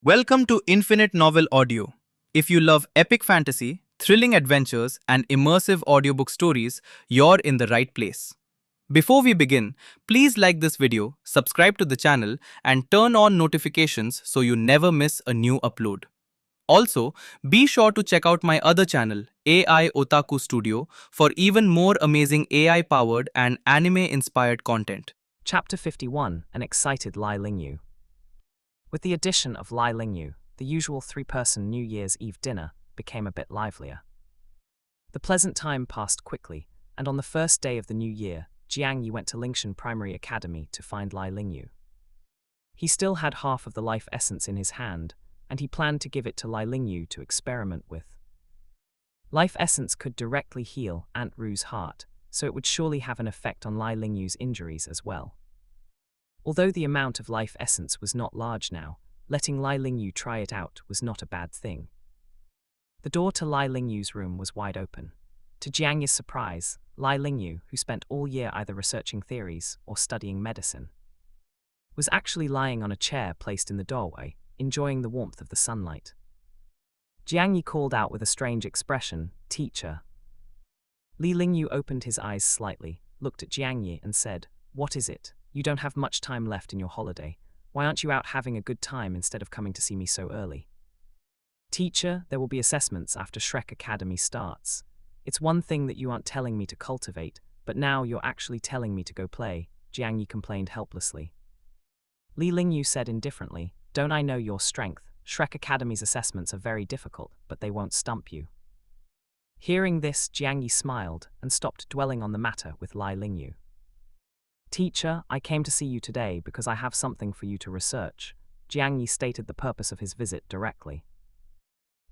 Welcome to Infinite Novel Audio. If you love epic fantasy, thrilling adventures, and immersive audiobook stories, you're in the right place. Before we begin, please like this video, subscribe to the channel, and turn on notifications so you never miss a new upload. Also, be sure to check out my other channel, AI Otaku Studio, for even more amazing AI powered and anime inspired content. Chapter 51, An Excited Lai Lingyu. With the addition of Lai Lingyu, the usual three-person New Year's Eve dinner became a bit livelier. The pleasant time passed quickly, and on the first day of the new year, Jiang Yi went to Lingshan Primary Academy to find Lai Lingyu. He still had half of the life essence in his hand, and he planned to give it to Lai Lingyu to experiment with. Life essence could directly heal Aunt Ru's heart, so it would surely have an effect on Lai Lingyu's injuries as well. Although the amount of life essence was not large now, letting Lai Lingyu try it out was not a bad thing. The door to Lai Lingyu's room was wide open. To Jiang Yi's surprise, Lai Lingyu, who spent all year either researching theories or studying medicine, was actually lying on a chair placed in the doorway, enjoying the warmth of the sunlight. Jiang Yi called out with a strange expression, "Teacher." Li Lingyu opened his eyes slightly, looked at Jiang Yi and said, "What is it? You don't have much time left in your holiday. Why aren't you out having a good time instead of coming to see me so early?" "Teacher, there will be assessments after Shrek Academy starts. It's one thing that you aren't telling me to cultivate, but now you're actually telling me to go play," Jiang Yi complained helplessly. Li Lingyu said indifferently, "Don't I know your strength? Shrek Academy's assessments are very difficult, but they won't stump you." Hearing this, Jiang Yi smiled and stopped dwelling on the matter with Lai Lingyu. "Teacher, I came to see you today because I have something for you to research." Jiang Yi stated the purpose of his visit directly.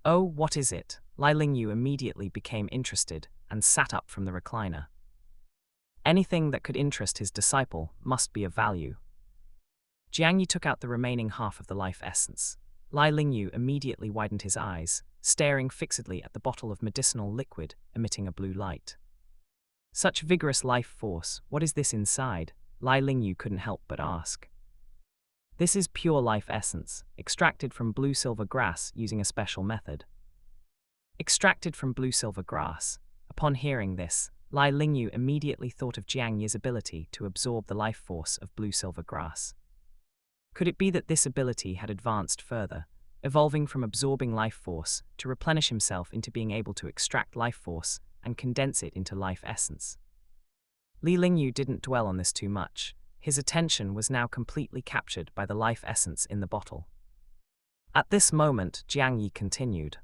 "Oh, what is it?" Lai Lingyu immediately became interested and sat up from the recliner. Anything that could interest his disciple must be of value. Jiang Yi took out the remaining half of the life essence. Lai Lingyu immediately widened his eyes, staring fixedly at the bottle of medicinal liquid emitting a blue light. "Such vigorous life force, what is this inside?" Lai Lingyu couldn't help but ask. "This is pure life essence, extracted from blue-silver grass using a special method." Extracted from blue-silver grass. Upon hearing this, Lai Lingyu immediately thought of Jiang Yi's ability to absorb the life force of blue-silver grass. Could it be that this ability had advanced further, evolving from absorbing life force to replenish himself into being able to extract life force and condense it into life essence? Li Lingyu didn't dwell on this too much. His attention was now completely captured by the life essence in the bottle. At this moment, Jiang Yi continued,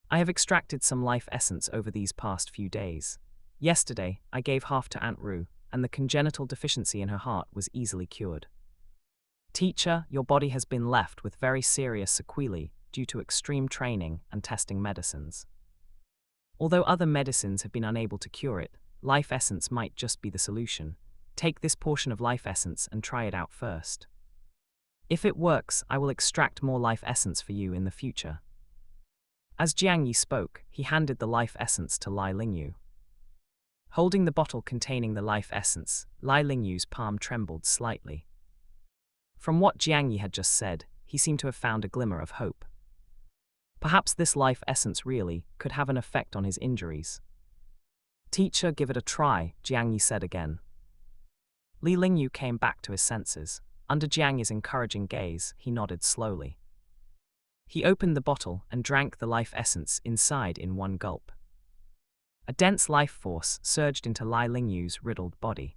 "I have extracted some life essence over these past few days. Yesterday, I gave half to Aunt Ru, and the congenital deficiency in her heart was easily cured. Teacher, your body has been left with very serious sequelae due to extreme training and testing medicines. Although other medicines have been unable to cure it, life essence might just be the solution. Take this portion of life essence and try it out first. If it works, I will extract more life essence for you in the future." As Jiang Yi spoke, he handed the life essence to Lai Lingyu. Holding the bottle containing the life essence, Lai Lingyu's palm trembled slightly. From what Jiang Yi had just said, he seemed to have found a glimmer of hope. Perhaps this life essence really could have an effect on his injuries. "Teacher, give it a try," Jiang Yi said again. Li Lingyu came back to his senses. Under Jiang Yi's encouraging gaze, he nodded slowly. He opened the bottle and drank the life essence inside in one gulp. A dense life force surged into Lai Lingyu's riddled body.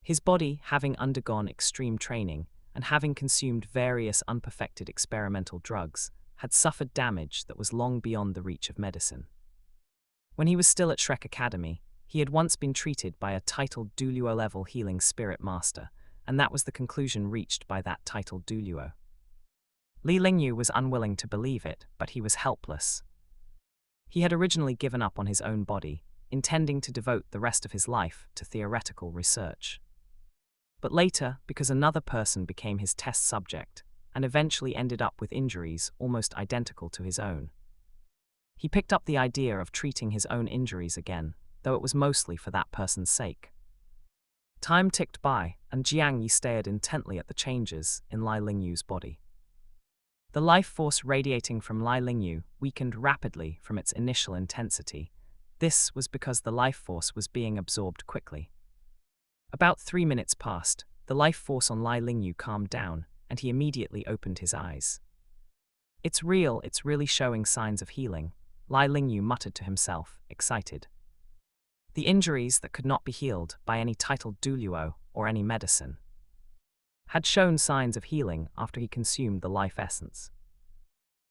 His body, having undergone extreme training and having consumed various unperfected experimental drugs, had suffered damage that was long beyond the reach of medicine. When he was still at Shrek Academy, he had once been treated by a titled Douluo-level healing spirit master, and that was the conclusion reached by that titled Douluo. Li Lingyu was unwilling to believe it, but he was helpless. He had originally given up on his own body, intending to devote the rest of his life to theoretical research. But later, because another person became his test subject, and eventually ended up with injuries almost identical to his own, he picked up the idea of treating his own injuries again, though it was mostly for that person's sake. Time ticked by, and Jiang Yi stared intently at the changes in Lai Lingyu's body. The life force radiating from Lai Lingyu weakened rapidly from its initial intensity. This was because the life force was being absorbed quickly. About 3 minutes passed, the life force on Lai Lingyu calmed down, and he immediately opened his eyes. It's real, it's really showing signs of healing, Lai Lingyu muttered to himself, excited. The injuries that could not be healed by any titled Douluo or any medicine had shown signs of healing after he consumed the life essence.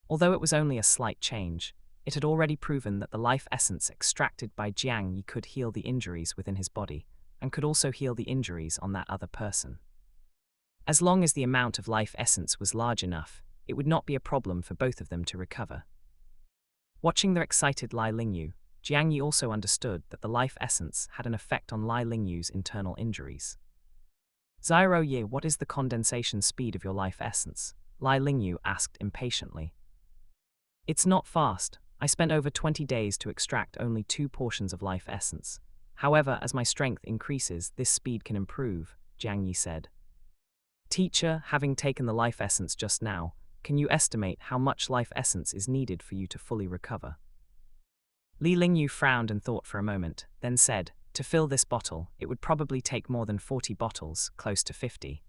Although it was only a slight change, it had already proven that the life essence extracted by Jiang Yi could heal the injuries within his body, and could also heal the injuries on that other person. As long as the amount of life essence was large enough, it would not be a problem for both of them to recover. Watching the excited Lai Lingyu, Jiang Yi also understood that the life essence had an effect on Lai Lingyu's internal injuries. Ziro Ye, what is the condensation speed of your life essence? Lai Lingyu asked impatiently. It's not fast. I spent over 20 days to extract only 2 portions of life essence. However, as my strength increases, this speed can improve, Jiang Yi said. Teacher, having taken the life essence just now, can you estimate how much life essence is needed for you to fully recover? Li Lingyu frowned and thought for a moment, then said, to fill this bottle, it would probably take more than 40 bottles, close to 50.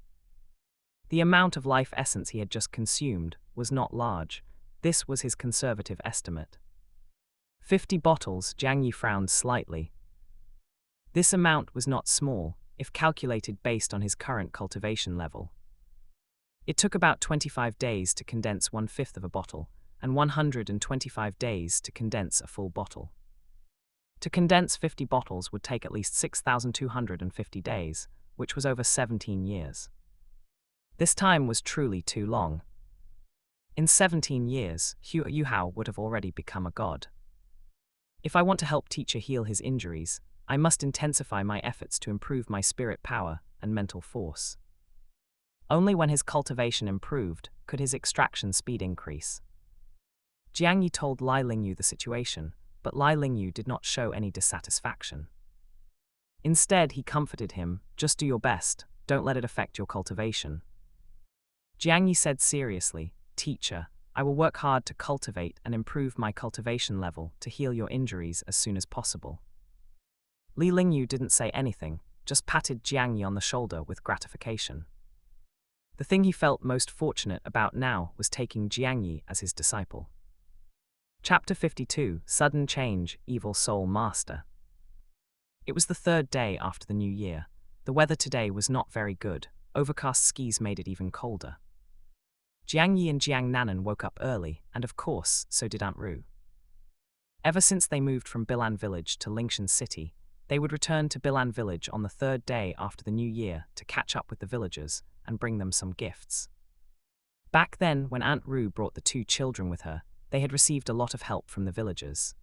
The amount of life essence he had just consumed was not large. This was his conservative estimate. 50 bottles, Jiang Yi frowned slightly. This amount was not small, if calculated based on his current cultivation level. It took about 25 days to condense 1/5 of a bottle, and 125 days to condense a full bottle. To condense 50 bottles would take at least 6,250 days, which was over 17 years. This time was truly too long. In 17 years, Hu Yuhao would have already become a god. If I want to help teacher heal his injuries, I must intensify my efforts to improve my spirit power and mental force. Only when his cultivation improved could his extraction speed increase. Jiang Yi told Lai Lingyu the situation, but Lai Lingyu did not show any dissatisfaction. Instead, he comforted him, just do your best, don't let it affect your cultivation. Jiang Yi said seriously, teacher, I will work hard to cultivate and improve my cultivation level to heal your injuries as soon as possible. Li Lingyu didn't say anything, just patted Jiang Yi on the shoulder with gratification. The thing he felt most fortunate about now was taking Jiang Yi as his disciple. Chapter 52, Sudden Change, Evil Soul Master. It was the 3rd day after the new year. The weather today was not very good. Overcast skies made it even colder. Jiang Yi and Jiang Nanan woke up early, and of course, so did Aunt Ru. Ever since they moved from Bilan Village to Lingshan City, they would return to Bilan Village on the 3rd day after the new year to catch up with the villagers and bring them some gifts. Back then, when Aunt Ru brought the 2 children with her, they had received a lot of help from the villagers.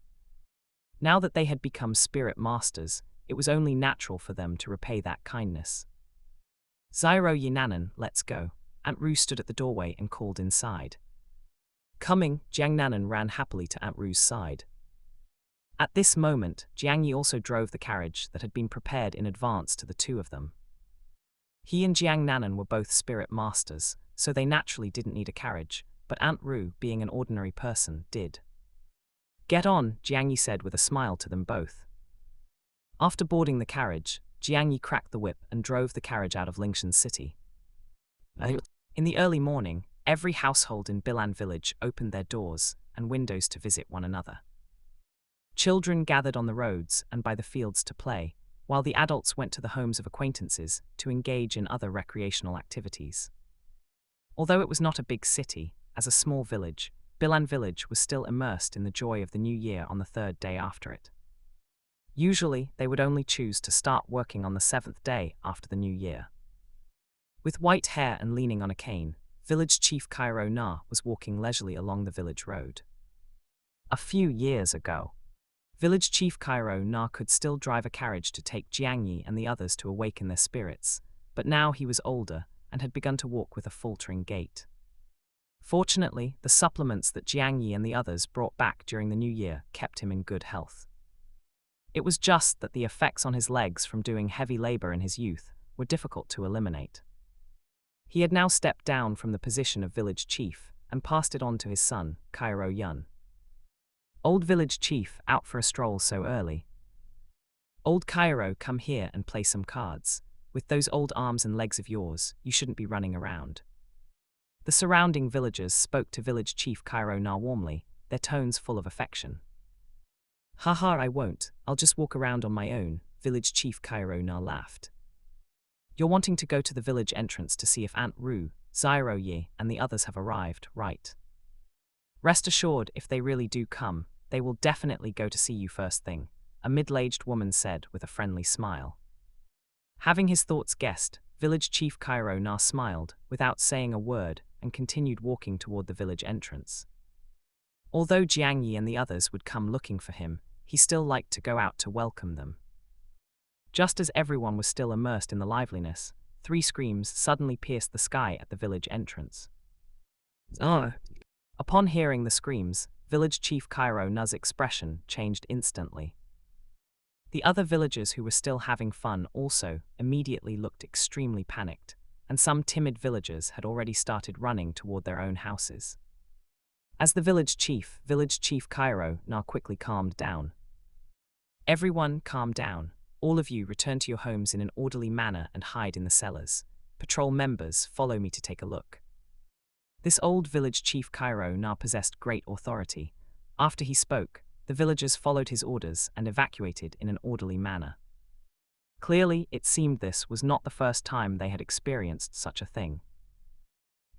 Now that they had become spirit masters, it was only natural for them to repay that kindness. Ziro Yinanan, let's go. Aunt Ru stood at the doorway and called inside. Coming, Jiang Nanan ran happily to Aunt Ru's side. At this moment, Jiang Yi also drove the carriage that had been prepared in advance to the 2 of them. He and Jiang Nanan were both spirit masters, so they naturally didn't need a carriage, but Aunt Ru, being an ordinary person, did. Get on, Jiang Yi said with a smile to them both. After boarding the carriage, Jiang Yi cracked the whip and drove the carriage out of Lingshan City. In the early morning, every household in Bilan Village opened their doors and windows to visit one another. Children gathered on the roads and by the fields to play, while the adults went to the homes of acquaintances to engage in other recreational activities. Although it was not a big city, as a small village, Bilan Village was still immersed in the joy of the new year on the 3rd day after it. Usually, they would only choose to start working on the 7th day after the new year. With white hair and leaning on a cane, village chief Cairo Na was walking leisurely along the village road. A few years ago, village chief Cairo Na could still drive a carriage to take Jiang Yi and the others to awaken their spirits, but now he was older and had begun to walk with a faltering gait. Fortunately, the supplements that Jiang Yi and the others brought back during the new year kept him in good health. It was just that the effects on his legs from doing heavy labor in his youth were difficult to eliminate. He had now stepped down from the position of village chief and passed it on to his son, Cairo Yun. Old village chief, out for a stroll so early? Old Cairo, come here and play some cards. With those old arms and legs of yours, you shouldn't be running around. The surrounding villagers spoke to village chief Cairo Na warmly, their tones full of affection. Haha, I won't, I'll just walk around on my own, village chief Cairo Na laughed. You're wanting to go to the village entrance to see if Aunt Ru, Zyro Yi, and the others have arrived, right? Rest assured, if they really do come, they will definitely go to see you first thing, a middle-aged woman said with a friendly smile. Having his thoughts guessed, village chief Cairo Na smiled, without saying a word, and continued walking toward the village entrance. Although Jiang Yi and the others would come looking for him, he still liked to go out to welcome them. Just as everyone was still immersed in the liveliness, 3 screams suddenly pierced the sky at the village entrance. Oh. Upon hearing the screams, village chief Cairo Na's expression changed instantly. The other villagers who were still having fun also immediately looked extremely panicked, and some timid villagers had already started running toward their own houses. As the village chief Cairo Na quickly calmed down. Everyone calm down. All of you return to your homes in an orderly manner and hide in the cellars. Patrol members, follow me to take a look. This old village chief Cairo Na possessed great authority. After he spoke, the villagers followed his orders and evacuated in an orderly manner. Clearly, it seemed this was not the first time they had experienced such a thing.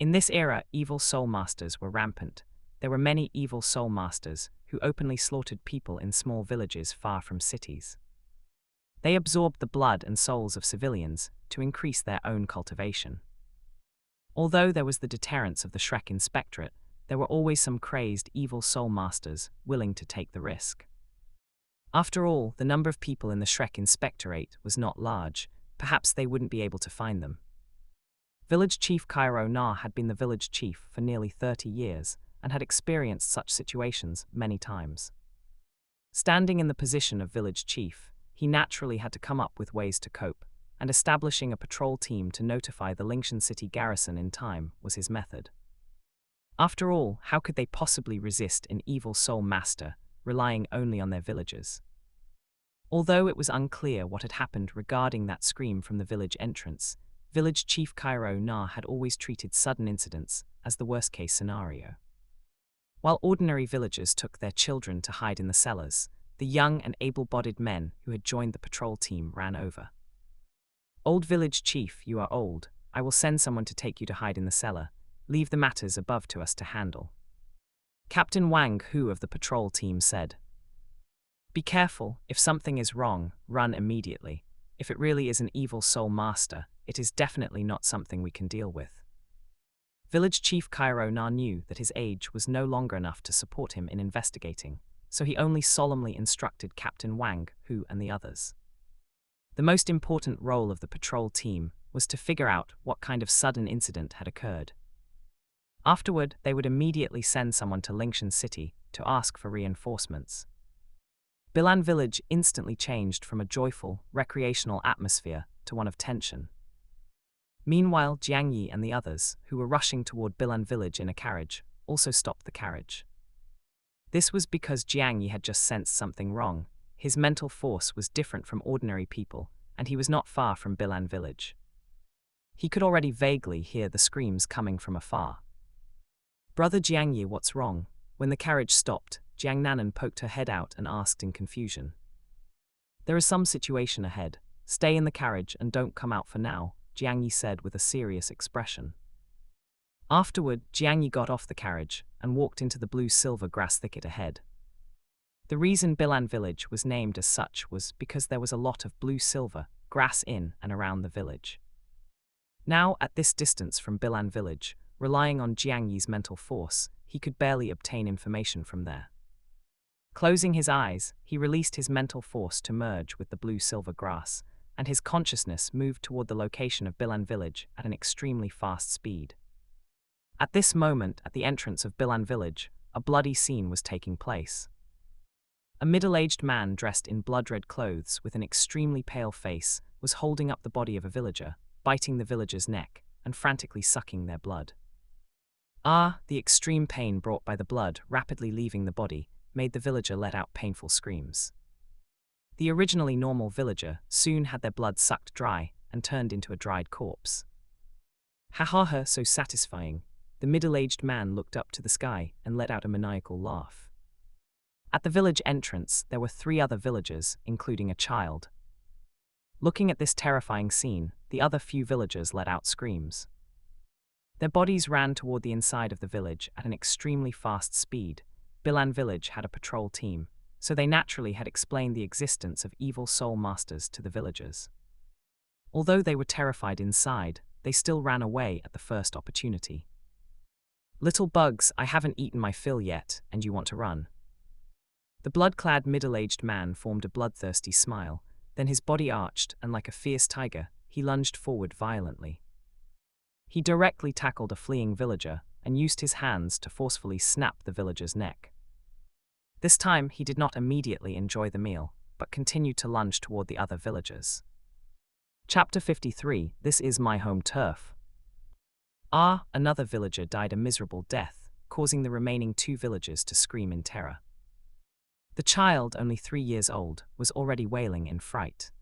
In this era, evil soul masters were rampant. There were many evil soul masters who openly slaughtered people in small villages far from cities. They absorbed the blood and souls of civilians to increase their own cultivation. Although there was the deterrence of the Shrek Inspectorate, there were always some crazed evil soul masters willing to take the risk. After all, the number of people in the Shrek Inspectorate was not large. Perhaps they wouldn't be able to find them. Village Chief Cairo Na had been the village chief for nearly 30 years and had experienced such situations many times. Standing in the position of village chief, he naturally had to come up with ways to cope, and establishing a patrol team to notify the Lingshan City garrison in time was his method. After all, how could they possibly resist an evil soul master, relying only on their villagers? Although it was unclear what had happened regarding that scream from the village entrance, village chief Cairo Na had always treated sudden incidents as the worst-case scenario. While ordinary villagers took their children to hide in the cellars, the young and able-bodied men who had joined the patrol team ran over. Old village chief, you are old. I will send someone to take you to hide in the cellar. Leave the matters above to us to handle. Captain Wang Hu of the patrol team said. Be careful, if something is wrong, run immediately. If it really is an evil soul master, it is definitely not something we can deal with. Village Chief Cairo Na knew that his age was no longer enough to support him in investigating, so he only solemnly instructed Captain Wang Hu and the others. The most important role of the patrol team was to figure out what kind of sudden incident had occurred. Afterward, they would immediately send someone to Lingshan City to ask for reinforcements. Bilan Village instantly changed from a joyful, recreational atmosphere to one of tension. Meanwhile, Jiang Yi and the others, who were rushing toward Bilan Village in a carriage, also stopped the carriage. This was because Jiang Yi had just sensed something wrong. His mental force was different from ordinary people, and he was not far from Bilan Village. He could already vaguely hear the screams coming from afar. Brother Jiang Yi, what's wrong? When the carriage stopped, Jiang Nanan poked her head out and asked in confusion. There is some situation ahead. Stay in the carriage and don't come out for now, Jiang Yi said with a serious expression. Afterward, Jiang Yi got off the carriage and walked into the blue-silver grass thicket ahead. The reason Bilan Village was named as such was because there was a lot of blue-silver grass in and around the village. Now, at this distance from Bilan Village, relying on Jiang Yi's mental force, he could barely obtain information from there. Closing his eyes, he released his mental force to merge with the blue-silver grass, and his consciousness moved toward the location of Bilan Village at an extremely fast speed. At this moment, at the entrance of Bilan Village, a bloody scene was taking place. A middle-aged man dressed in blood-red clothes with an extremely pale face was holding up the body of a villager, biting the villager's neck, and frantically sucking their blood. The extreme pain brought by the blood rapidly leaving the body made the villager let out painful screams. The originally normal villager soon had their blood sucked dry and turned into a dried corpse. Ha ha ha, so satisfying. The middle-aged man looked up to the sky and let out a maniacal laugh. At the village entrance, there were 3 other villagers, including a child. Looking at this terrifying scene, the other few villagers let out screams. Their bodies ran toward the inside of the village at an extremely fast speed. Bilan village had a patrol team, so they naturally had explained the existence of evil soul masters to the villagers. Although they were terrified inside, they still ran away at the first opportunity. Little bugs, I haven't eaten my fill yet, and you want to run. The blood-clad middle-aged man formed a bloodthirsty smile, then his body arched, and like a fierce tiger, he lunged forward violently. He directly tackled a fleeing villager and used his hands to forcefully snap the villager's neck. This time, he did not immediately enjoy the meal, but continued to lunge toward the other villagers. Chapter 53, This is my home turf. Another villager died a miserable death, causing the remaining 2 villagers to scream in terror. The child, only 3 years old, was already wailing in fright.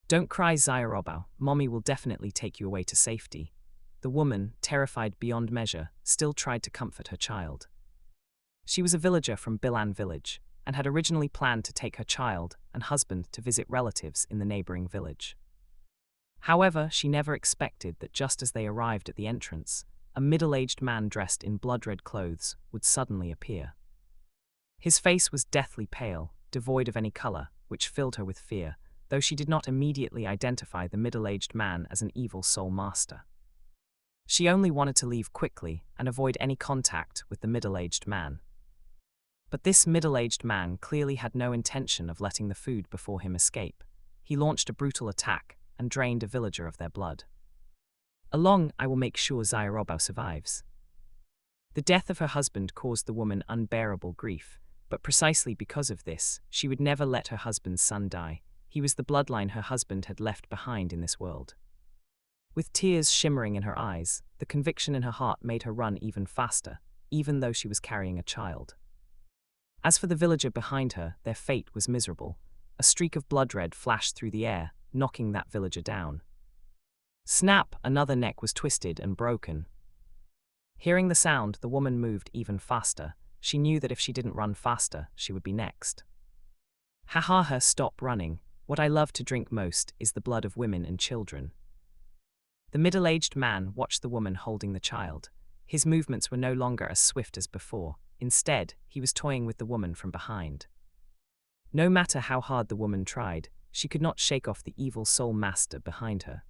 Don't cry, Xiaorobao, mommy will definitely take you away to safety. The woman, terrified beyond measure, still tried to comfort her child. She was a villager from Bilan village, and had originally planned to take her child and husband to visit relatives in the neighboring village. However, she never expected that just as they arrived at the entrance, a middle-aged man dressed in blood-red clothes would suddenly appear. His face was deathly pale, devoid of any color, which filled her with fear, though she did not immediately identify the middle-aged man as an evil soul master. She only wanted to leave quickly and avoid any contact with the middle-aged man. But this middle-aged man clearly had no intention of letting the food before him escape. He launched a brutal attack and drained a villager of their blood. I will make sure Xiaorobao survives. The death of her husband caused the woman unbearable grief, but precisely because of this, she would never let her husband's son die. He was the bloodline her husband had left behind in this world. With tears shimmering in her eyes, the conviction in her heart made her run even faster, even though she was carrying a child. As for the villager behind her, their fate was miserable. A streak of blood red flashed through the air, knocking that villager down. Snap! Another neck was twisted and broken. Hearing the sound, the woman moved even faster. She knew that if she didn't run faster, she would be next. Ha, stop running. What I love to drink most is the blood of women and children. The middle-aged man watched the woman holding the child. His movements were no longer as swift as before. Instead, he was toying with the woman from behind. No matter how hard the woman tried, she could not shake off the evil soul master behind her.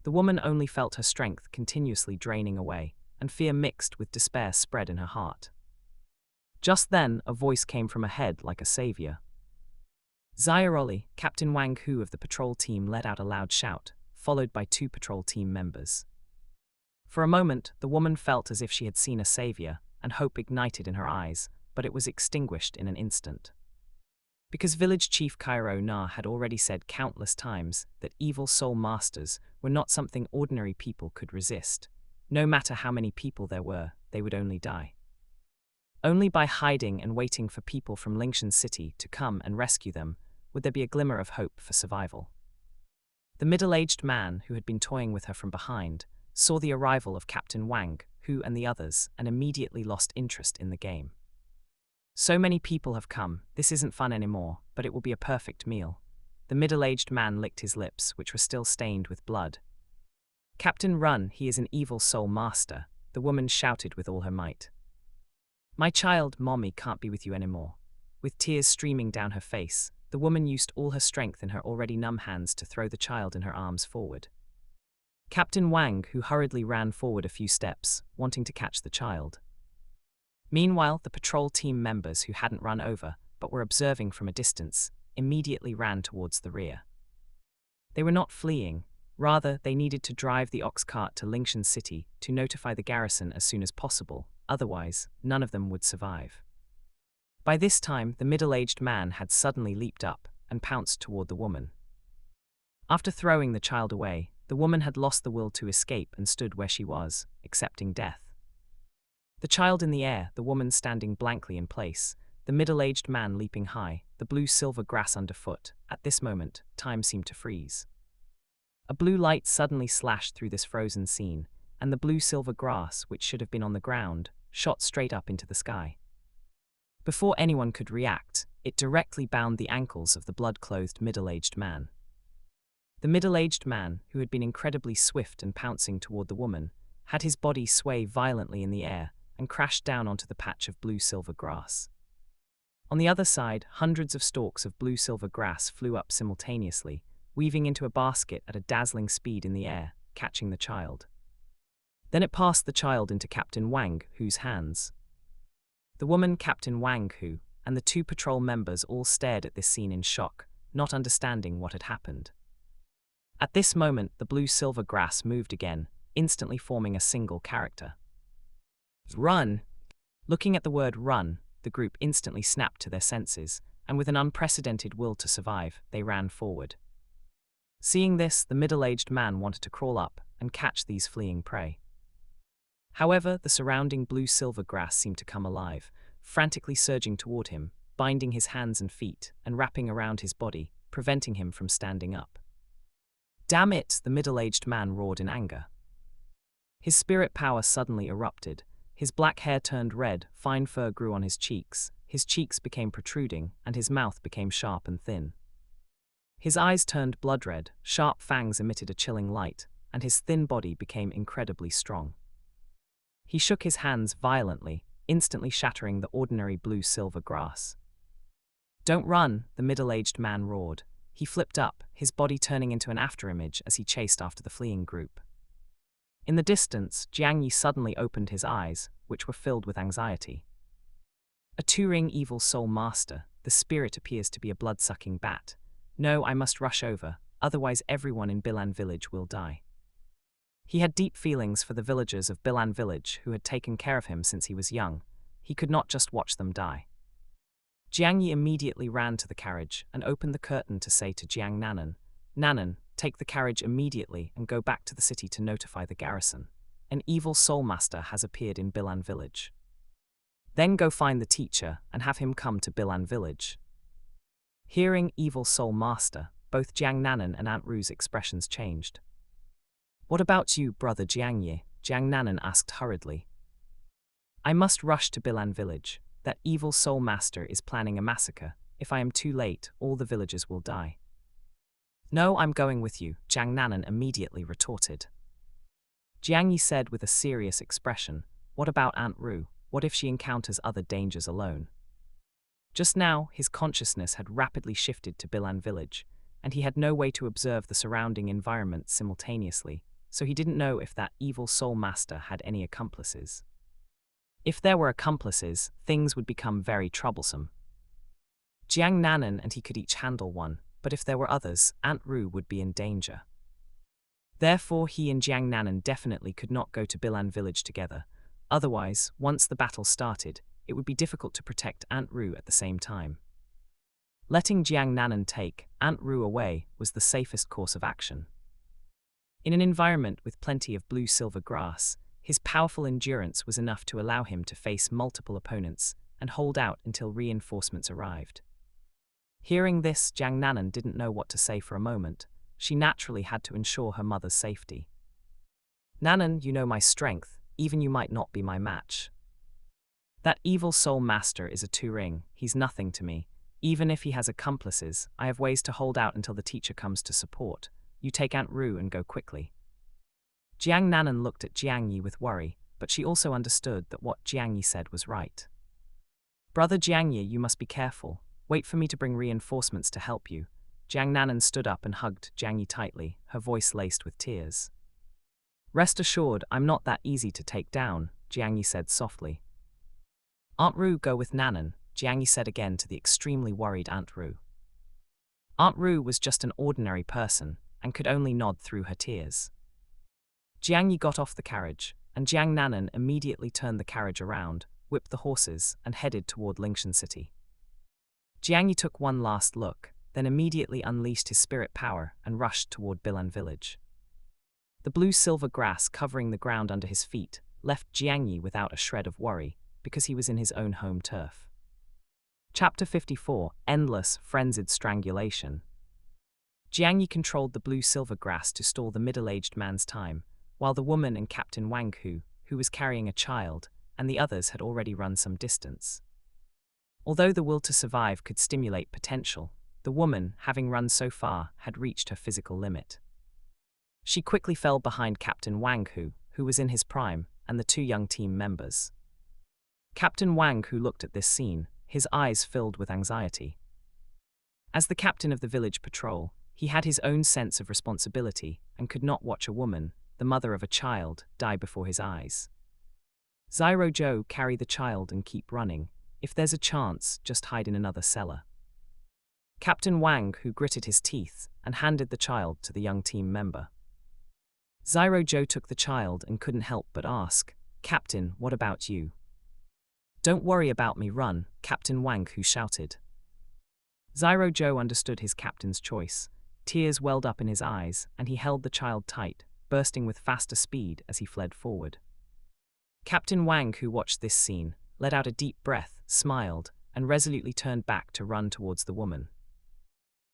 The woman only felt her strength continuously draining away, and fear mixed with despair spread in her heart. Just then, a voice came from ahead like a savior. Xiaoroli, Captain Wang Hu of the patrol team let out a loud shout, followed by 2 patrol team members. For a moment, the woman felt as if she had seen a savior, and hope ignited in her eyes, but it was extinguished in an instant. Because village chief Cairo Na had already said countless times that evil soul masters were not something ordinary people could resist. No matter how many people there were, they would only die. Only by hiding and waiting for people from Lingshan City to come and rescue them would there be a glimmer of hope for survival. The middle-aged man, who had been toying with her from behind, saw the arrival of Captain Wang, Hu and the others, and immediately lost interest in the game. So many people have come, this isn't fun anymore, but it will be a perfect meal. The middle-aged man licked his lips, which were still stained with blood. Captain, run, he is an evil soul master, the woman shouted with all her might. My child, mommy can't be with you anymore. With tears streaming down her face, the woman used all her strength in her already numb hands to throw the child in her arms forward. Captain Wang, who hurriedly ran forward a few steps, wanting to catch the child. Meanwhile, the patrol team members who hadn't run over, but were observing from a distance, immediately ran towards the rear. They were not fleeing, rather they needed to drive the ox cart to Lingshan City to notify the garrison as soon as possible, otherwise, none of them would survive. By this time, the middle-aged man had suddenly leaped up and pounced toward the woman. After throwing the child away, the woman had lost the will to escape and stood where she was, accepting death. The child in the air, the woman standing blankly in place, the middle-aged man leaping high, the blue-silver grass underfoot. At this moment, time seemed to freeze. A blue light suddenly slashed through this frozen scene, and the blue-silver grass, which should have been on the ground, shot straight up into the sky. Before anyone could react, it directly bound the ankles of the blood-clothed middle-aged man. The middle-aged man, who had been incredibly swift and pouncing toward the woman, had his body sway violently in the air and crashed down onto the patch of blue-silver grass. On the other side, hundreds of stalks of blue-silver grass flew up simultaneously, weaving into a basket at a dazzling speed in the air, catching the child. Then it passed the child into Captain Wang Hu's hands. The woman, Captain Wang Hu, and the two patrol members all stared at this scene in shock, not understanding what had happened. At this moment, the blue-silver grass moved again, instantly forming a single character. Run! Looking at the word run, the group instantly snapped to their senses, and with an unprecedented will to survive, they ran forward. Seeing this, the middle-aged man wanted to crawl up and catch these fleeing prey. However, the surrounding blue-silver grass seemed to come alive, frantically surging toward him, binding his hands and feet, and wrapping around his body, preventing him from standing up. "Damn it!" the middle-aged man roared in anger. His spirit power suddenly erupted. His black hair turned red, fine fur grew on his cheeks became protruding, and his mouth became sharp and thin. His eyes turned blood red, sharp fangs emitted a chilling light, and his thin body became incredibly strong. He shook his hands violently, instantly shattering the ordinary blue-silver grass. "Don't run!" the middle-aged man roared. He flipped up, his body turning into an afterimage as he chased after the fleeing group. In the distance, Jiang Yi suddenly opened his eyes, which were filled with anxiety. "A two-ring evil soul master, the spirit appears to be a blood-sucking bat. No, I must rush over, otherwise everyone in Bilan village will die." He had deep feelings for the villagers of Bilan village who had taken care of him since he was young. He could not just watch them die. Jiang Yi immediately ran to the carriage and opened the curtain to say to Jiang Nanan, "Nanan, take the carriage immediately and go back to the city to notify the garrison. An evil soul master has appeared in Bilan village. Then go find the teacher and have him come to Bilan village." Hearing evil soul master, both Jiang Nanan and Aunt Ru's expressions changed. "What about you, brother Jiang Yi?" Jiang Nanan asked hurriedly. "I must rush to Bilan village. That evil soul master is planning a massacre. If I am too late, all the villagers will die." "No, I'm going with you," Jiang Nanan immediately retorted. Jiang Yi said with a serious expression, "What about Aunt Ru? What if she encounters other dangers alone?" Just now, his consciousness had rapidly shifted to Bilan village, and he had no way to observe the surrounding environment simultaneously, so he didn't know if that evil soul master had any accomplices. If there were accomplices, things would become very troublesome. Jiang Nanan and he could each handle one, but if there were others, Aunt Ru would be in danger. Therefore, he and Jiang Nanan definitely could not go to Bilan village together. Otherwise, once the battle started, it would be difficult to protect Aunt Ru at the same time. Letting Jiang Nanan take Aunt Ru away was the safest course of action. In an environment with plenty of blue-silver grass, his powerful endurance was enough to allow him to face multiple opponents and hold out until reinforcements arrived. Hearing this, Jiang Nanan didn't know what to say for a moment. She naturally had to ensure her mother's safety. "Nanan, you know my strength, even you might not be my match. That evil soul master is a two-ring, he's nothing to me. Even if he has accomplices, I have ways to hold out until the teacher comes to support. You take Aunt Ru and go quickly." Jiang Nanan looked at Jiang Yi with worry, but she also understood that what Jiang Yi said was right. "Brother Jiang Yi, you must be careful. Wait for me to bring reinforcements to help you." Jiang Nanan stood up and hugged Jiang Yi tightly, her voice laced with tears. "Rest assured, I'm not that easy to take down," Jiang Yi said softly. "Aunt Ru, go with Nanan," Jiang Yi said again to the extremely worried Aunt Ru. Aunt Ru was just an ordinary person and could only nod through her tears. Jiang Yi got off the carriage, and Jiang Nanan immediately turned the carriage around, whipped the horses, and headed toward Lingshan City. Jiang Yi took one last look, then immediately unleashed his spirit power and rushed toward Bilan village. The blue-silver grass covering the ground under his feet left Jiangyi without a shred of worry, because he was in his own home turf. Chapter 54: Endless, Frenzied Strangulation. Jiangyi controlled the blue-silver grass to stall the middle-aged man's time, while the woman and Captain Wang Hu, who was carrying a child, and the others had already run some distance. Although the will to survive could stimulate potential, the woman, having run so far, had reached her physical limit. She quickly fell behind Captain Wang Hu, who was in his prime, and the two young team members. Captain Wang Hu looked at this scene, his eyes filled with anxiety. As the captain of the village patrol, he had his own sense of responsibility and could not watch a woman, the mother of a child, die before his eyes. Zyro Joe, carry the child and keep running. If there's a chance, just hide in another cellar. Captain Wang, who gritted his teeth, and handed the child to the young team member. Zyro Joe took the child and couldn't help but ask, "Captain, what about you?" "Don't worry about me, run," Captain Wang Hu shouted. Zyro Joe understood his captain's choice. Tears welled up in his eyes, and he held the child tight, bursting with faster speed as he fled forward. Captain Wang, who watched this scene, let out a deep breath, smiled, and resolutely turned back to run towards the woman.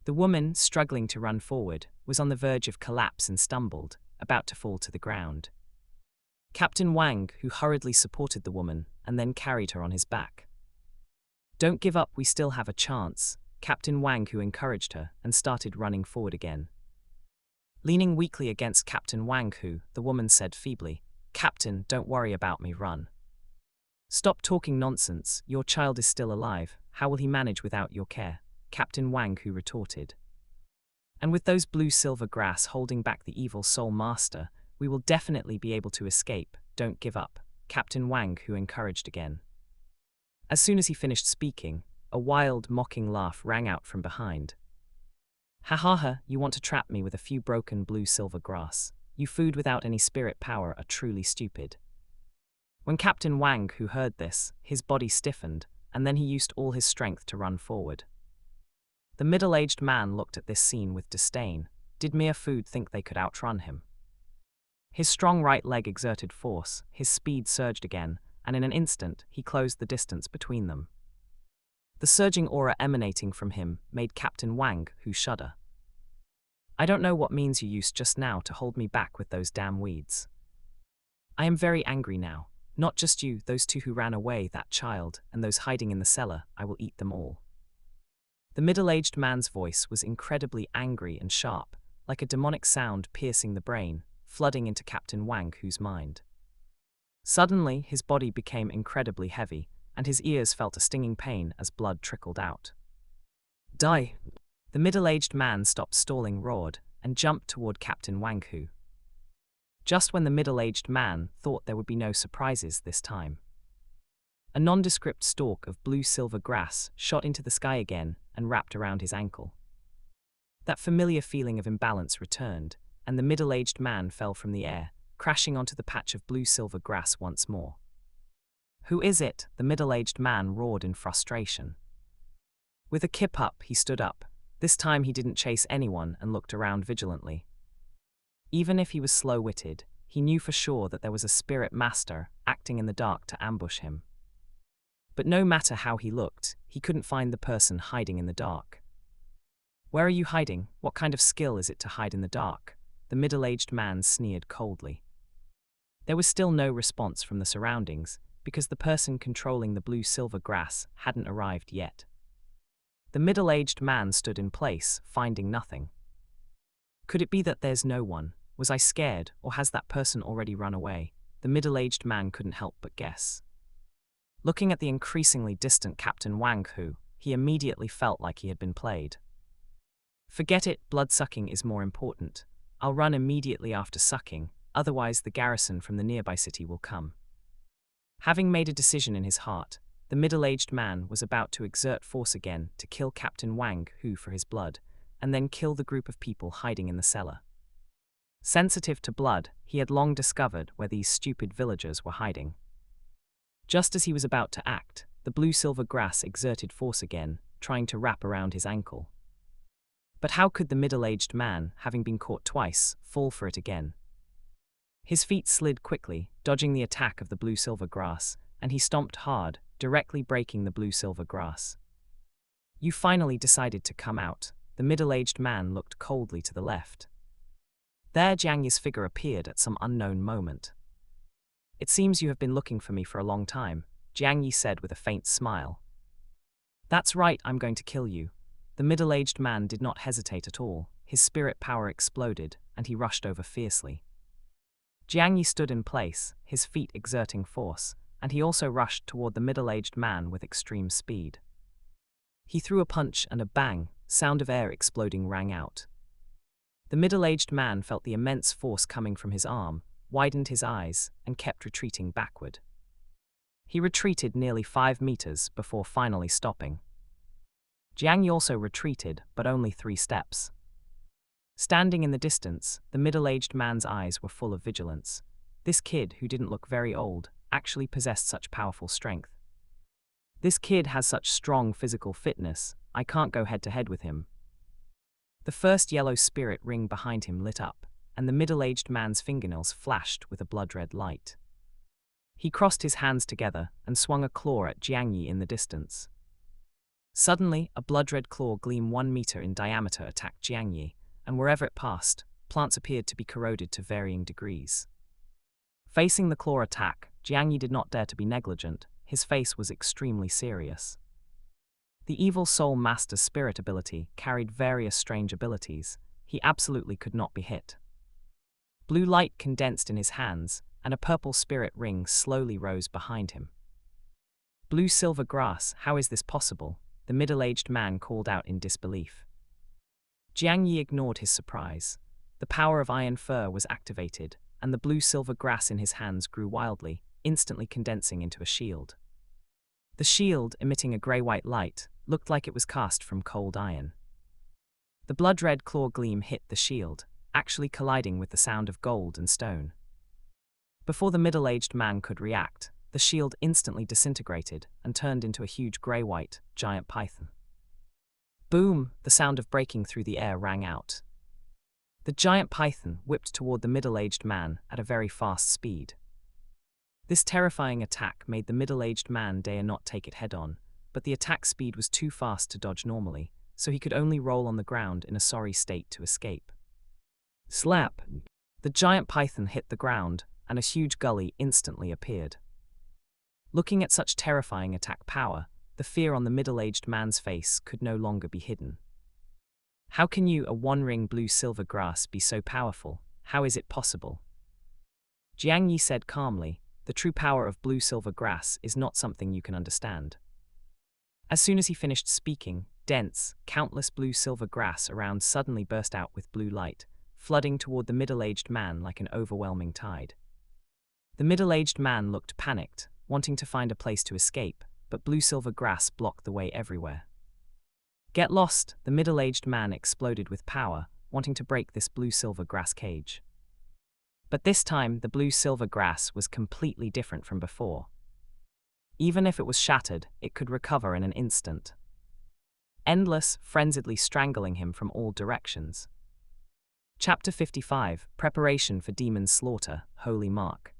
The woman, struggling to run forward, was on the verge of collapse and stumbled, about to fall to the ground. Captain Wang, who hurriedly supported the woman, and then carried her on his back. "Don't give up, we still have a chance," Captain Wang, who encouraged her, and started running forward again. Leaning weakly against Captain Wang Hu, the woman said feebly, "Captain, don't worry about me, run." "Stop talking nonsense, your child is still alive, how will he manage without your care?" Captain Wang Hu retorted. "And with those blue-silver grass holding back the evil soul master, we will definitely be able to escape, don't give up," Captain Wang Hu encouraged again. As soon as he finished speaking, a wild, mocking laugh rang out from behind. "Ha ha ha, you want to trap me with a few broken blue-silver grass. You food without any spirit power are truly stupid." When Captain Wang Hu heard this, his body stiffened, and then he used all his strength to run forward. The middle-aged man looked at this scene with disdain. Did mere food think they could outrun him? His strong right leg exerted force, his speed surged again, and in an instant he closed the distance between them. The surging aura emanating from him made Captain Wang Hu shudder. "I don't know what means you used just now to hold me back with those damn weeds. I am very angry now. Not just you, those two who ran away, that child, and those hiding in the cellar, I will eat them all." The middle-aged man's voice was incredibly angry and sharp, like a demonic sound piercing the brain, flooding into Captain Wang Hu's mind. Suddenly, his body became incredibly heavy, and his ears felt a stinging pain as blood trickled out. "Die!" The middle-aged man stopped stalling, roared, and jumped toward Captain Wang Hu. Just when the middle-aged man thought there would be no surprises this time, a nondescript stalk of blue-silver grass shot into the sky again and wrapped around his ankle. That familiar feeling of imbalance returned, and the middle-aged man fell from the air, crashing onto the patch of blue-silver grass once more. "Who is it?" the middle-aged man roared in frustration. With a kip up, he stood up. This time he didn't chase anyone and looked around vigilantly. Even if he was slow-witted, he knew for sure that there was a spirit master acting in the dark to ambush him. But no matter how he looked, he couldn't find the person hiding in the dark. "Where are you hiding? What kind of skill is it to hide in the dark?" the middle-aged man sneered coldly. There was still no response from the surroundings, because the person controlling the blue-silver grass hadn't arrived yet. The middle-aged man stood in place, finding nothing. Could it be that there's no one? Was I scared, or has that person already run away? The middle-aged man couldn't help but guess. Looking at the increasingly distant Captain Wang Hu, he immediately felt like he had been played. "Forget it, blood-sucking is more important. I'll run immediately after sucking, otherwise the garrison from the nearby city will come." Having made a decision in his heart, the middle-aged man was about to exert force again to kill Captain Wang Hu for his blood, and then kill the group of people hiding in the cellar. Sensitive to blood, he had long discovered where these stupid villagers were hiding. Just as he was about to act, the blue-silver grass exerted force again, trying to wrap around his ankle. But how could the middle-aged man, having been caught twice, fall for it again? His feet slid quickly, dodging the attack of the blue-silver grass, and he stomped hard, directly breaking the blue-silver grass. You finally decided to come out. The middle-aged man looked coldly to the left. There Jiang Yi's figure appeared at some unknown moment. It seems you have been looking for me for a long time, Jiang Yi said with a faint smile. That's right, I'm going to kill you. The middle-aged man did not hesitate at all. His spirit power exploded, and he rushed over fiercely. Jiang Yi stood in place, his feet exerting force, and he also rushed toward the middle-aged man with extreme speed. He threw a punch and a bang, sound of air exploding rang out. The middle-aged man felt the immense force coming from his arm, widened his eyes, and kept retreating backward. He retreated nearly 5 meters before finally stopping. Jiang Yi also retreated, but only 3 steps. Standing in the distance, the middle-aged man's eyes were full of vigilance. This kid, who didn't look very old, actually possessed such powerful strength. This kid has such strong physical fitness, I can't go head-to-head with him. The first yellow spirit ring behind him lit up, and the middle-aged man's fingernails flashed with a blood-red light. He crossed his hands together and swung a claw at Jiang Yi in the distance. Suddenly, a blood-red claw gleam 1 meter in diameter attacked Jiang Yi, and wherever it passed, plants appeared to be corroded to varying degrees. Facing the claw attack, Jiang Yi did not dare to be negligent. His face was extremely serious. The Evil Soul Master's spirit ability carried various strange abilities. He absolutely could not be hit. Blue light condensed in his hands, and a purple spirit ring slowly rose behind him. Blue-silver grass, how is this possible? The middle-aged man called out in disbelief. Jiang Yi ignored his surprise. The power of iron fur was activated, and the blue-silver grass in his hands grew wildly, instantly condensing into a shield. The shield, emitting a grey-white light, looked like it was cast from cold iron. The blood-red claw gleam hit the shield, actually colliding with the sound of gold and stone. Before the middle-aged man could react, the shield instantly disintegrated and turned into a huge grey-white, giant python. Boom! The sound of breaking through the air rang out. The giant python whipped toward the middle-aged man at a very fast speed. This terrifying attack made the middle-aged man dare not take it head-on, but the attack speed was too fast to dodge normally, so he could only roll on the ground in a sorry state to escape. Slap! The giant python hit the ground, and a huge gully instantly appeared. Looking at such terrifying attack power, the fear on the middle-aged man's face could no longer be hidden. How can you, a one-ring blue-silver grass, be so powerful? How is it possible? Jiang Yi said calmly, the true power of blue-silver grass is not something you can understand. As soon as he finished speaking, dense, countless blue-silver grass around suddenly burst out with blue light, flooding toward the middle-aged man like an overwhelming tide. The middle-aged man looked panicked, wanting to find a place to escape, but blue-silver grass blocked the way everywhere. Get lost! The middle-aged man exploded with power, wanting to break this blue-silver grass cage. But this time, the blue-silver grass was completely different from before. Even if it was shattered, it could recover in an instant. Endless, frenziedly strangling him from all directions. Chapter 55, Preparation for Demon Slaughter, Holy Mark.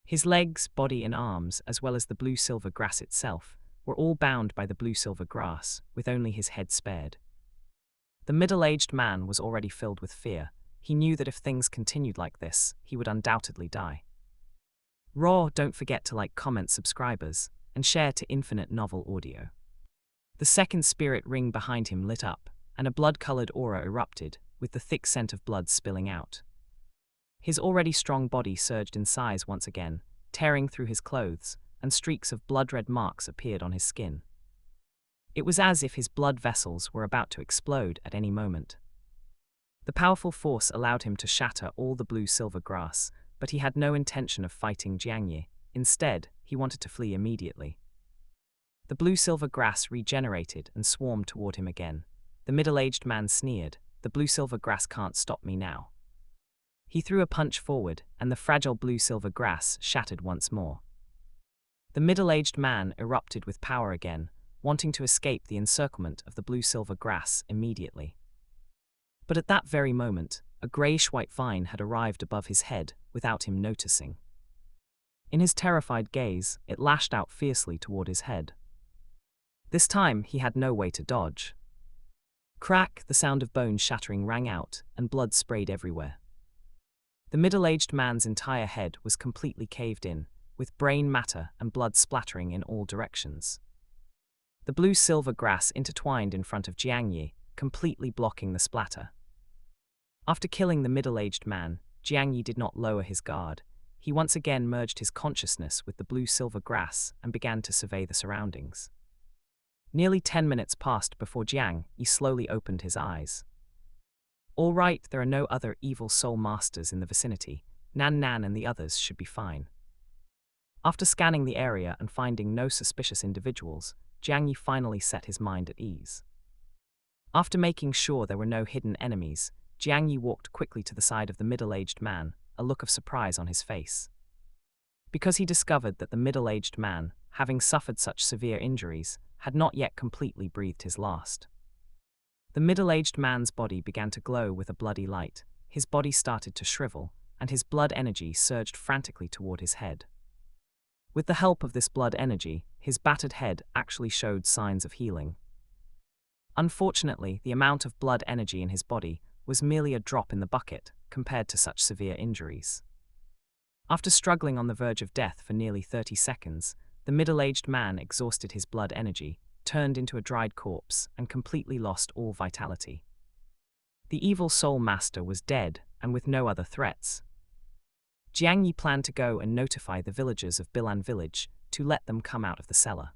His legs, body and arms, as well as the blue-silver grass itself, were all bound by the blue-silver grass, with only his head spared. The middle-aged man was already filled with fear. He knew that if things continued like this, he would undoubtedly die. Don't forget to like, comment, subscribers, and share to Infinite Novel Audio. The second spirit ring behind him lit up, and a blood-colored aura erupted, with the thick scent of blood spilling out. His already strong body surged in size once again, tearing through his clothes, and streaks of blood-red marks appeared on his skin. It was as if his blood vessels were about to explode at any moment. The powerful force allowed him to shatter all the blue-silver grass, but he had no intention of fighting Jiang Yi. Instead, he wanted to flee immediately. The blue-silver grass regenerated and swarmed toward him again. The middle-aged man sneered, "The blue-silver grass can't stop me now." He threw a punch forward, and the fragile blue-silver grass shattered once more. The middle-aged man erupted with power again, wanting to escape the encirclement of the blue-silver grass immediately. But at that very moment, a greyish-white vine had arrived above his head without him noticing. In his terrified gaze, it lashed out fiercely toward his head. This time, he had no way to dodge. Crack, the sound of bones shattering rang out, and blood sprayed everywhere. The middle-aged man's entire head was completely caved in, with brain matter and blood splattering in all directions. The blue-silver grass intertwined in front of Jiang Yi, completely blocking the splatter. After killing the middle-aged man, Jiang Yi did not lower his guard. He once again merged his consciousness with the blue-silver grass and began to survey the surroundings. Nearly 10 minutes passed before Jiang Yi slowly opened his eyes. All right, there are no other evil soul masters in the vicinity. Nan Nan and the others should be fine. After scanning the area and finding no suspicious individuals, Jiang Yi finally set his mind at ease. After making sure there were no hidden enemies, Jiang Yi walked quickly to the side of the middle-aged man, a look of surprise on his face. Because he discovered that the middle-aged man, having suffered such severe injuries, had not yet completely breathed his last. The middle-aged man's body began to glow with a bloody light, his body started to shrivel, and his blood energy surged frantically toward his head. With the help of this blood energy, his battered head actually showed signs of healing. Unfortunately, the amount of blood energy in his body was merely a drop in the bucket compared to such severe injuries. After struggling on the verge of death for nearly 30 seconds, the middle-aged man exhausted his blood energy, turned into a dried corpse, and completely lost all vitality. The evil soul master was dead, and with no other threats. Jiang Yi planned to go and notify the villagers of Bilan village to let them come out of the cellar.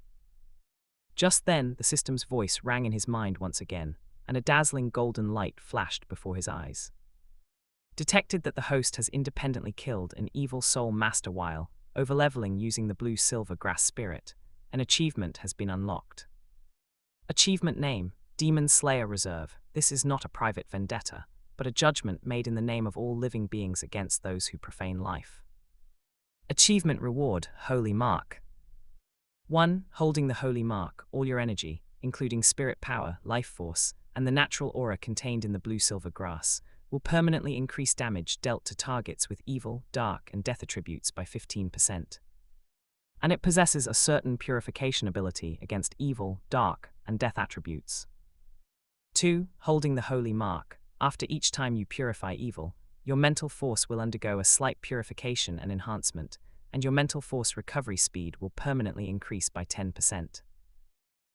Just then, the system's voice rang in his mind once again, and a dazzling golden light flashed before his eyes. Detected that the host has independently killed an evil soul master while overleveling using the blue-silver grass spirit. An achievement has been unlocked. Achievement name, Demon Slayer Reserve. This is not a private vendetta, but a judgment made in the name of all living beings against those who profane life. Achievement reward, Holy Mark. 1. Holding the Holy Mark, all your energy, including spirit power, life force, and the natural aura contained in the blue-silver grass, will permanently increase damage dealt to targets with evil, dark, and death attributes by 15%. And it possesses a certain purification ability against evil, dark, and death attributes. 2. Holding the Holy Mark. After each time you purify evil, your mental force will undergo a slight purification and enhancement, and your mental force recovery speed will permanently increase by 10%.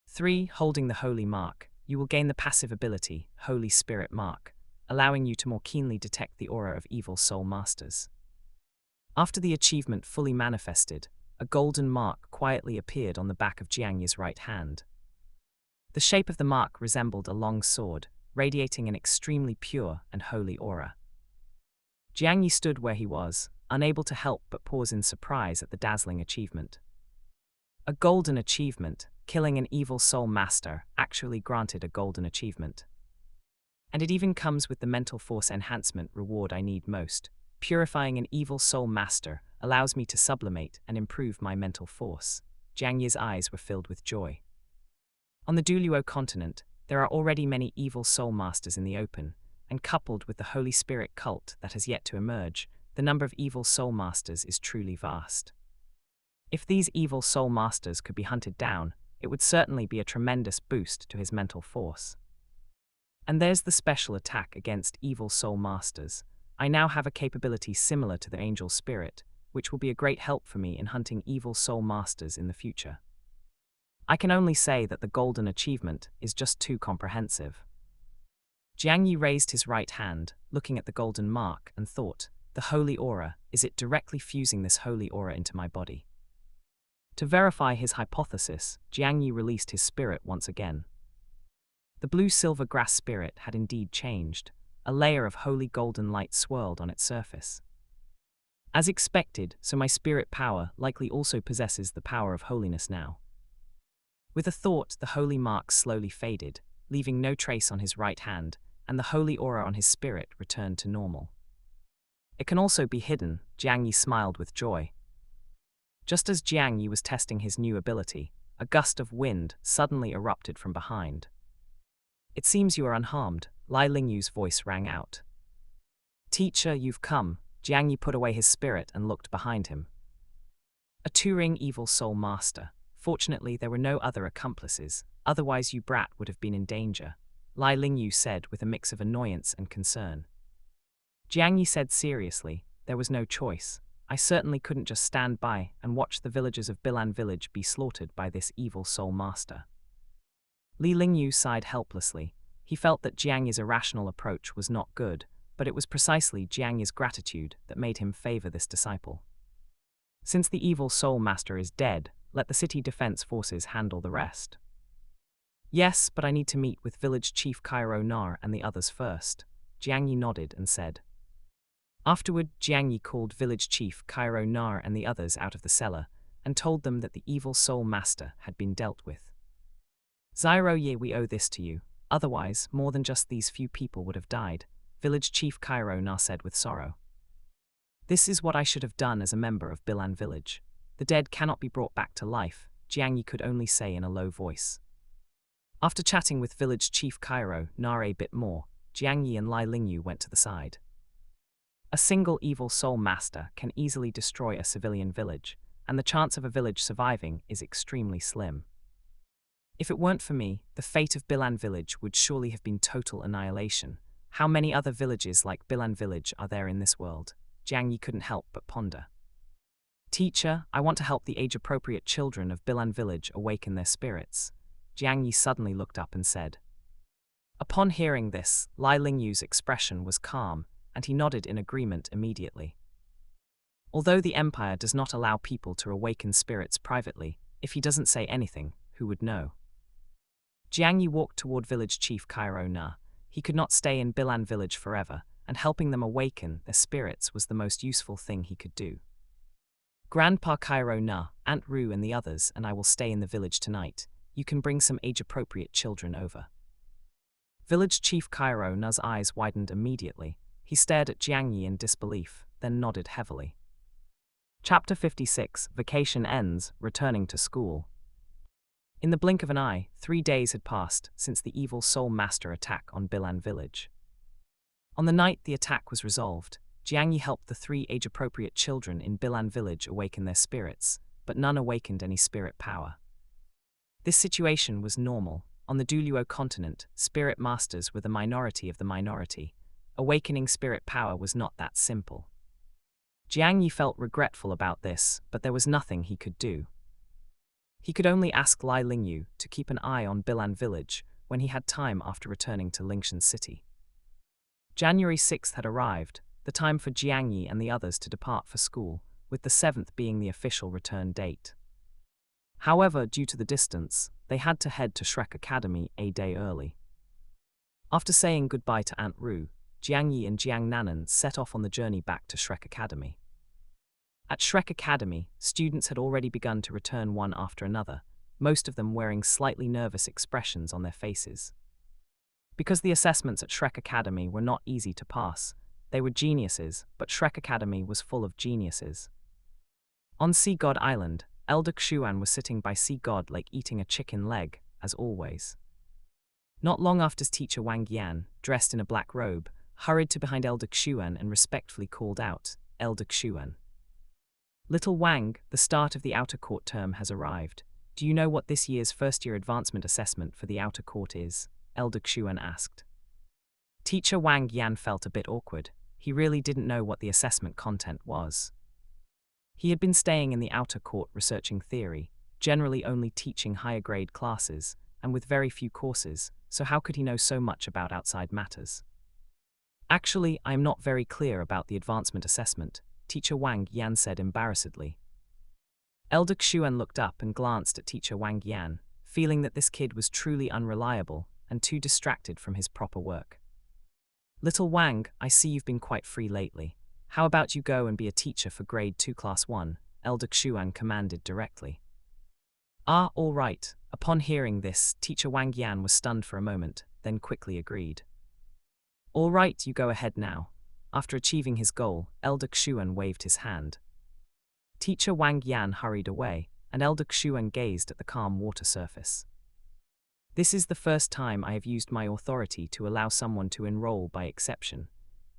3. Holding the Holy Mark. You will gain the passive ability, Holy Spirit Mark, allowing you to more keenly detect the aura of evil soul masters. After the achievement fully manifested, a golden mark quietly appeared on the back of Jiang Yi's right hand. The shape of the mark resembled a long sword, radiating an extremely pure and holy aura. Jiang Yi stood where he was, unable to help but pause in surprise at the dazzling achievement. A golden achievement, killing an evil soul master, actually granted a golden achievement. And it even comes with the mental force enhancement reward I need most. Purifying an evil soul master allows me to sublimate and improve my mental force. Jiang Yi's eyes were filled with joy. On the Douluo Continent, there are already many evil soul masters in the open, and coupled with the Holy Spirit cult that has yet to emerge, the number of evil soul masters is truly vast. If these evil soul masters could be hunted down, it would certainly be a tremendous boost to his mental force. And there's the special attack against evil soul masters. I now have a capability similar to the angel spirit, which will be a great help for me in hunting evil soul masters in the future. I can only say that the golden achievement is just too comprehensive. Jiang Yi raised his right hand, looking at the golden mark, and thought, the holy aura, is it directly fusing this holy aura into my body? To verify his hypothesis, Jiang Yi released his spirit once again. The blue-silver grass spirit had indeed changed. A layer of holy golden light swirled on its surface. As expected, so my spirit power likely also possesses the power of holiness now. With a thought, the holy mark slowly faded, leaving no trace on his right hand, and the holy aura on his spirit returned to normal. It can also be hidden, Jiang Yi smiled with joy. Just as Jiang Yi was testing his new ability, a gust of wind suddenly erupted from behind. It seems you are unharmed, Lai Lingyu's voice rang out. Teacher, you've come. Jiang Yi put away his spirit and looked behind him. A two-ring evil soul master. Fortunately, there were no other accomplices, otherwise you brat would have been in danger, Lai Lingyu said with a mix of annoyance and concern. Jiang Yi said seriously, there was no choice. I certainly couldn't just stand by and watch the villagers of Bilan village be slaughtered by this evil soul master. Li Lingyu sighed helplessly. He felt that Jiang Yi's irrational approach was not good, but it was precisely Jiang Yi's gratitude that made him favor this disciple. Since the evil soul master is dead, let the city defense forces handle the rest. Yes, but I need to meet with village chief Cairo Nar and the others first. Jiang Yi nodded and said. Afterward, Jiang Yi called village chief Cairo Nar and the others out of the cellar and told them that the evil soul master had been dealt with. Zyro Ye, we owe this to you, otherwise more than just these few people would have died, village chief Cairo Nar said with sorrow. This is what I should have done as a member of Bilan village. The dead cannot be brought back to life, Jiang Yi could only say in a low voice. After chatting with village chief Cairo Nar a bit more, Jiang Yi and Lai Lingyu went to the side. A single evil soul master can easily destroy a civilian village, and the chance of a village surviving is extremely slim. If it weren't for me, the fate of Bilan village would surely have been total annihilation. How many other villages like Bilan village are there in this world? Jiang Yi couldn't help but ponder. Teacher, I want to help the age-appropriate children of Bilan village awaken their spirits. Jiang Yi suddenly looked up and said. Upon hearing this, Lai Lingyu's expression was calm, and he nodded in agreement immediately. Although the Empire does not allow people to awaken spirits privately, if he doesn't say anything, who would know? Jiang Yi walked toward village chief Cairo Na. He could not stay in Bilan village forever, and helping them awaken their spirits was the most useful thing he could do. Grandpa Cairo Na, Aunt Ru and the others and I will stay in the village tonight. You can bring some age-appropriate children over. Village chief Cairo Na's eyes widened immediately. He stared at Jiang Yi in disbelief, then nodded heavily. Chapter 56, Vacation Ends, Returning to School. In the blink of an eye, 3 days had passed since the evil soul master attack on Bilan village. On the night the attack was resolved, Jiang Yi helped the 3 age-appropriate children in Bilan village awaken their spirits, but none awakened any spirit power. This situation was normal. On the Douluo Continent, spirit masters were the minority of the minority. Awakening spirit power was not that simple. Jiang Yi felt regretful about this, but there was nothing he could do. He could only ask Lai Lingyu to keep an eye on Bilan village when he had time after returning to Lingshan City. January 6th had arrived, the time for Jiang Yi and the others to depart for school, with the 7th being the official return date. However, due to the distance, they had to head to Shrek Academy a day early. After saying goodbye to Aunt Ru, Jiang Yi and Jiang Nanan set off on the journey back to Shrek Academy. At Shrek Academy, students had already begun to return one after another, most of them wearing slightly nervous expressions on their faces. Because the assessments at Shrek Academy were not easy to pass, they were geniuses, but Shrek Academy was full of geniuses. On Sea God Island, Elder Xuan was sitting by Sea God Lake eating a chicken leg, as always. Not long after teacher Wang Yan, dressed in a black robe, hurried to behind Elder Xuan and respectfully called out, Elder Xuan. Little Wang, the start of the outer court term has arrived. Do you know what this year's first-year advancement assessment for the outer court is? Elder Xuan asked. Teacher Wang Yan felt a bit awkward. He really didn't know what the assessment content was. He had been staying in the outer court researching theory, generally only teaching higher-grade classes, and with very few courses, so how could he know so much about outside matters? Actually, I am not very clear about the advancement assessment, Teacher Wang Yan said embarrassedly. Elder Xuan looked up and glanced at Teacher Wang Yan, feeling that this kid was truly unreliable and too distracted from his proper work. Little Wang, I see you've been quite free lately. How about you go and be a teacher for grade 2 class 1, Elder Xuan commanded directly. Ah, all right. Upon hearing this, Teacher Wang Yan was stunned for a moment, then quickly agreed. All right, you go ahead now. After achieving his goal, Elder Xuan waved his hand. Teacher Wang Yan hurried away, and Elder Xuan gazed at the calm water surface. This is the first time I have used my authority to allow someone to enroll by exception.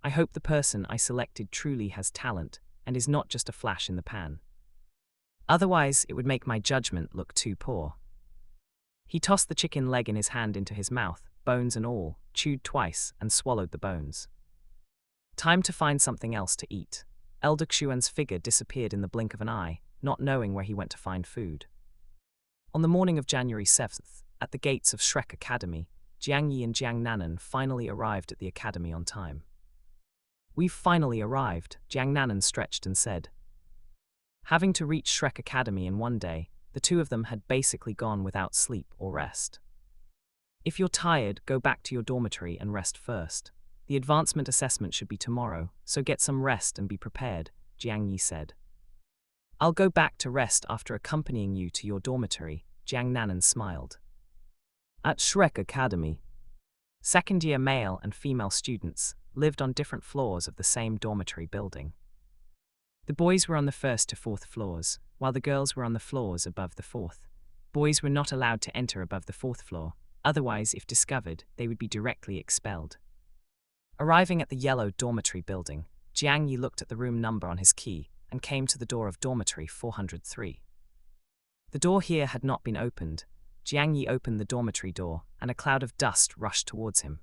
I hope the person I selected truly has talent and is not just a flash in the pan. Otherwise, it would make my judgment look too poor. He tossed the chicken leg in his hand into his mouth, bones and all, chewed twice, and swallowed the bones. Time to find something else to eat. Elder Xuan's figure disappeared in the blink of an eye, not knowing where he went to find food. On the morning of January 7th, at the gates of Shrek Academy, Jiang Yi and Jiang Nanan finally arrived at the academy on time. "We've finally arrived," Jiang Nanan stretched and said. Having to reach Shrek Academy in one day, the two of them had basically gone without sleep or rest. "If you're tired, go back to your dormitory and rest first. The advancement assessment should be tomorrow, so get some rest and be prepared," Jiang Yi said. "I'll go back to rest after accompanying you to your dormitory," Jiang Nanan smiled. At Shrek Academy, second-year male and female students lived on different floors of the same dormitory building. The boys were on the first to fourth floors, while the girls were on the floors above the fourth. Boys were not allowed to enter above the fourth floor, otherwise, if discovered, they would be directly expelled. Arriving at the yellow dormitory building, Jiang Yi looked at the room number on his key and came to the door of dormitory 403. The door here had not been opened. Jiang Yi opened the dormitory door, and a cloud of dust rushed towards him.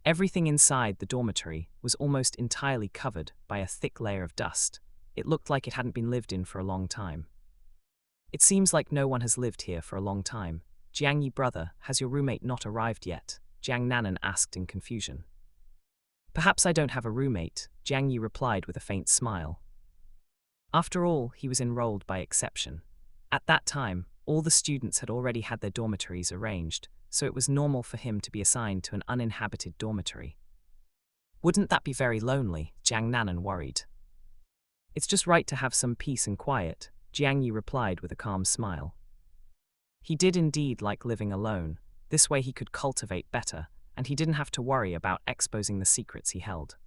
Everything inside the dormitory was almost entirely covered by a thick layer of dust. It looked like it hadn't been lived in for a long time. "It seems like no one has lived here for a long time. Jiang Yi, brother, has your roommate not arrived yet?" Jiang Nanan asked in confusion. "Perhaps I don't have a roommate," Jiang Yi replied with a faint smile. After all, he was enrolled by exception. At that time, all the students had already had their dormitories arranged, so it was normal for him to be assigned to an uninhabited dormitory. "Wouldn't that be very lonely?" Jiang Nanan worried. "It's just right to have some peace and quiet," Jiang Yi replied with a calm smile. He did indeed like living alone. This way he could cultivate better, and he didn't have to worry about exposing the secrets he held.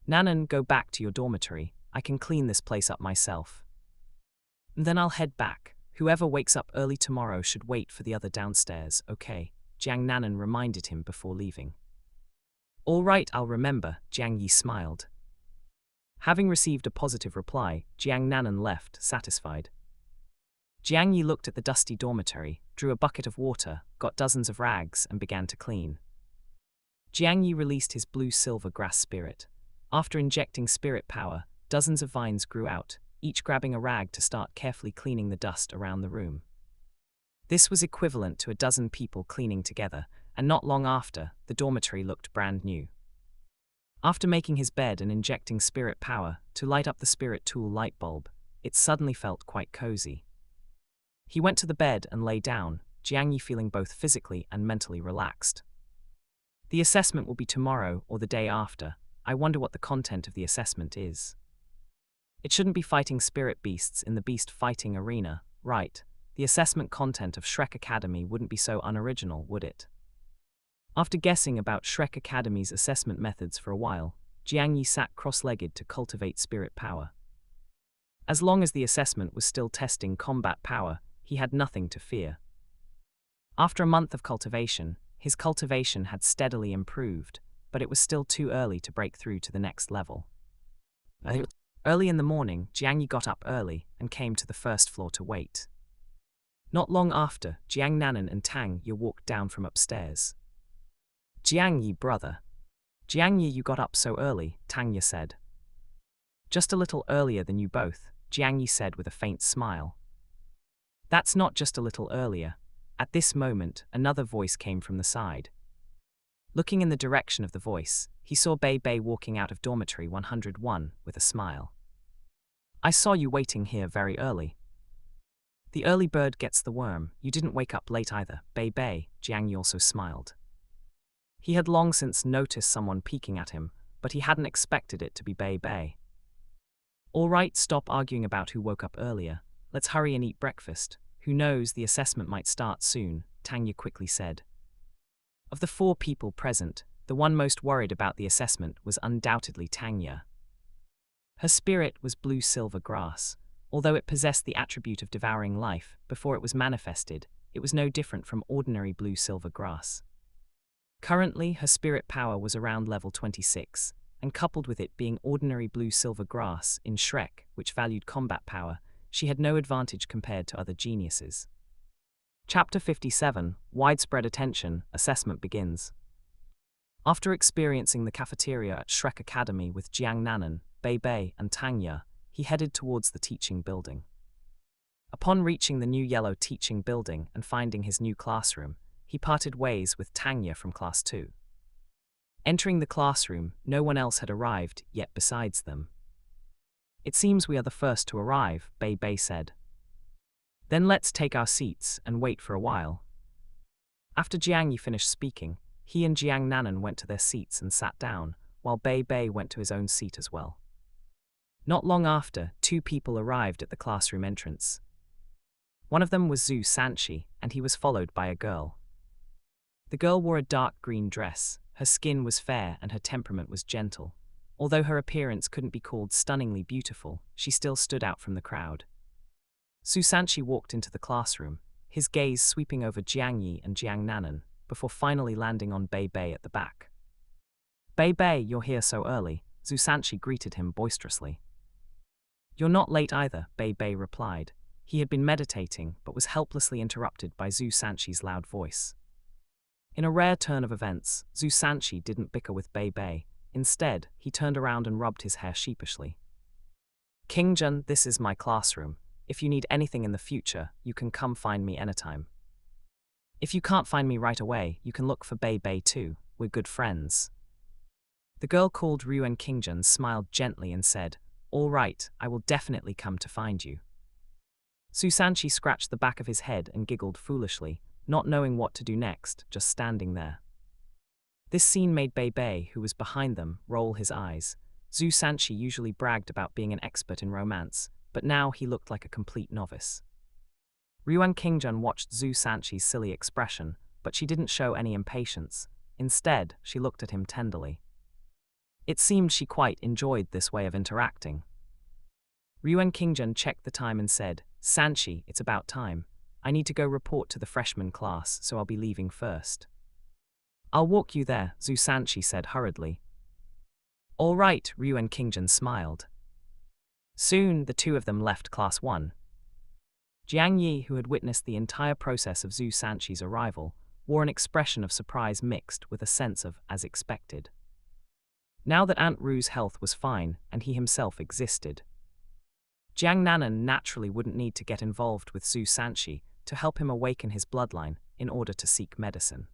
"Nanan, go back to your dormitory. I can clean this place up myself. Then I'll head back. Whoever wakes up early tomorrow should wait for the other downstairs, okay?" Jiang Nanan reminded him before leaving. "All right, I'll remember," Jiang Yi smiled. Having received a positive reply, Jiang Nanan left, satisfied. Jiang Yi looked at the dusty dormitory, drew a bucket of water, got dozens of rags, and began to clean. Jiang Yi released his blue-silver grass spirit. After injecting spirit power, dozens of vines grew out, each grabbing a rag to start carefully cleaning the dust around the room. This was equivalent to a dozen people cleaning together, and not long after, the dormitory looked brand new. After making his bed and injecting spirit power to light up the spirit tool light bulb, it suddenly felt quite cozy. He went to the bed and lay down, Jiang Yi feeling both physically and mentally relaxed. "The assessment will be tomorrow or the day after. I wonder what the content of the assessment is. It shouldn't be fighting spirit beasts in the beast fighting arena, right? The assessment content of Shrek Academy wouldn't be so unoriginal, would it?" After guessing about Shrek Academy's assessment methods for a while, Jiang Yi sat cross-legged to cultivate spirit power. As long as the assessment was still testing combat power, he had nothing to fear. After a month of cultivation, his cultivation had steadily improved, but it was still too early to break through to the next level. Early in the morning, Jiang Yi got up early and came to the first floor to wait. Not long after, Jiang Nanan and Tang Yi walked down from upstairs. "Jiang Yi, brother." "Jiang Yi, you got up so early," Tang Yi said. "Just a little earlier than you both," Jiang Yi said with a faint smile. "That's not just a little earlier." At this moment, another voice came from the side. Looking in the direction of the voice, he saw Bei Bei walking out of dormitory 101 with a smile. "I saw you waiting here very early." "The early bird gets the worm. You didn't wake up late either, Bei Bei," Jiang Yi also smiled. He had long since noticed someone peeking at him, but he hadn't expected it to be Bei Bei. "All right, stop arguing about who woke up earlier. Let's hurry and eat breakfast. Who knows, the assessment might start soon," Tang Yi quickly said. Of the four people present, the one most worried about the assessment was undoubtedly Tang Yi. Her spirit was blue-silver grass. Although it possessed the attribute of devouring life before it was manifested, it was no different from ordinary blue-silver grass. Currently, her spirit power was around level 26, and coupled with it being ordinary blue-silver grass in Shrek, which valued combat power, she had no advantage compared to other geniuses. Chapter 57, Widespread Attention, Assessment begins. After experiencing the cafeteria at Shrek Academy with Jiang Nanan, Bei Bei, and Tanya, he headed towards the teaching building. Upon reaching the new yellow teaching building and finding his new classroom, he parted ways with Tanya from Class 2. Entering the classroom, no one else had arrived yet besides them. "It seems we are the first to arrive," Bei Bei said. "Then let's take our seats and wait for a while." After Jiang Yi finished speaking, he and Jiang Nanan went to their seats and sat down, while Bei Bei went to his own seat as well. Not long after, two people arrived at the classroom entrance. One of them was Zhu Sanchi, and he was followed by a girl. The girl wore a dark green dress, her skin was fair and her temperament was gentle. Although her appearance couldn't be called stunningly beautiful, she still stood out from the crowd. Zhu Sanchi walked into the classroom, his gaze sweeping over Jiang Yi and Jiang Nanan, before finally landing on Bei Bei at the back. "Bei Bei, you're here so early," Zhu Sanchi greeted him boisterously. "You're not late either," Bei Bei replied. He had been meditating, but was helplessly interrupted by Zhu Sanchi's loud voice. In a rare turn of events, Zhu Sanchi didn't bicker with Bei Bei. Instead, he turned around and rubbed his hair sheepishly. "Kingjun, this is my classroom. If you need anything in the future, you can come find me anytime. If you can't find me right away, you can look for Bei Bei too. We're good friends." The girl called Ryuan Kingjun smiled gently and said, "All right, I will definitely come to find you." Zhu Sanchi scratched the back of his head and giggled foolishly, not knowing what to do next, just standing there. This scene made Bei Bei, who was behind them, roll his eyes. Zhu Sanchi usually bragged about being an expert in romance, but now he looked like a complete novice. Ryuan Kingjun watched Zhu Sanchi's silly expression, but she didn't show any impatience. Instead, she looked at him tenderly. It seemed she quite enjoyed this way of interacting. Ryuan Kingjun checked the time and said, "Sanchi, it's about time. I need to go report to the freshman class, so I'll be leaving first." "I'll walk you there," Zhu Sanchi said hurriedly. "All right," Ryuan Kingjun smiled. Soon, the two of them left Class 1. Jiang Yi, who had witnessed the entire process of Zhu Sanchi's arrival, wore an expression of surprise mixed with a sense of as expected. Now that Aunt Ru's health was fine and he himself existed, Jiang Nanan naturally wouldn't need to get involved with Zhu Sanchi to help him awaken his bloodline in order to seek medicine.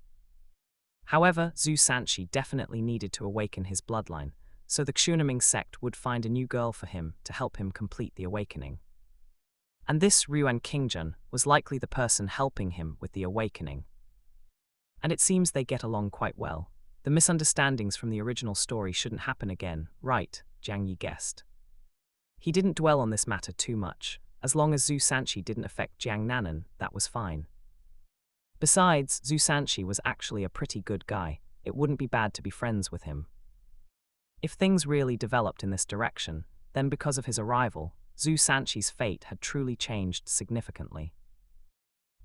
However, Zhu Sanchi definitely needed to awaken his bloodline, so the Xunaming sect would find a new girl for him to help him complete the awakening. And this Ryuan Kingjun was likely the person helping him with the awakening. And it seems they get along quite well. The misunderstandings from the original story shouldn't happen again, right? Jiang Yi guessed. He didn't dwell on this matter too much. As long as Zhu Sanchi didn't affect Jiang Nanan, that was fine. Besides, Zhu Sanchi was actually a pretty good guy. It wouldn't be bad to be friends with him. If things really developed in this direction, then because of his arrival, Zhu Sanchi's fate had truly changed significantly.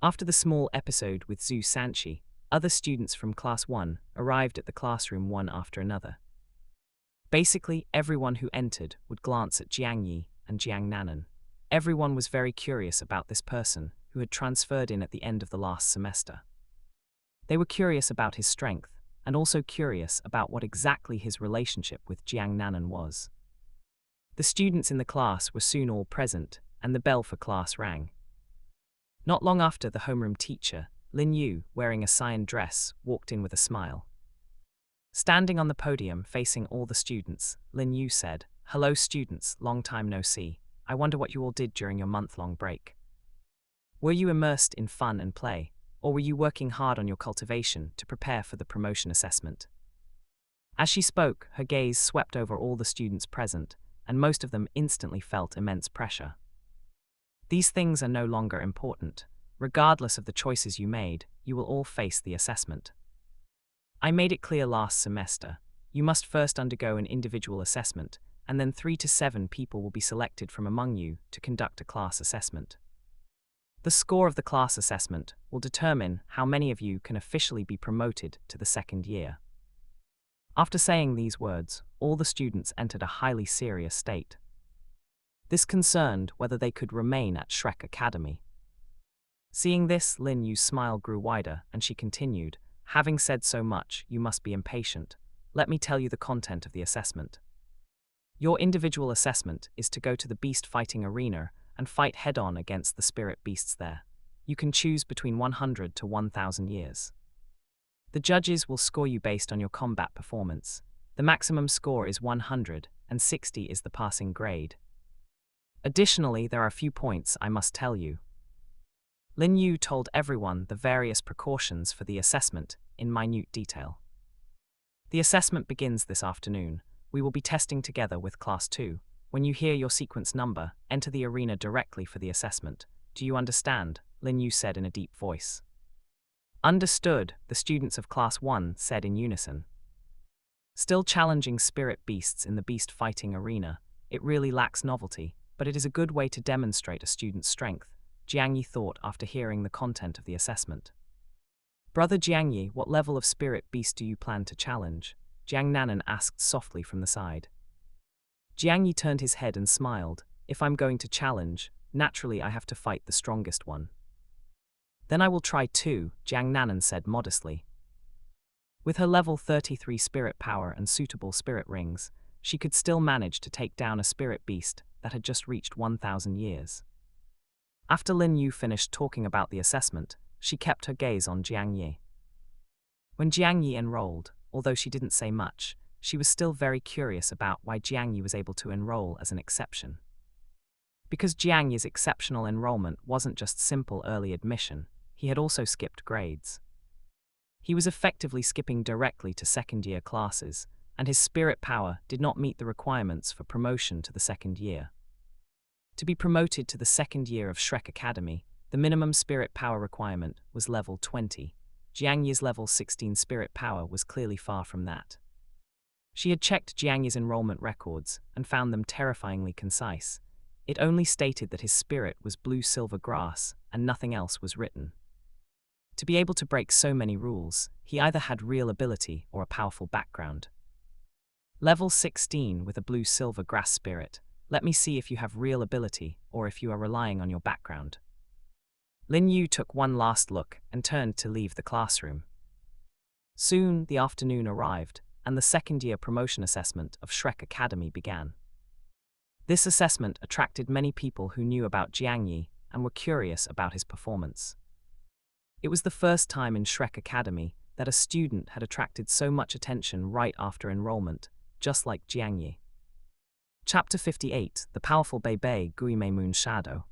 After the small episode with Zhu Sanchi, other students from Class 1 arrived at the classroom one after another. Basically, everyone who entered would glance at Jiang Yi and Jiang Nanan. Everyone was very curious about this person who had transferred in at the end of the last semester. They were curious about his strength, and also curious about what exactly his relationship with Jiang Nanan was. The students in the class were soon all present, and the bell for class rang. Not long after, the homeroom teacher, Lin Yu, wearing a cyan dress, walked in with a smile. Standing on the podium facing all the students, Lin Yu said, "Hello students, long time no see. I wonder what you all did during your month-long break. Were you immersed in fun and play, or were you working hard on your cultivation to prepare for the promotion assessment?" As she spoke, her gaze swept over all the students present, and most of them instantly felt immense pressure. These things are no longer important. Regardless of the choices you made, you will all face the assessment. I made it clear last semester. You must first undergo an individual assessment, and then 3 to 7 people will be selected from among you to conduct a class assessment. The score of the class assessment will determine how many of you can officially be promoted to the second year. After saying these words, all the students entered a highly serious state. This concerned whether they could remain at Shrek Academy. Seeing this, Lin Yu's smile grew wider, and she continued, "Having said so much, you must be impatient. Let me tell you the content of the assessment. Your individual assessment is to go to the beast fighting arena and fight head-on against the spirit beasts there. You can choose between 100 to 1,000 years. The judges will score you based on your combat performance. The maximum score is 100, and 60 is the passing grade. Additionally, there are a few points I must tell you." Lin Yu told everyone the various precautions for the assessment in minute detail. "The assessment begins this afternoon. We will be testing together with Class 2. When you hear your sequence number, enter the arena directly for the assessment. Do you understand?" Lin Yu said in a deep voice. "Understood," the students of Class 1 said in unison. Still challenging spirit beasts in the beast fighting arena, it really lacks novelty, but it is a good way to demonstrate a student's strength, Jiang Yi thought after hearing the content of the assessment. "Brother Jiang Yi, what level of spirit beast do you plan to challenge?" Jiang Nanan asked softly from the side. Jiang Yi turned his head and smiled. "If I'm going to challenge, naturally I have to fight the strongest one." "Then I will try too," Jiang Nanan said modestly. With her level 33 spirit power and suitable spirit rings, she could still manage to take down a spirit beast that had just reached 1,000 years. After Lin Yu finished talking about the assessment, she kept her gaze on Jiang Yi. When Jiang Yi enrolled, although she didn't say much, she was still very curious about why Jiang Yi was able to enroll as an exception. Because Jiang Yi's exceptional enrollment wasn't just simple early admission, he had also skipped grades. He was effectively skipping directly to second-year classes, and his spirit power did not meet the requirements for promotion to the second year. To be promoted to the second year of Shrek Academy, the minimum spirit power requirement was level 20. Jiang Yi's level 16 spirit power was clearly far from that. She had checked Jiang Yi's enrollment records and found them terrifyingly concise. It only stated that his spirit was blue-silver grass, and nothing else was written. To be able to break so many rules, he either had real ability or a powerful background. Level 16 with a blue-silver grass spirit. Let me see if you have real ability or if you are relying on your background. Lin Yu took one last look and turned to leave the classroom. Soon, the afternoon arrived, and the second-year promotion assessment of Shrek Academy began. This assessment attracted many people who knew about Jiang Yi and were curious about his performance. It was the first time in Shrek Academy that a student had attracted so much attention right after enrollment, just like Jiang Yi. Chapter 58, The Powerful Bei Guimei Moon Shadow.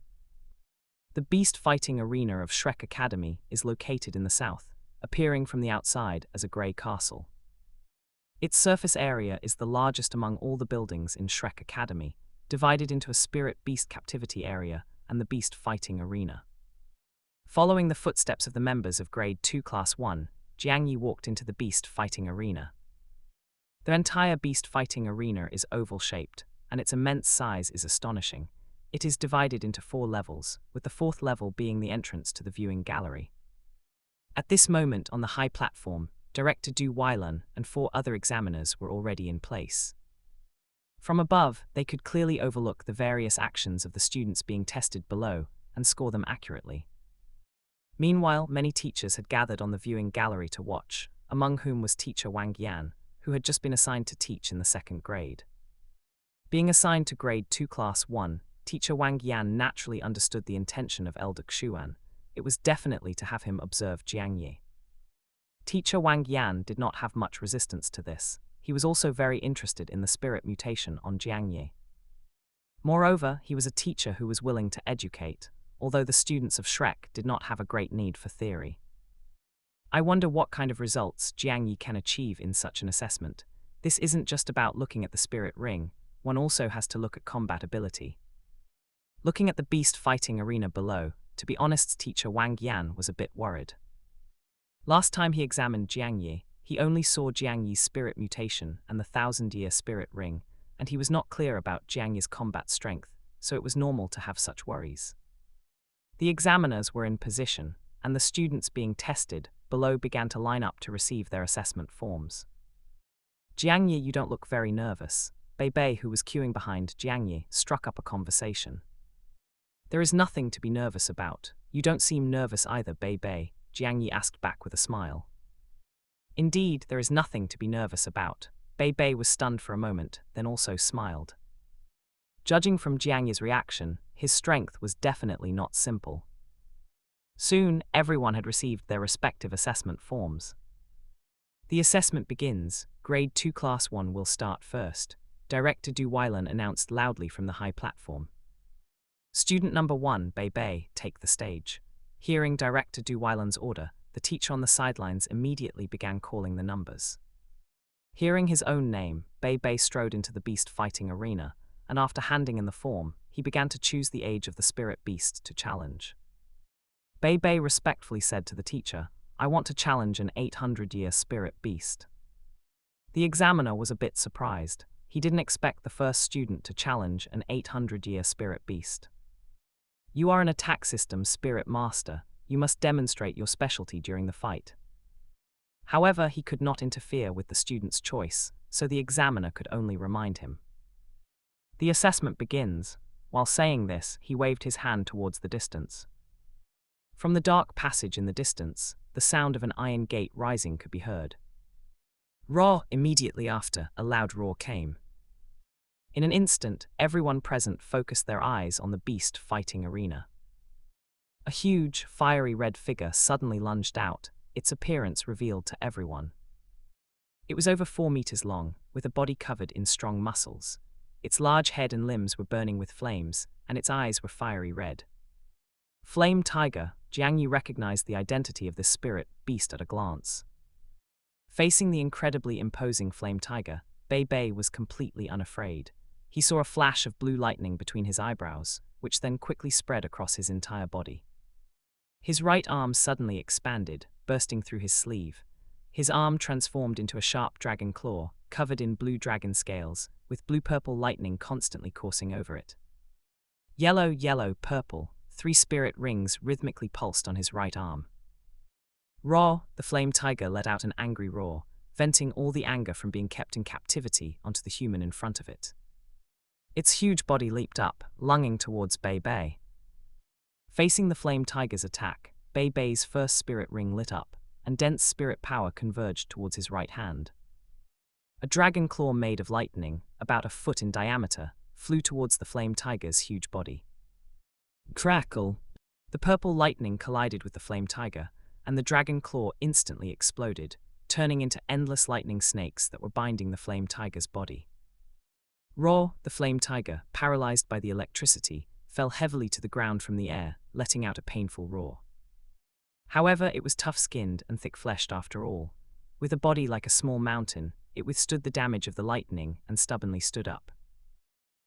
The beast fighting arena of Shrek Academy is located in the south, appearing from the outside as a grey castle. Its surface area is the largest among all the buildings in Shrek Academy, divided into a spirit beast captivity area and the beast fighting arena. Following the footsteps of the members of Grade 2 Class 1, Jiang Yi walked into the beast fighting arena. The entire beast fighting arena is oval-shaped, and its immense size is astonishing. It is divided into 4 levels, with the 4th level being the entrance to the viewing gallery. At this moment on the high platform, Director Du Weilun and 4 other examiners were already in place. From above, they could clearly overlook the various actions of the students being tested below and score them accurately. Meanwhile, many teachers had gathered on the viewing gallery to watch, among whom was teacher Wang Yan, who had just been assigned to teach in the 2nd grade. Being assigned to Grade 2 Class 1, teacher Wang Yan naturally understood the intention of Elder Xuan. It was definitely to have him observe Jiang Yi. Teacher Wang Yan did not have much resistance to this. He was also very interested in the spirit mutation on Jiang Yi. Moreover, he was a teacher who was willing to educate, although the students of Shrek did not have a great need for theory. I wonder what kind of results Jiang Yi can achieve in such an assessment. This isn't just about looking at the spirit ring, one also has to look at combat ability. Looking at the beast fighting arena below, to be honest, teacher Wang Yan was a bit worried. Last time he examined Jiang Yi, he only saw Jiang Yi's spirit mutation and the 1,000-year spirit ring, and he was not clear about Jiang Yi's combat strength, so it was normal to have such worries. The examiners were in position, and the students being tested below began to line up to receive their assessment forms. Jiangye, you don't look very nervous. Bei Bei, who was queuing behind Jiangye, struck up a conversation. There is nothing to be nervous about. You don't seem nervous either, Bei Bei, Jiangye asked back with a smile. Indeed, there is nothing to be nervous about. Bei Bei was stunned for a moment, then also smiled. Judging from Jiangye's reaction, his strength was definitely not simple. Soon, everyone had received their respective assessment forms. The assessment begins. Grade 2 Class 1 will start first. Director Du Weilan announced loudly from the high platform. Student number 1, Bei Bei, take the stage. Hearing Director Du Weilan's order, the teacher on the sidelines immediately began calling the numbers. Hearing his own name, Bei Bei strode into the beast fighting arena, and after handing in the form, he began to choose the age of the spirit beast to challenge. Bei Bei respectfully said to the teacher, "I want to challenge an 800-year spirit beast." The examiner was a bit surprised. He didn't expect the first student to challenge an 800-year spirit beast. You are an attack system spirit master. You must demonstrate your specialty during the fight. However, he could not interfere with the student's choice, so the examiner could only remind him. The assessment begins. While saying this, he waved his hand towards the distance. From the dark passage in the distance, the sound of an iron gate rising could be heard. Roar! Immediately after, a loud roar came. In an instant, everyone present focused their eyes on the beast fighting arena. A huge, fiery red figure suddenly lunged out, its appearance revealed to everyone. It was over 4 meters long, with a body covered in strong muscles. Its large head and limbs were burning with flames, and its eyes were fiery red. Flame Tiger, Jiangye recognized the identity of this spirit beast at a glance. Facing the incredibly imposing Flame Tiger, Bei Bei was completely unafraid. He saw a flash of blue lightning between his eyebrows, which then quickly spread across his entire body. His right arm suddenly expanded, bursting through his sleeve. His arm transformed into a sharp dragon claw, covered in blue dragon scales, with blue-purple lightning constantly coursing over it. Yellow, yellow, purple, 3 spirit rings rhythmically pulsed on his right arm. Roar! The Flame Tiger let out an angry roar, venting all the anger from being kept in captivity onto the human in front of it. Its huge body leaped up, lunging towards Bei Bei. Facing the Flame Tiger's attack, Bei Bei's first spirit ring lit up, and dense spirit power converged towards his right hand. A dragon claw made of lightning, about 1 foot in diameter, flew towards the Flame Tiger's huge body. Crackle! The purple lightning collided with the Flame Tiger, and the dragon claw instantly exploded, turning into endless lightning snakes that were binding the Flame Tiger's body. Roar! The Flame Tiger, paralyzed by the electricity, fell heavily to the ground from the air, letting out a painful roar. However, it was tough-skinned and thick-fleshed after all. With a body like a small mountain, it withstood the damage of the lightning and stubbornly stood up.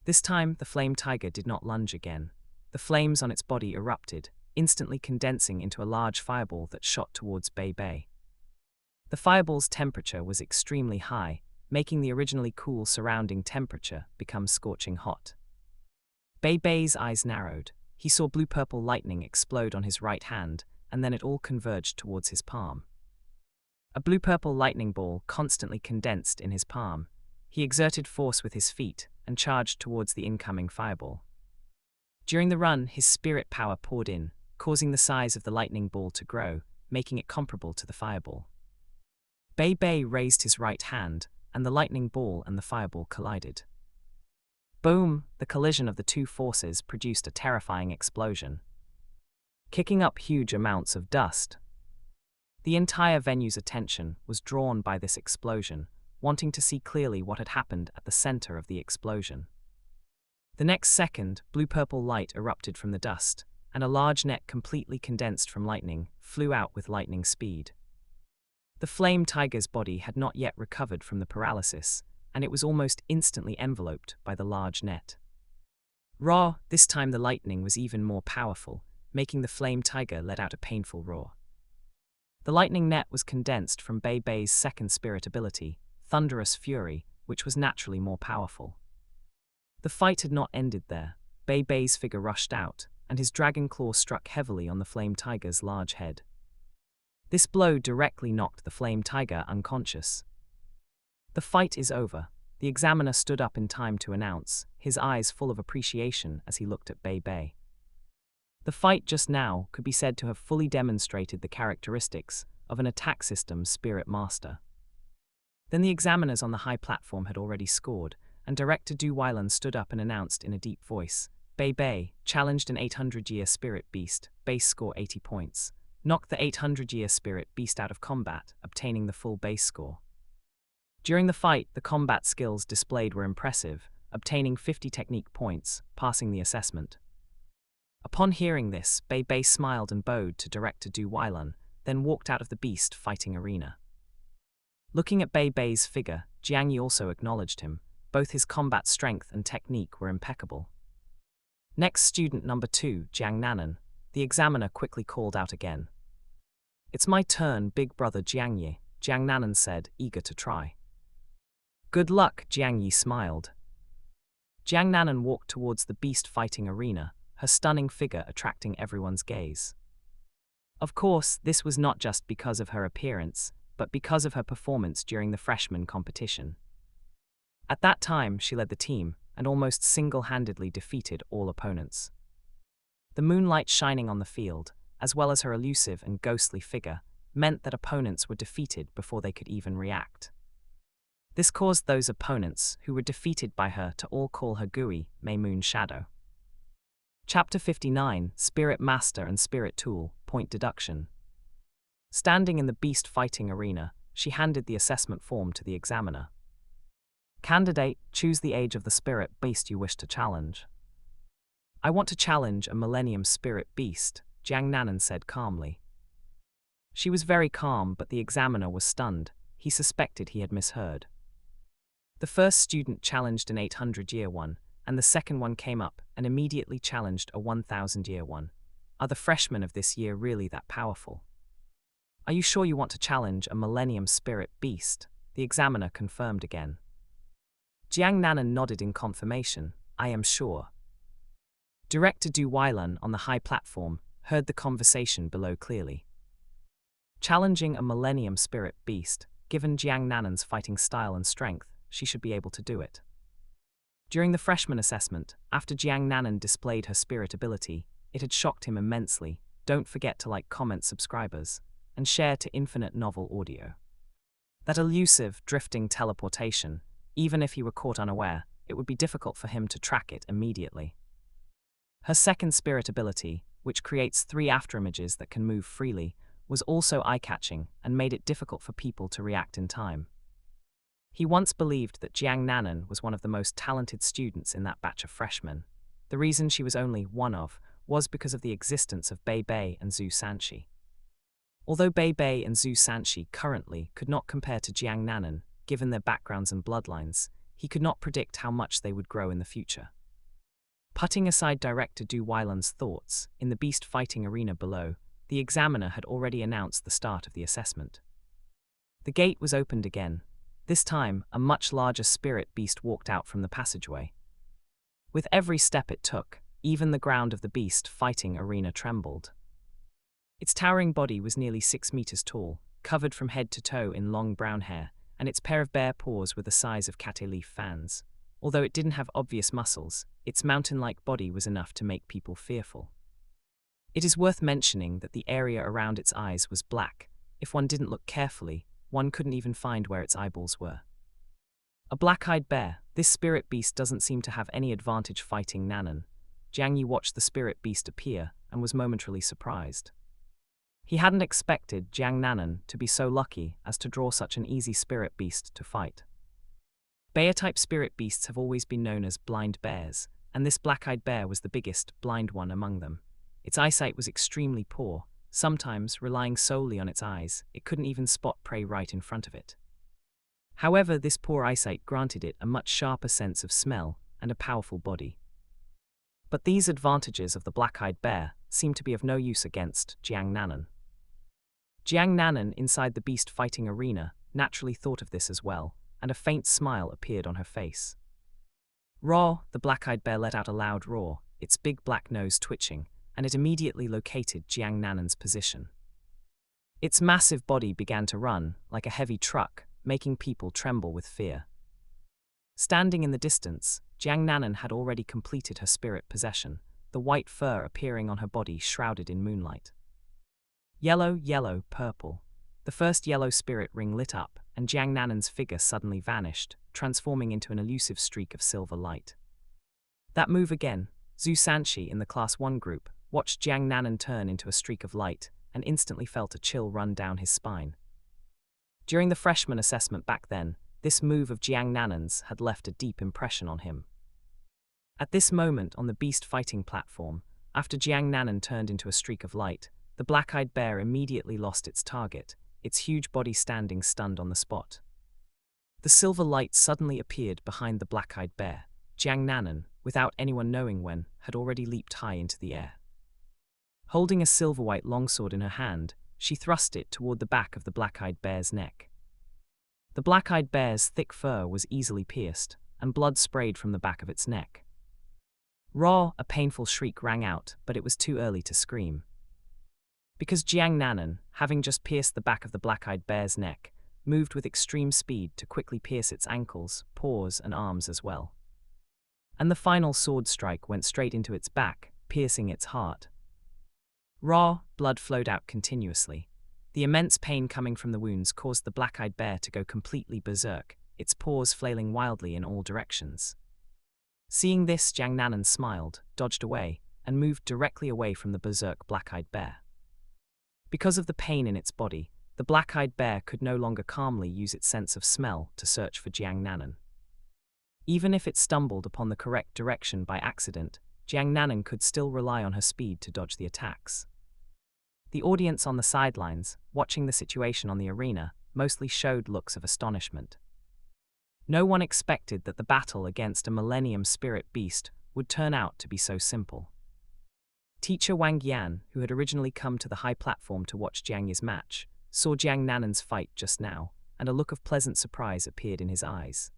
This time, the Flame Tiger did not lunge again. The flames on its body erupted, instantly condensing into a large fireball that shot towards Bei Bei. The fireball's temperature was extremely high, making the originally cool surrounding temperature become scorching hot. Bei Bei's eyes narrowed. He saw blue-purple lightning explode on his right hand, and then it all converged towards his palm. A blue-purple lightning ball constantly condensed in his palm. He exerted force with his feet and charged towards the incoming fireball. During the run, his spirit power poured in, causing the size of the lightning ball to grow, making it comparable to the fireball. Bei Bei raised his right hand, and the lightning ball and the fireball collided. Boom! The collision of the two forces produced a terrifying explosion, kicking up huge amounts of dust. The entire venue's attention was drawn by this explosion, wanting to see clearly what had happened at the center of the explosion. The next second, blue-purple light erupted from the dust, and a large net completely condensed from lightning flew out with lightning speed. The Flame Tiger's body had not yet recovered from the paralysis, and it was almost instantly enveloped by the large net. Roar! This time the lightning was even more powerful, making the Flame Tiger let out a painful roar. The lightning net was condensed from Bei Bei's second spirit ability, Thunderous Fury, which was naturally more powerful. The fight had not ended there. Bei Bei's figure rushed out, and his dragon claw struck heavily on the flame tiger's large head. This blow directly knocked the flame tiger unconscious. The fight is over. The examiner stood up in time to announce, his eyes full of appreciation as he looked at Bei Bei. The fight just now could be said to have fully demonstrated the characteristics of an attack system's spirit master. Then the examiners on the high platform had already scored, and Director Du Weilan stood up and announced in a deep voice, Bei Bei challenged an 800-year spirit beast, base score 80 points, knocked the 800-year spirit beast out of combat, obtaining the full base score. During the fight, the combat skills displayed were impressive, obtaining 50 technique points, passing the assessment. Upon hearing this, Bei Bei smiled and bowed to Director Du Weilan, then walked out of the beast fighting arena. Looking at Bei Bei's figure, Jiang Yi also acknowledged him. Both his combat strength and technique were impeccable. Next, student number 2, Jiang Nanan, the examiner quickly called out again. It's my turn, big brother Jiang Yi, Jiang Nanan said, eager to try. Good luck, Jiang Yi smiled. Jiang Nanan walked towards the beast fighting arena, her stunning figure attracting everyone's gaze. Of course, this was not just because of her appearance, but because of her performance during the freshman competition. At that time, she led the team and almost single-handedly defeated all opponents. The moonlight shining on the field, as well as her elusive and ghostly figure, meant that opponents were defeated before they could even react. This caused those opponents who were defeated by her to all call her Gui, May Moon Shadow. Chapter 59, Spirit Master and Spirit Tool, Point Deduction. Standing in the beast fighting arena, she handed the assessment form to the examiner. Candidate, choose the age of the spirit beast you wish to challenge. I want to challenge a Millennium Spirit Beast, Jiang Nanan said calmly. She was very calm, but the examiner was stunned. He suspected he had misheard. The first student challenged an 800-year one, and the second one came up and immediately challenged a 1,000-year one. Are the freshmen of this year really that powerful? Are you sure you want to challenge a Millennium Spirit Beast? The examiner confirmed again. Jiang Nanan nodded in confirmation. I am sure. Director Du Weilan on the high platform heard the conversation below clearly. Challenging a Millennium Spirit Beast, given Jiang Nanan's fighting style and strength, she should be able to do it. During the freshman assessment, after Jiang Nanan displayed her spirit ability, it had shocked him immensely. Don't forget to like, comment, subscribers, and share to Infinite Novel Audio. That elusive, drifting teleportation, even if he were caught unaware, it would be difficult for him to track it immediately. Her second spirit ability, which creates 3 afterimages that can move freely, was also eye-catching and made it difficult for people to react in time. He once believed that Jiang Nanan was one of the most talented students in that batch of freshmen. The reason she was only one of was because of the existence of Bei Bei and Zhu Sanxi. Although Bei Bei and Zhu Sanxi currently could not compare to Jiang Nanan, given their backgrounds and bloodlines, he could not predict how much they would grow in the future. Putting aside Director Du Weilan's thoughts, in the beast fighting arena below, the examiner had already announced the start of the assessment. The gate was opened again. This time, a much larger spirit beast walked out from the passageway. With every step it took, even the ground of the beast fighting arena trembled. Its towering body was nearly 6 meters tall, covered from head to toe in long brown hair, and its pair of bare paws were the size of cat leaf fans. Although it didn't have obvious muscles, its mountain-like body was enough to make people fearful. It is worth mentioning that the area around its eyes was black. If one didn't look carefully, one couldn't even find where its eyeballs were. A black-eyed bear, this spirit beast doesn't seem to have any advantage fighting Nanan. Jiang Yi watched the spirit beast appear and was momentarily surprised. He hadn't expected Jiang Nanan to be so lucky as to draw such an easy spirit beast to fight. Bear-type spirit beasts have always been known as blind bears, and this black-eyed bear was the biggest, blind one among them. Its eyesight was extremely poor. Sometimes, relying solely on its eyes, it couldn't even spot prey right in front of it. However, this poor eyesight granted it a much sharper sense of smell and a powerful body. But these advantages of the black-eyed bear seemed to be of no use against Jiang Nanan. Jiang Nanan, inside the beast fighting arena, naturally thought of this as well, and a faint smile appeared on her face. Roar! The black-eyed bear let out a loud roar, its big black nose twitching, and it immediately located Jiang Nanen's position. Its massive body began to run, like a heavy truck, making people tremble with fear. Standing in the distance, Jiang Nanen had already completed her spirit possession, the white fur appearing on her body shrouded in moonlight. Yellow, yellow, purple. The first yellow spirit ring lit up, and Jiang Nanen's figure suddenly vanished, transforming into an elusive streak of silver light. That move again. Zhu Sanchi in the Class 1 group watched Jiang Nanen turn into a streak of light and instantly felt a chill run down his spine. During the freshman assessment back then, this move of Jiang Nanen's had left a deep impression on him. At this moment on the beast fighting platform, after Jiang Nanen turned into a streak of light, the black-eyed bear immediately lost its target, its huge body standing stunned on the spot. The silver light suddenly appeared behind the black-eyed bear. Jiang Nanen, without anyone knowing when, had already leaped high into the air. Holding a silver-white longsword in her hand, she thrust it toward the back of the black-eyed bear's neck. The black-eyed bear's thick fur was easily pierced, and blood sprayed from the back of its neck. Raw, a painful shriek rang out, but it was too early to scream. Because Jiang Nanen, having just pierced the back of the black-eyed bear's neck, moved with extreme speed to quickly pierce its ankles, paws, and arms as well. And the final sword strike went straight into its back, piercing its heart. Raw, blood flowed out continuously. The immense pain coming from the wounds caused the black-eyed bear to go completely berserk, its paws flailing wildly in all directions. Seeing this, Jiang Nanen smiled, dodged away, and moved directly away from the berserk black-eyed bear. Because of the pain in its body, the black-eyed bear could no longer calmly use its sense of smell to search for Jiang Nanen. Even if it stumbled upon the correct direction by accident, Jiang Nanen could still rely on her speed to dodge the attacks. The audience on the sidelines, watching the situation on the arena, mostly showed looks of astonishment. No one expected that the battle against a Millennium Spirit Beast would turn out to be so simple. Teacher Wang Yan, who had originally come to the high platform to watch Jiang Yi's match, saw Jiang Nanen's fight just now, and a look of pleasant surprise appeared in his eyes.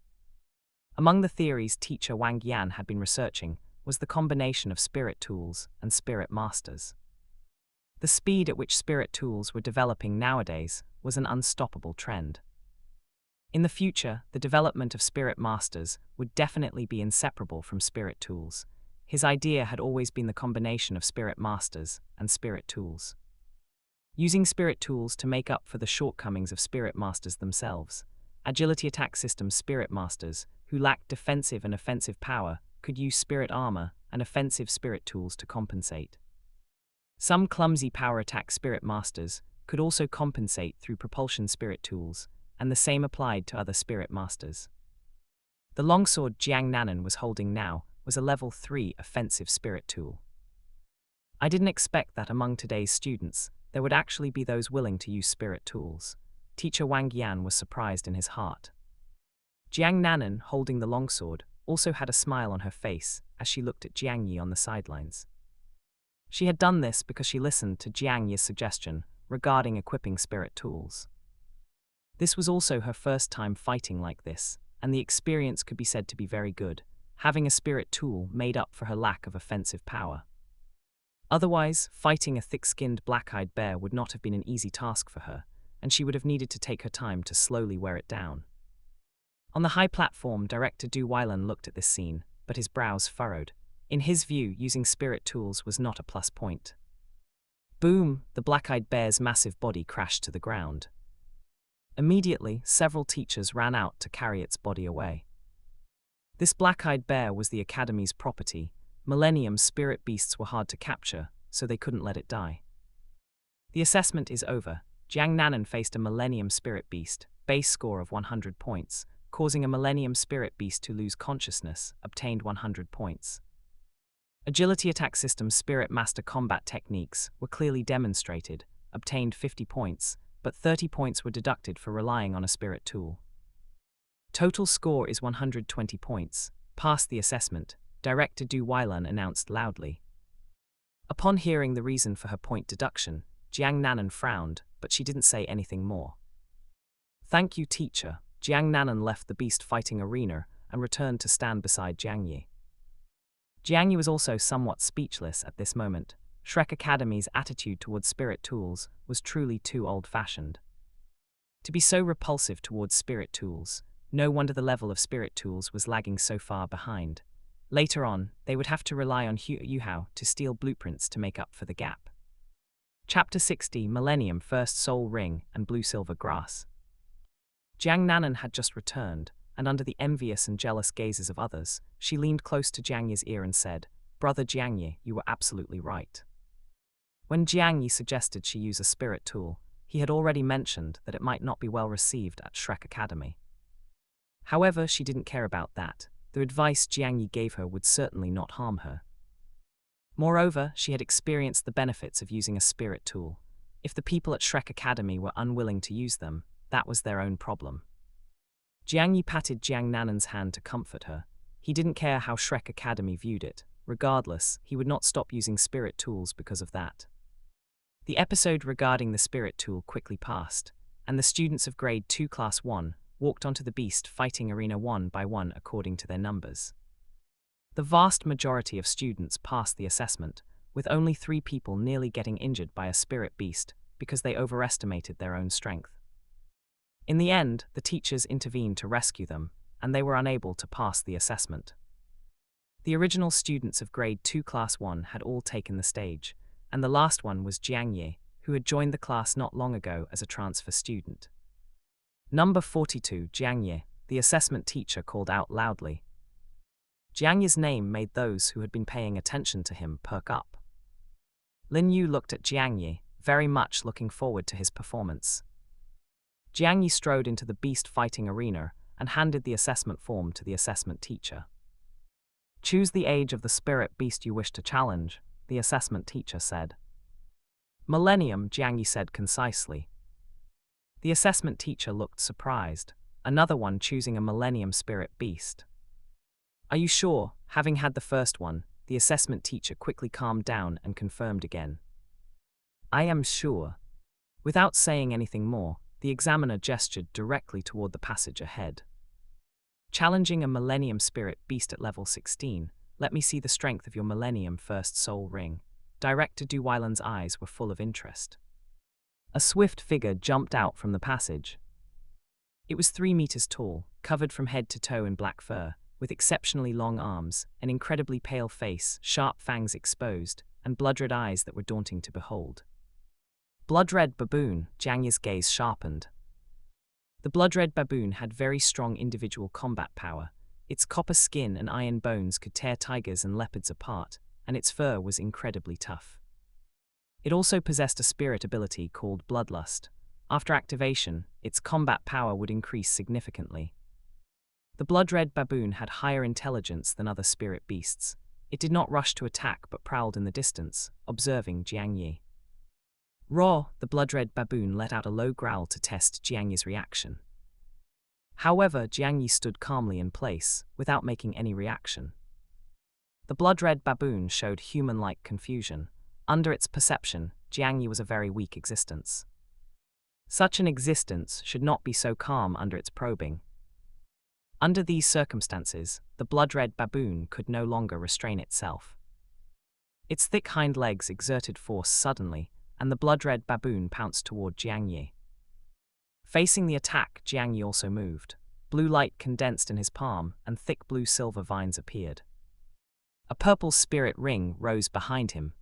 Among the theories Teacher Wang Yan had been researching was the combination of spirit tools and spirit masters. The speed at which spirit tools were developing nowadays was an unstoppable trend. In the future, the development of spirit masters would definitely be inseparable from spirit tools. His idea had always been the combination of spirit masters and spirit tools. Using spirit tools to make up for the shortcomings of spirit masters themselves, agility attack system spirit masters, who lacked defensive and offensive power, could use spirit armor and offensive spirit tools to compensate. Some clumsy power attack spirit masters could also compensate through propulsion spirit tools, and the same applied to other spirit masters. The longsword Jiang Nanen was holding now was a level 3 offensive spirit tool. I didn't expect that among today's students there would actually be those willing to use spirit tools. Teacher Wang Yan was surprised in his heart. Jiang Nanen, holding the longsword, also had a smile on her face as she looked at Jiang Yi on the sidelines. She had done this because she listened to Jiang Yi's suggestion regarding equipping spirit tools. This was also her first time fighting like this, and the experience could be said to be very good, having a spirit tool made up for her lack of offensive power. Otherwise, fighting a thick-skinned black-eyed bear would not have been an easy task for her, and she would have needed to take her time to slowly wear it down. On the high platform, director Du Weilan looked at this scene, but his brows furrowed. In his view, using spirit tools was not a plus point. Boom! The black-eyed bear's massive body crashed to the ground. Immediately, several teachers ran out to carry its body away. This black-eyed bear was the Academy's property. Millennium spirit beasts were hard to capture, so they couldn't let it die. The assessment is over. Jiang Nanen faced a Millennium spirit beast, base score of 100 points, causing a Millennium spirit beast to lose consciousness, obtained 100 points. Agility attack system spirit master combat techniques were clearly demonstrated, obtained 50 points, but 30 points were deducted for relying on a spirit tool. Total score is 120 points. Passed the assessment, Director Du Weilan announced loudly. Upon hearing the reason for her point deduction, Jiang Nanen frowned, but she didn't say anything more. Thank you, teacher. Jiang Nanen left the beast fighting arena and returned to stand beside Jiang Yi. Jiang Yi was also somewhat speechless at this moment. Shrek Academy's attitude towards spirit tools was truly too old-fashioned. To be so repulsive towards spirit tools, no wonder the level of spirit tools was lagging so far behind. Later on, they would have to rely on Yuhao to steal blueprints to make up for the gap. Chapter 60, Millennium First Soul Ring and Blue Silver Grass. Jiang Nanan had just returned, and under the envious and jealous gazes of others, she leaned close to Jiang Yi's ear and said, "Brother Jiang Yi, you were absolutely right." When Jiang Yi suggested she use a spirit tool, he had already mentioned that it might not be well received at Shrek Academy. However, she didn't care about that. The advice Jiang Yi gave her would certainly not harm her. Moreover, she had experienced the benefits of using a spirit tool. If the people at Shrek Academy were unwilling to use them, that was their own problem. Jiang Yi patted Jiang Nanan's hand to comfort her. He didn't care how Shrek Academy viewed it. Regardless, he would not stop using spirit tools because of that. The episode regarding the spirit tool quickly passed, and the students of Grade 2 Class 1 walked onto the beast fighting arena one by one according to their numbers. The vast majority of students passed the assessment, with only 3 people nearly getting injured by a spirit beast because they overestimated their own strength. In the end, the teachers intervened to rescue them, and they were unable to pass the assessment. The original students of Grade 2 Class 1 had all taken the stage, and the last one was Jiang Yi, who had joined the class not long ago as a transfer student. Number 42, Jiang Yi, the assessment teacher called out loudly. Jiang Yi's name made those who had been paying attention to him perk up. Lin Yu looked at Jiang Yi, very much looking forward to his performance. Jiang Yi strode into the beast fighting arena and handed the assessment form to the assessment teacher. "Choose the age of the spirit beast you wish to challenge," the assessment teacher said. "Millennium," Jiang Yi said concisely. The assessment teacher looked surprised. Another one choosing a millennium spirit beast. "Are you sure?" Having had the first one, the assessment teacher quickly calmed down and confirmed again. "I am sure." Without saying anything more, the examiner gestured directly toward the passage ahead. "Challenging a millennium spirit beast at level 16, let me see the strength of your millennium first soul ring." Director Du Weilan's eyes were full of interest. A swift figure jumped out from the passage. It was 3 meters tall, covered from head to toe in black fur, with exceptionally long arms, an incredibly pale face, sharp fangs exposed, and blood-red eyes that were daunting to behold. Blood-red baboon, Jiang Yi's gaze sharpened. The blood-red baboon had very strong individual combat power. Its copper skin and iron bones could tear tigers and leopards apart, and its fur was incredibly tough. It also possessed a spirit ability called Bloodlust. After activation, its combat power would increase significantly. The blood-red baboon had higher intelligence than other spirit beasts. It did not rush to attack but prowled in the distance, observing Jiang Yi. Raw, the blood-red baboon let out a low growl to test Jiang Yi's reaction. However, Jiang Yi stood calmly in place, without making any reaction. The blood-red baboon showed human-like confusion. Under its perception, Jiang Yi was a very weak existence. Such an existence should not be so calm under its probing. Under these circumstances, the blood-red baboon could no longer restrain itself. Its thick hind legs exerted force suddenly, and the blood-red baboon pounced toward Jiang Yi. Facing the attack, Jiang Yi also moved. Blue light condensed in his palm, and thick blue-silver vines appeared. A purple spirit ring rose behind him.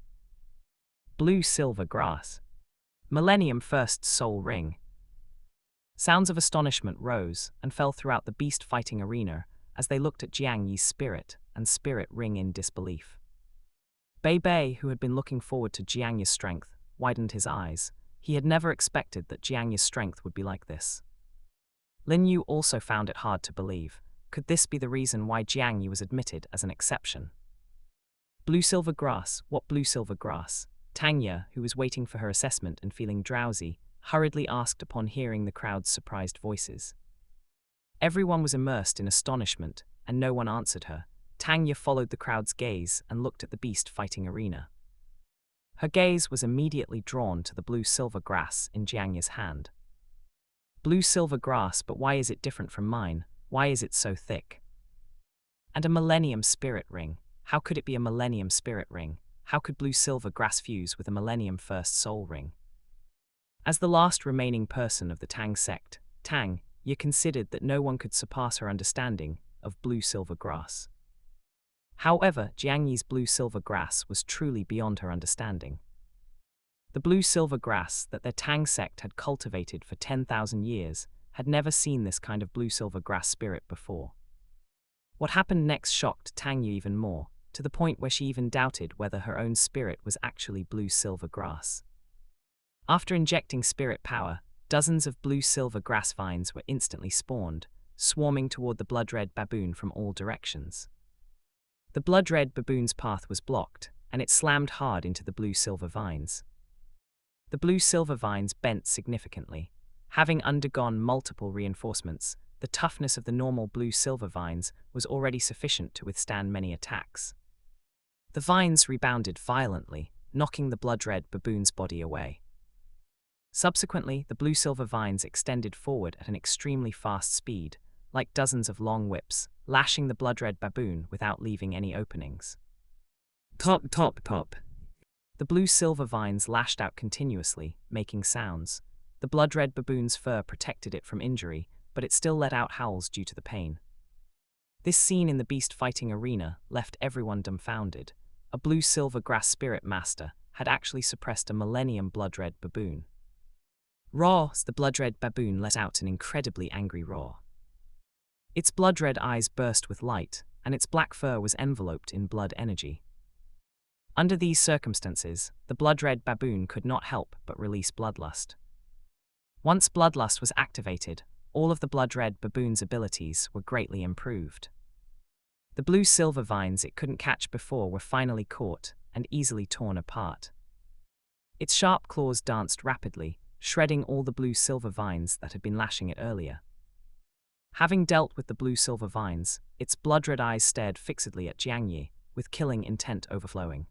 Blue-silver grass. Millennium First Soul Ring. Sounds of astonishment rose and fell throughout the beast fighting arena as they looked at Jiang Yi's spirit and spirit ring in disbelief. Bei Bei, who had been looking forward to Jiang Yi's strength, widened his eyes. He had never expected that Jiang Yi's strength would be like this. Lin Yu also found it hard to believe. Could this be the reason why Jiang Yi was admitted as an exception? Blue-silver grass, what blue-silver grass? Tanya, who was waiting for her assessment and feeling drowsy, hurriedly asked upon hearing the crowd's surprised voices. Everyone was immersed in astonishment, and no one answered her. Tanya followed the crowd's gaze and looked at the beast fighting arena. Her gaze was immediately drawn to the blue-silver grass in Jiang Yi's hand. Blue-silver grass, but why is it different from mine? Why is it so thick? And a millennium spirit ring. How could it be a millennium spirit ring? how could blue-silver grass fuse with a millennium-first soul ring? As the last remaining person of the Tang sect, Tang, Ye considered that no one could surpass her understanding of blue-silver grass. However, Jiang Yi's blue-silver grass was truly beyond her understanding. The blue-silver grass that their Tang sect had cultivated for 10,000 years had never seen this kind of blue-silver grass spirit before. What happened next shocked Tang Yi even more, to the point where she even doubted whether her own spirit was actually blue-silver grass. After injecting spirit power, dozens of blue-silver grass vines were instantly spawned, swarming toward the blood-red baboon from all directions. The blood-red baboon's path was blocked, and it slammed hard into the blue-silver vines. The blue-silver vines bent significantly. Having undergone multiple reinforcements, the toughness of the normal blue-silver vines was already sufficient to withstand many attacks. The vines rebounded violently, knocking the blood-red baboon's body away. Subsequently, the blue-silver vines extended forward at an extremely fast speed, like dozens of long whips, lashing the blood-red baboon without leaving any openings. Pop, pop, pop. The blue-silver vines lashed out continuously, making sounds. The blood-red baboon's fur protected it from injury, but it still let out howls due to the pain. This scene in the beast fighting arena left everyone dumbfounded. A blue-silver grass spirit master had actually suppressed a millennium blood-red baboon. Roar! The blood-red baboon let out an incredibly angry roar. Its blood-red eyes burst with light, and its black fur was enveloped in blood energy. Under these circumstances, the blood-red baboon could not help but release bloodlust. Once bloodlust was activated, all of the blood-red baboon's abilities were greatly improved. The blue-silver vines it couldn't catch before were finally caught and easily torn apart. Its sharp claws danced rapidly, shredding all the blue-silver vines that had been lashing it earlier. Having dealt with the blue-silver vines, its blood-red eyes stared fixedly at Jiang Yi, with killing intent overflowing.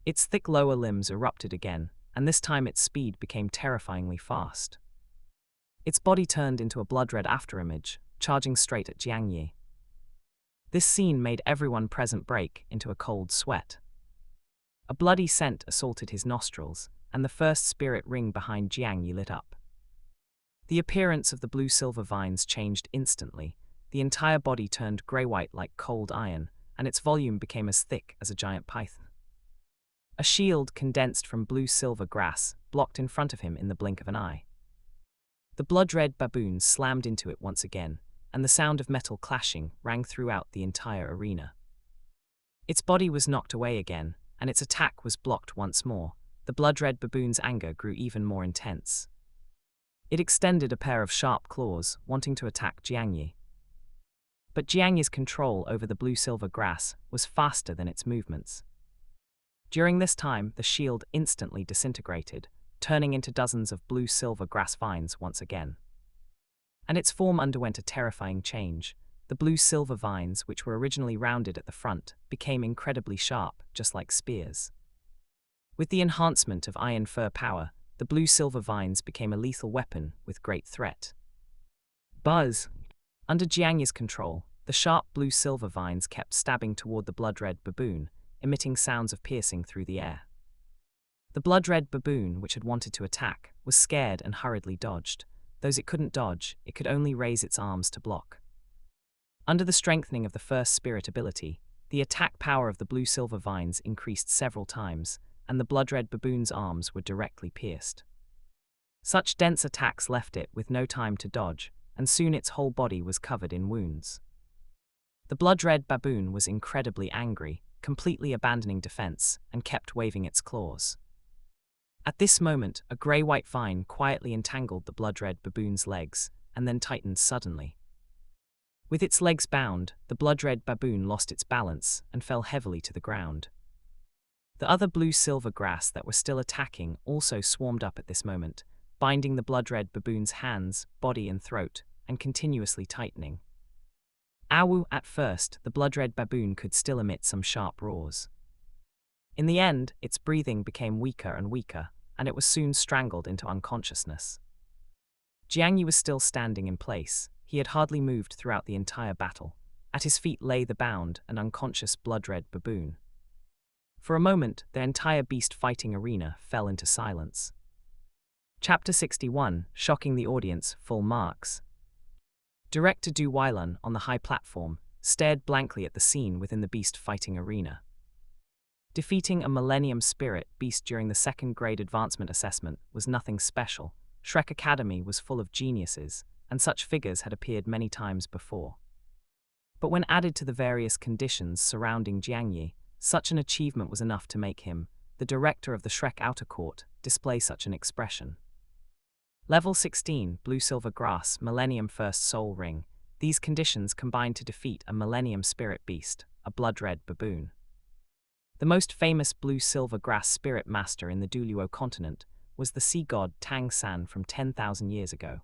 Its thick lower limbs erupted again, and this time its speed became terrifyingly fast. Its body turned into a blood-red afterimage, charging straight at Jiang Yi. This scene made everyone present break into a cold sweat. A bloody scent assaulted his nostrils, and the first spirit ring behind Jiang Yi lit up. The appearance of the blue-silver vines changed instantly. The entire body turned grey-white like cold iron, and its volume became as thick as a giant python. A shield condensed from blue-silver grass blocked in front of him in the blink of an eye. The blood-red baboon slammed into it once again, and the sound of metal clashing rang throughout the entire arena. Its body was knocked away again, and its attack was blocked once more. The blood-red baboon's anger grew even more intense. It extended a pair of sharp claws, wanting to attack Jiang Yi. But Jiang Yi's control over the blue-silver grass was faster than its movements. During this time, the shield instantly disintegrated, turning into dozens of blue-silver grass vines once again. And its form underwent a terrifying change. The blue-silver vines, which were originally rounded at the front, became incredibly sharp, just like spears. With the enhancement of iron fur power, the blue-silver vines became a lethal weapon with great threat. Buzz. Under Jiang Yi's control, the sharp blue-silver vines kept stabbing toward the blood-red baboon, emitting sounds of piercing through the air. The blood-red baboon, which had wanted to attack, was scared and hurriedly dodged. Those it couldn't dodge, it could only raise its arms to block. Under the strengthening of the first spirit ability, the attack power of the blue-silver vines increased several times, and the blood-red baboon's arms were directly pierced. Such dense attacks left it with no time to dodge, and soon its whole body was covered in wounds. The blood-red baboon was incredibly angry, completely abandoning defense, and kept waving its claws. At this moment, a grey-white vine quietly entangled the blood-red baboon's legs, and then tightened suddenly. With its legs bound, the blood-red baboon lost its balance and fell heavily to the ground. The other blue-silver grass that were still attacking also swarmed up at this moment, binding the blood-red baboon's hands, body and throat, and continuously tightening. Awu! At first, the blood-red baboon could still emit some sharp roars. In the end, its breathing became weaker and weaker, and it was soon strangled into unconsciousness. Jiang Yi was still standing in place. He had hardly moved throughout the entire battle. At his feet lay the bound and unconscious blood-red baboon. For a moment, the entire beast fighting arena fell into silence. Chapter 61, shocking the audience, full marks. Director Du Weilan, on the high platform, stared blankly at the scene within the beast fighting arena. Defeating a Millennium Spirit beast during the second grade advancement assessment was nothing special. Shrek Academy was full of geniuses, and such figures had appeared many times before. But when added to the various conditions surrounding Jiangyi, such an achievement was enough to make him, the director of the Shrek Outer Court, display such an expression. Level 16, Blue Silver Grass, Millennium First Soul Ring. These conditions combined to defeat a Millennium Spirit Beast, a blood-red baboon. The most famous Blue Silver Grass Spirit Master in the Douluo Continent was the sea god Tang San from 10,000 years ago.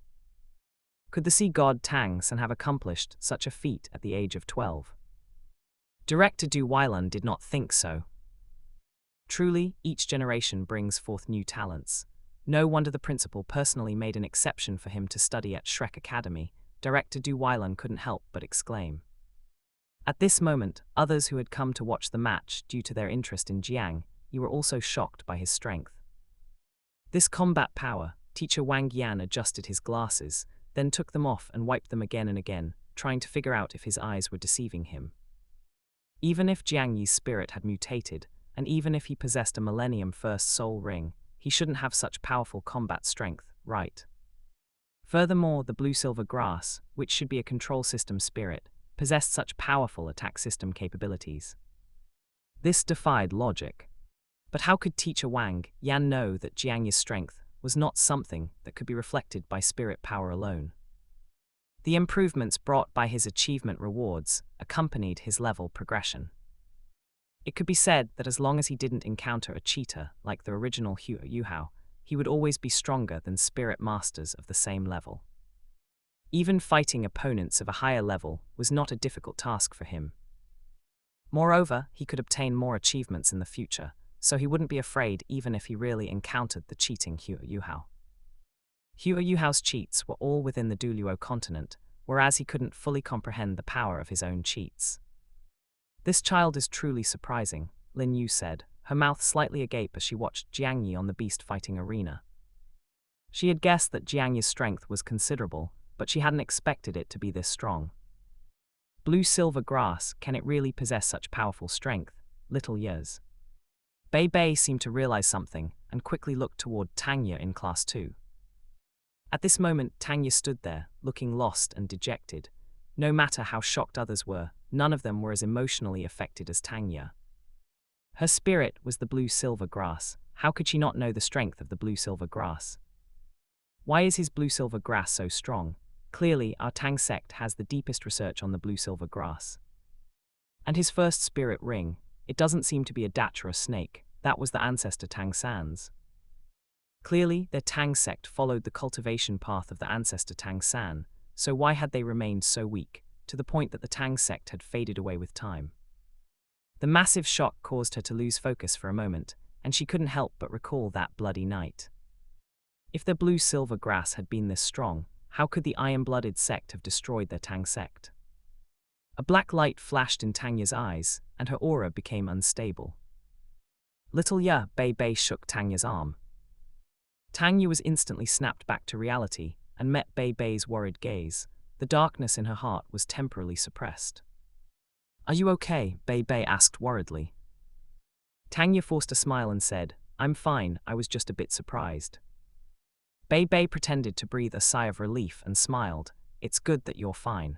Could the sea god Tang San have accomplished such a feat at the age of 12? Director Du Weilan did not think so. Truly, each generation brings forth new talents. No wonder the principal personally made an exception for him to study at Shrek Academy. Director Du Weilan couldn't help but exclaim. At this moment, others who had come to watch the match due to their interest in Jiang Yi were also shocked by his strength. This combat power, teacher Wang Yan adjusted his glasses, then took them off and wiped them again and again, trying to figure out if his eyes were deceiving him. Even if Jiang Yi's spirit had mutated, and even if he possessed a Millennium First Soul Ring, he shouldn't have such powerful combat strength, right? Furthermore, the Blue Silver Grass, which should be a control system spirit, possessed such powerful attack system capabilities. This defied logic. But how could teacher Wang Yan know that Jiang Yi's strength was not something that could be reflected by spirit power alone? The improvements brought by his achievement rewards accompanied his level progression. It could be said that as long as he didn't encounter a cheater like the original Hu Yuhao, he would always be stronger than spirit masters of the same level. Even fighting opponents of a higher level was not a difficult task for him. Moreover, he could obtain more achievements in the future, so he wouldn't be afraid even if he really encountered the cheating Hu Yuhao. Hu Yuhao's cheats were all within the Douluo Continent, whereas he couldn't fully comprehend the power of his own cheats. This child is truly surprising, Lin Yu said, her mouth slightly agape as she watched Jiang Yi on the beast fighting arena. She had guessed that Jiang Yi's strength was considerable, but she hadn't expected it to be this strong. Blue Silver Grass, can it really possess such powerful strength? Little Years. Bei Bei seemed to realize something and quickly looked toward Tanya in Class 2. At this moment, Tanya stood there, looking lost and dejected. No matter how shocked others were, none of them were as emotionally affected as Tanya. Her spirit was the Blue Silver Grass. How could she not know the strength of the Blue Silver Grass? Why is his Blue Silver Grass so strong? Clearly, our Tang sect has the deepest research on the Blue Silver Grass. And his first spirit ring, it doesn't seem to be a datch or a snake. That was the ancestor Tang San's. Clearly, their Tang sect followed the cultivation path of the ancestor Tang San, so why had they remained so weak, to the point that the Tang sect had faded away with time? The massive shock caused her to lose focus for a moment, and she couldn't help but recall that bloody night. If the Blue Silver Grass had been this strong, how could the iron-blooded sect have destroyed their Tang sect? A black light flashed in Tanya's eyes, and her aura became unstable. Little Bei Bei shook Tanya's arm. Tanya was instantly snapped back to reality and met Bei Bei's worried gaze. The darkness in her heart was temporarily suppressed. "Are you okay?" Bei Bei asked worriedly. Tanya forced a smile and said, "I'm fine, I was just a bit surprised." Bei Bei pretended to breathe a sigh of relief and smiled. "It's good that you're fine."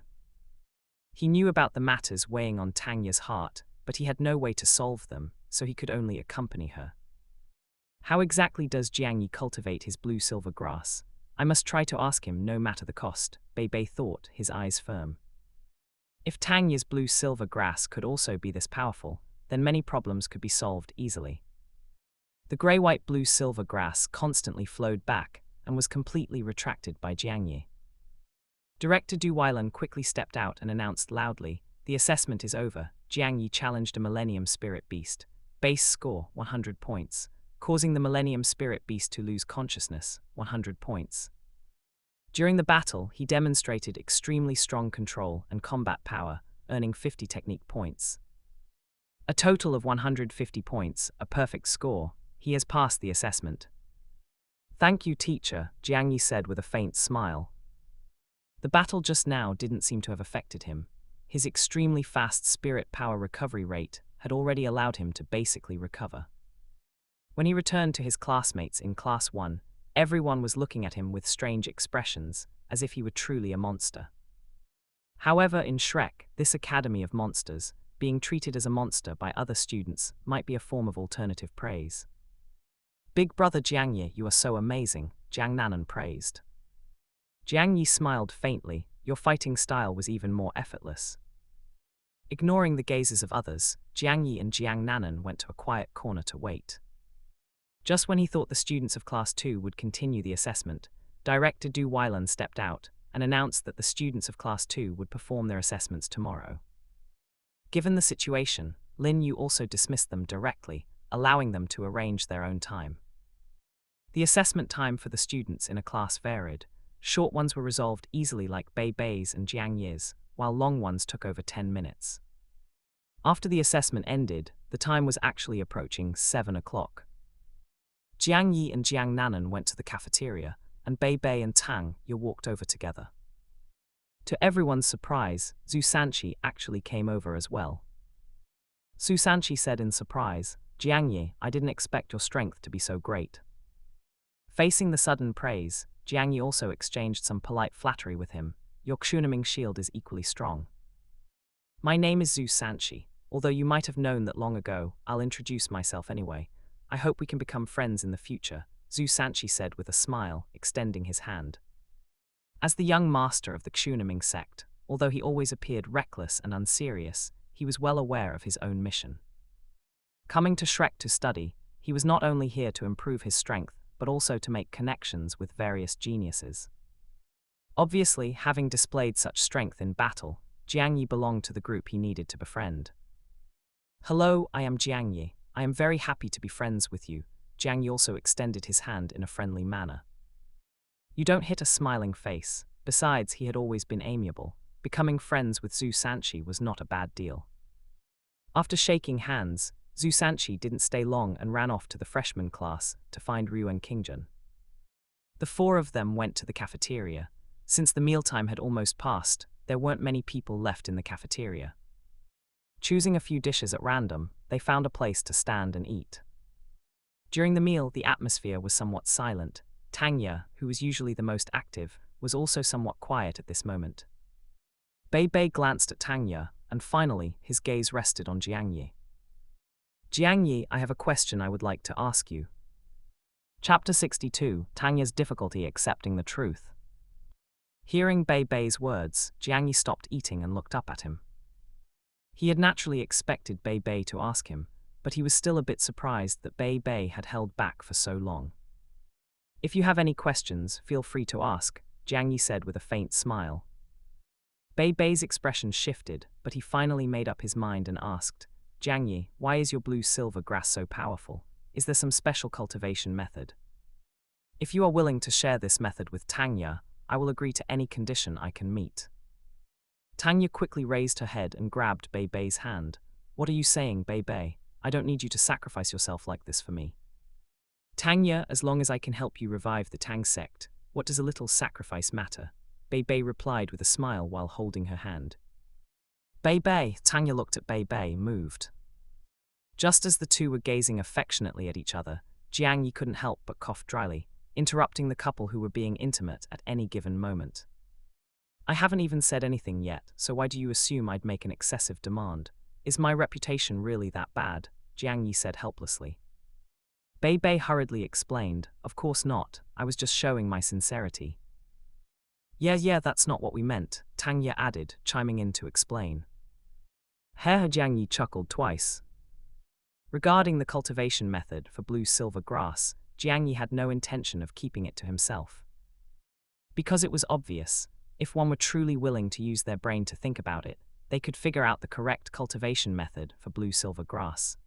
He knew about the matters weighing on Tanya's heart, but he had no way to solve them, so he could only accompany her. How exactly does Jiang Yi cultivate his Blue Silver Grass? I must try to ask him no matter the cost, Bei Bei thought, his eyes firm. If Tanya's Blue Silver Grass could also be this powerful, then many problems could be solved easily. The grey-white Blue Silver Grass constantly flowed back and was completely retracted by Jiang Yi. Director Du Weilan quickly stepped out and announced loudly, "The assessment is over." Jiang Yi challenged a Millennium Spirit Beast. Base score, 100 points. Causing the Millennium Spirit Beast to lose consciousness, 100 points. During the battle, he demonstrated extremely strong control and combat power, earning 50 technique points. A total of 150 points, a perfect score. He has passed the assessment. Thank you, teacher, Jiang Yi said with a faint smile. The battle just now didn't seem to have affected him. His extremely fast spirit power recovery rate had already allowed him to basically recover. When he returned to his classmates in Class 1, everyone was looking at him with strange expressions, as if he were truly a monster. However, in Shrek, this academy of monsters, being treated as a monster by other students might be a form of alternative praise. Big brother Jiang Yi, you are so amazing, Jiang Nanan praised. Jiang Yi smiled faintly, your fighting style was even more effortless. Ignoring the gazes of others, Jiang Yi and Jiang Nanan went to a quiet corner to wait. Just when he thought the students of Class 2 would continue the assessment, Director Du Weilan stepped out and announced that the students of Class 2 would perform their assessments tomorrow. Given the situation, Lin Yu also dismissed them directly, allowing them to arrange their own time. The assessment time for the students in a class varied. Short ones were resolved easily like Bei Bei's and Jiang Yi's, while long ones took over 10 minutes. After the assessment ended, the time was actually approaching 7 o'clock. Jiang Yi and Jiang Nanan went to the cafeteria, and Bei Bei and Tang Ye walked over together. To everyone's surprise, Zhu Sanqi actually came over as well. Zhu Sanqi said in surprise, Jiang Yi, I didn't expect your strength to be so great. Facing the sudden praise, Jiang Yi also exchanged some polite flattery with him. Your Xunaming shield is equally strong. My name is Zhu Sanqi. Although you might have known that long ago, I'll introduce myself anyway. I hope we can become friends in the future, Zhu Sanqi said with a smile, extending his hand. As the young master of the Xunaming sect, although he always appeared reckless and unserious, he was well aware of his own mission. Coming to Shrek to study, he was not only here to improve his strength, but also to make connections with various geniuses. Obviously, having displayed such strength in battle, Jiang Yi belonged to the group he needed to befriend. Hello, I am Jiang Yi. I am very happy to be friends with you. Jiang Yi also extended his hand in a friendly manner. You don't hit a smiling face. Besides, he had always been amiable. Becoming friends with Zhu Sanqi was not a bad deal. After shaking hands, Zhu Sanqi didn't stay long and ran off to the freshman class to find Ryu and Qingjun. The four of them went to the cafeteria. Since the mealtime had almost passed, there weren't many people left in the cafeteria. Choosing a few dishes at random, they found a place to stand and eat. During the meal, the atmosphere was somewhat silent. Tang Ye, who was usually the most active, was also somewhat quiet at this moment. Bei Bei glanced at Tang Ye, and finally, his gaze rested on Jiang Yi. Jiang Yi, I have a question I would like to ask you. Chapter 62, Tang Ye's difficulty accepting the truth. Hearing Bei Bei's words, Jiang Yi stopped eating and looked up at him. He had naturally expected Bei Bei to ask him, but he was still a bit surprised that Bei Bei had held back for so long. If you have any questions, feel free to ask, Jiang Yi said with a faint smile. Bei Bei's expression shifted, but he finally made up his mind and asked, Jiang Yi, why is your blue-silver grass so powerful? Is there some special cultivation method? If you are willing to share this method with Tang Ye, I will agree to any condition I can meet. Tang Ye quickly raised her head and grabbed Bei Bei's hand. What are you saying, Bei Bei? I don't need you to sacrifice yourself like this for me. Tang Ye, as long as I can help you revive the Tang sect, what does a little sacrifice matter? Bei Bei replied with a smile while holding her hand. Bei Bei, Tang Ye looked at Bei Bei, moved. Just as the two were gazing affectionately at each other, Jiang Yi couldn't help but cough dryly, interrupting the couple who were being intimate at any given moment. I haven't even said anything yet, so why do you assume I'd make an excessive demand? Is my reputation really that bad? Jiang Yi said helplessly. Bei Bei hurriedly explained, of course not, I was just showing my sincerity. Yeah, that's not what we meant, Tang Ye added, chiming in to explain. Jiang Yi chuckled twice. Regarding the cultivation method for blue-silver grass, Jiang Yi had no intention of keeping it to himself. Because it was obvious, if one were truly willing to use their brain to think about it, they could figure out the correct cultivation method for blue-silver grass.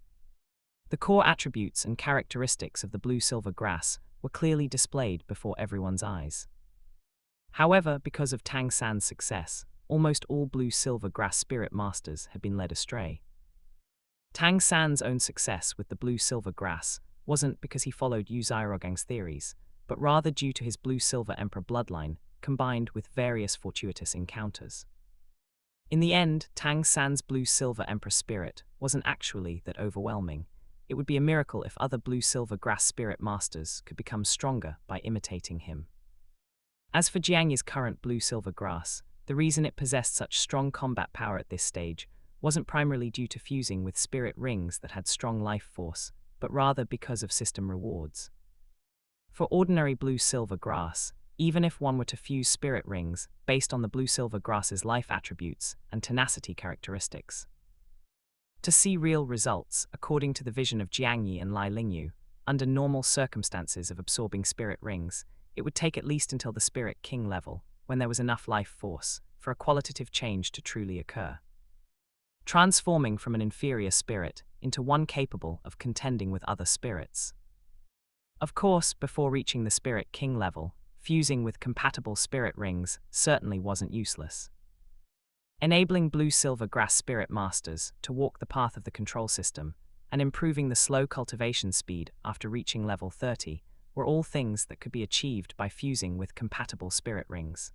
The core attributes and characteristics of the blue-silver grass were clearly displayed before everyone's eyes. However, because of Tang San's success, almost all blue-silver grass spirit masters had been led astray. Tang San's own success with the blue-silver grass wasn't because he followed Yu Zhairogang's theories, but rather due to his blue-silver emperor bloodline, combined with various fortuitous encounters. In the end, Tang San's blue-silver emperor spirit wasn't actually that overwhelming. It would be a miracle if other blue-silver grass spirit masters could become stronger by imitating him. As for Jiangyi's current blue-silver grass, the reason it possessed such strong combat power at this stage wasn't primarily due to fusing with spirit rings that had strong life force, but rather because of system rewards. For ordinary blue-silver grass, even if one were to fuse spirit rings based on the blue-silver grass's life attributes and tenacity characteristics. To see real results, according to the vision of Jiangyi and Lai Lingyu, under normal circumstances of absorbing spirit rings, it would take at least until the Spirit King level, when there was enough life force, for a qualitative change to truly occur. Transforming from an inferior spirit into one capable of contending with other spirits. Of course, before reaching the Spirit King level, fusing with compatible spirit rings certainly wasn't useless. Enabling blue-silver grass spirit masters to walk the path of the control system and improving the slow cultivation speed after reaching level 30 were all things that could be achieved by fusing with compatible spirit rings.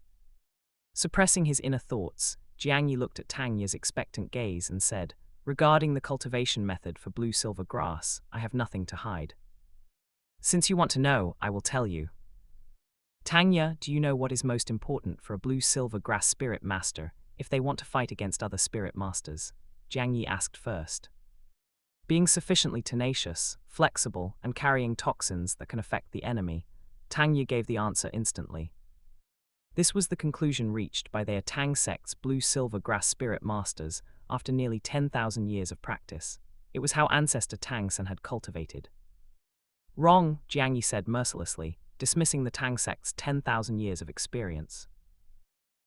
Suppressing his inner thoughts, Jiangyi looked at Tang Ye's expectant gaze and said, "Regarding the cultivation method for blue-silver grass, I have nothing to hide. Since you want to know, I will tell you. Tang Ye, do you know what is most important for a blue-silver grass spirit master if they want to fight against other spirit masters?" Jiangyi asked first. Being sufficiently tenacious, flexible, and carrying toxins that can affect the enemy, Tang Ye gave the answer instantly. This was the conclusion reached by their Tang sect's blue-silver grass spirit masters after nearly 10,000 years of practice. It was how ancestor Tang San had cultivated. Wrong, Jiangyi said mercilessly, dismissing the Tang sect's 10,000 years of experience.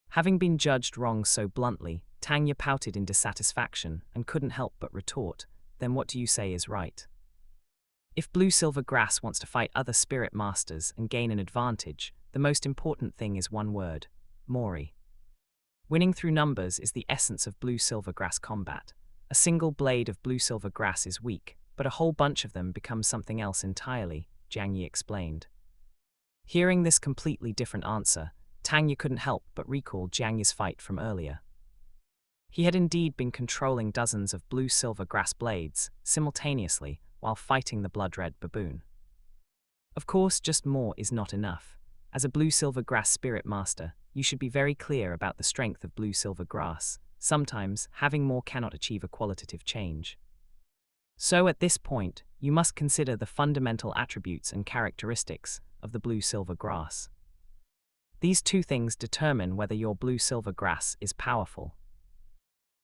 Having been judged wrong so bluntly, Tang Ye pouted in dissatisfaction and couldn't help but retort, "Then what do you say is right? If blue-silver grass wants to fight other spirit masters and gain an advantage, the most important thing is one word: Mori. Winning through numbers is the essence of blue-silver grass combat. A single blade of blue-silver grass is weak, but a whole bunch of them becomes something else entirely," Jiangyi explained. Hearing this completely different answer, Tang Ye couldn't help but recall Jiangyi's fight from earlier. He had indeed been controlling dozens of blue-silver grass blades simultaneously while fighting the blood-red baboon. Of course, just more is not enough. As a blue-silver grass spirit master, you should be very clear about the strength of blue-silver grass. Sometimes, having more cannot achieve a qualitative change. So at this point, you must consider the fundamental attributes and characteristics of the blue-silver grass. These two things determine whether your blue-silver grass is powerful.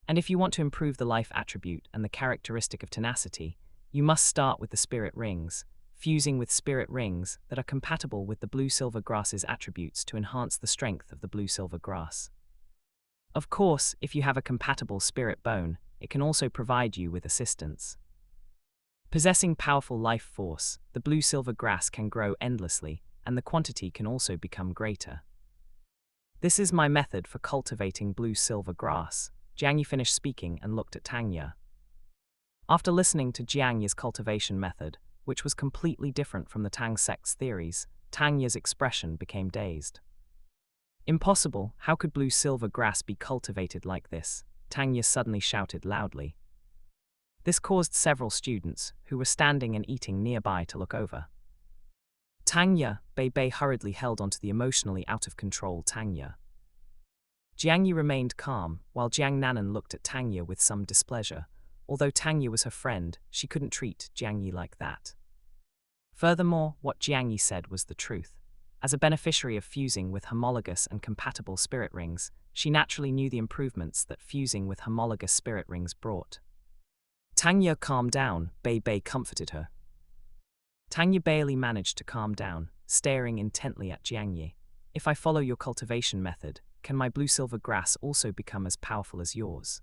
And if you want to improve the life attribute and the characteristic of tenacity, you must start with the spirit rings, fusing with spirit rings that are compatible with the blue-silver grass's attributes to enhance the strength of the blue-silver grass. Of course, if you have a compatible spirit bone, it can also provide you with assistance. Possessing powerful life force, the blue-silver grass can grow endlessly, and the quantity can also become greater. This is my method for cultivating blue-silver grass. Jiangyi finished speaking and looked at Tang Ye. After listening to Jiangyi's cultivation method, which was completely different from the Tang sect's theories, Tang Ye's expression became dazed. "Impossible, how could blue-silver grass be cultivated like this?" Tang Ye suddenly shouted loudly. This caused several students, who were standing and eating nearby, to look over. Tang Ye, Bei Bei hurriedly held onto the emotionally out-of-control Tang Ye. Jiangyi remained calm, while Jiang Nanan looked at Tang Ye with some displeasure. Although Tang Ye was her friend, she couldn't treat Jiangyi like that. Furthermore, what Jiangyi said was the truth. As a beneficiary of fusing with homologous and compatible spirit rings, she naturally knew the improvements that fusing with homologous spirit rings brought. Tang Ye, calm down, Bei Bei comforted her. Tang Ye barely managed to calm down, staring intently at Jiangyi. "If I follow your cultivation method, can my blue-silver grass also become as powerful as yours?"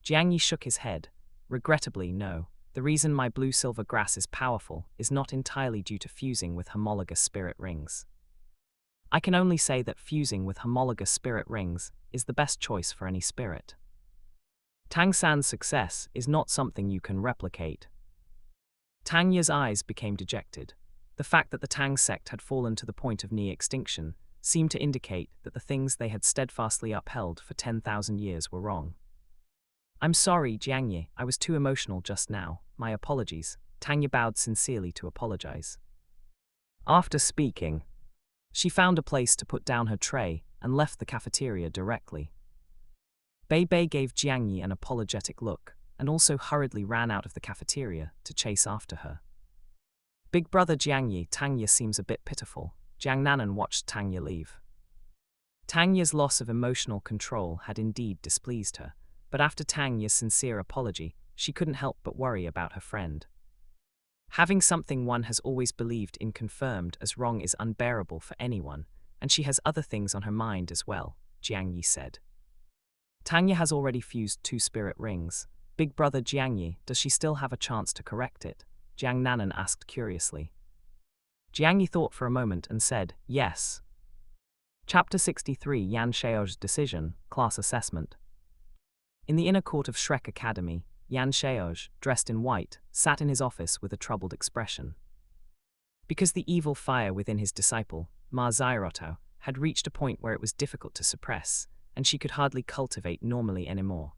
Jiangyi shook his head. "Regrettably, no. The reason my blue-silver grass is powerful is not entirely due to fusing with homologous spirit rings. I can only say that fusing with homologous spirit rings is the best choice for any spirit. Tang San's success is not something you can replicate. Tang Ye's eyes became dejected. The fact that the Tang sect had fallen to the point of near extinction seemed to indicate that the things they had steadfastly upheld for 10,000 years were wrong. I'm sorry, Jiang Ye, I was too emotional just now. My apologies. Tang Ye bowed sincerely to apologize. After speaking, she found a place to put down her tray and left the cafeteria directly. Bei Bei gave Jiang Yi an apologetic look and also hurriedly ran out of the cafeteria to chase after her. Big brother Jiang Yi, Tang Ye seems a bit pitiful. Jiang Nanan watched Tang Ye leave. Tang Ye's loss of emotional control had indeed displeased her, but after Tang Ye's sincere apology, she couldn't help but worry about her friend. Having something one has always believed in confirmed as wrong is unbearable for anyone, and she has other things on her mind as well, Jiang Yi said. Tang Ye has already fused 2 spirit rings. Big brother Jiang Yi, does she still have a chance to correct it? Jiang Nanan asked curiously. Jiang Yi thought for a moment and said, yes. Chapter 63, Yan Xiao's Decision, Class Assessment. In the inner court of Shrek Academy, Yan Xiao, dressed in white, sat in his office with a troubled expression. Because the evil fire within his disciple, Ma Zairoto, had reached a point where it was difficult to suppress, and she could hardly cultivate normally anymore.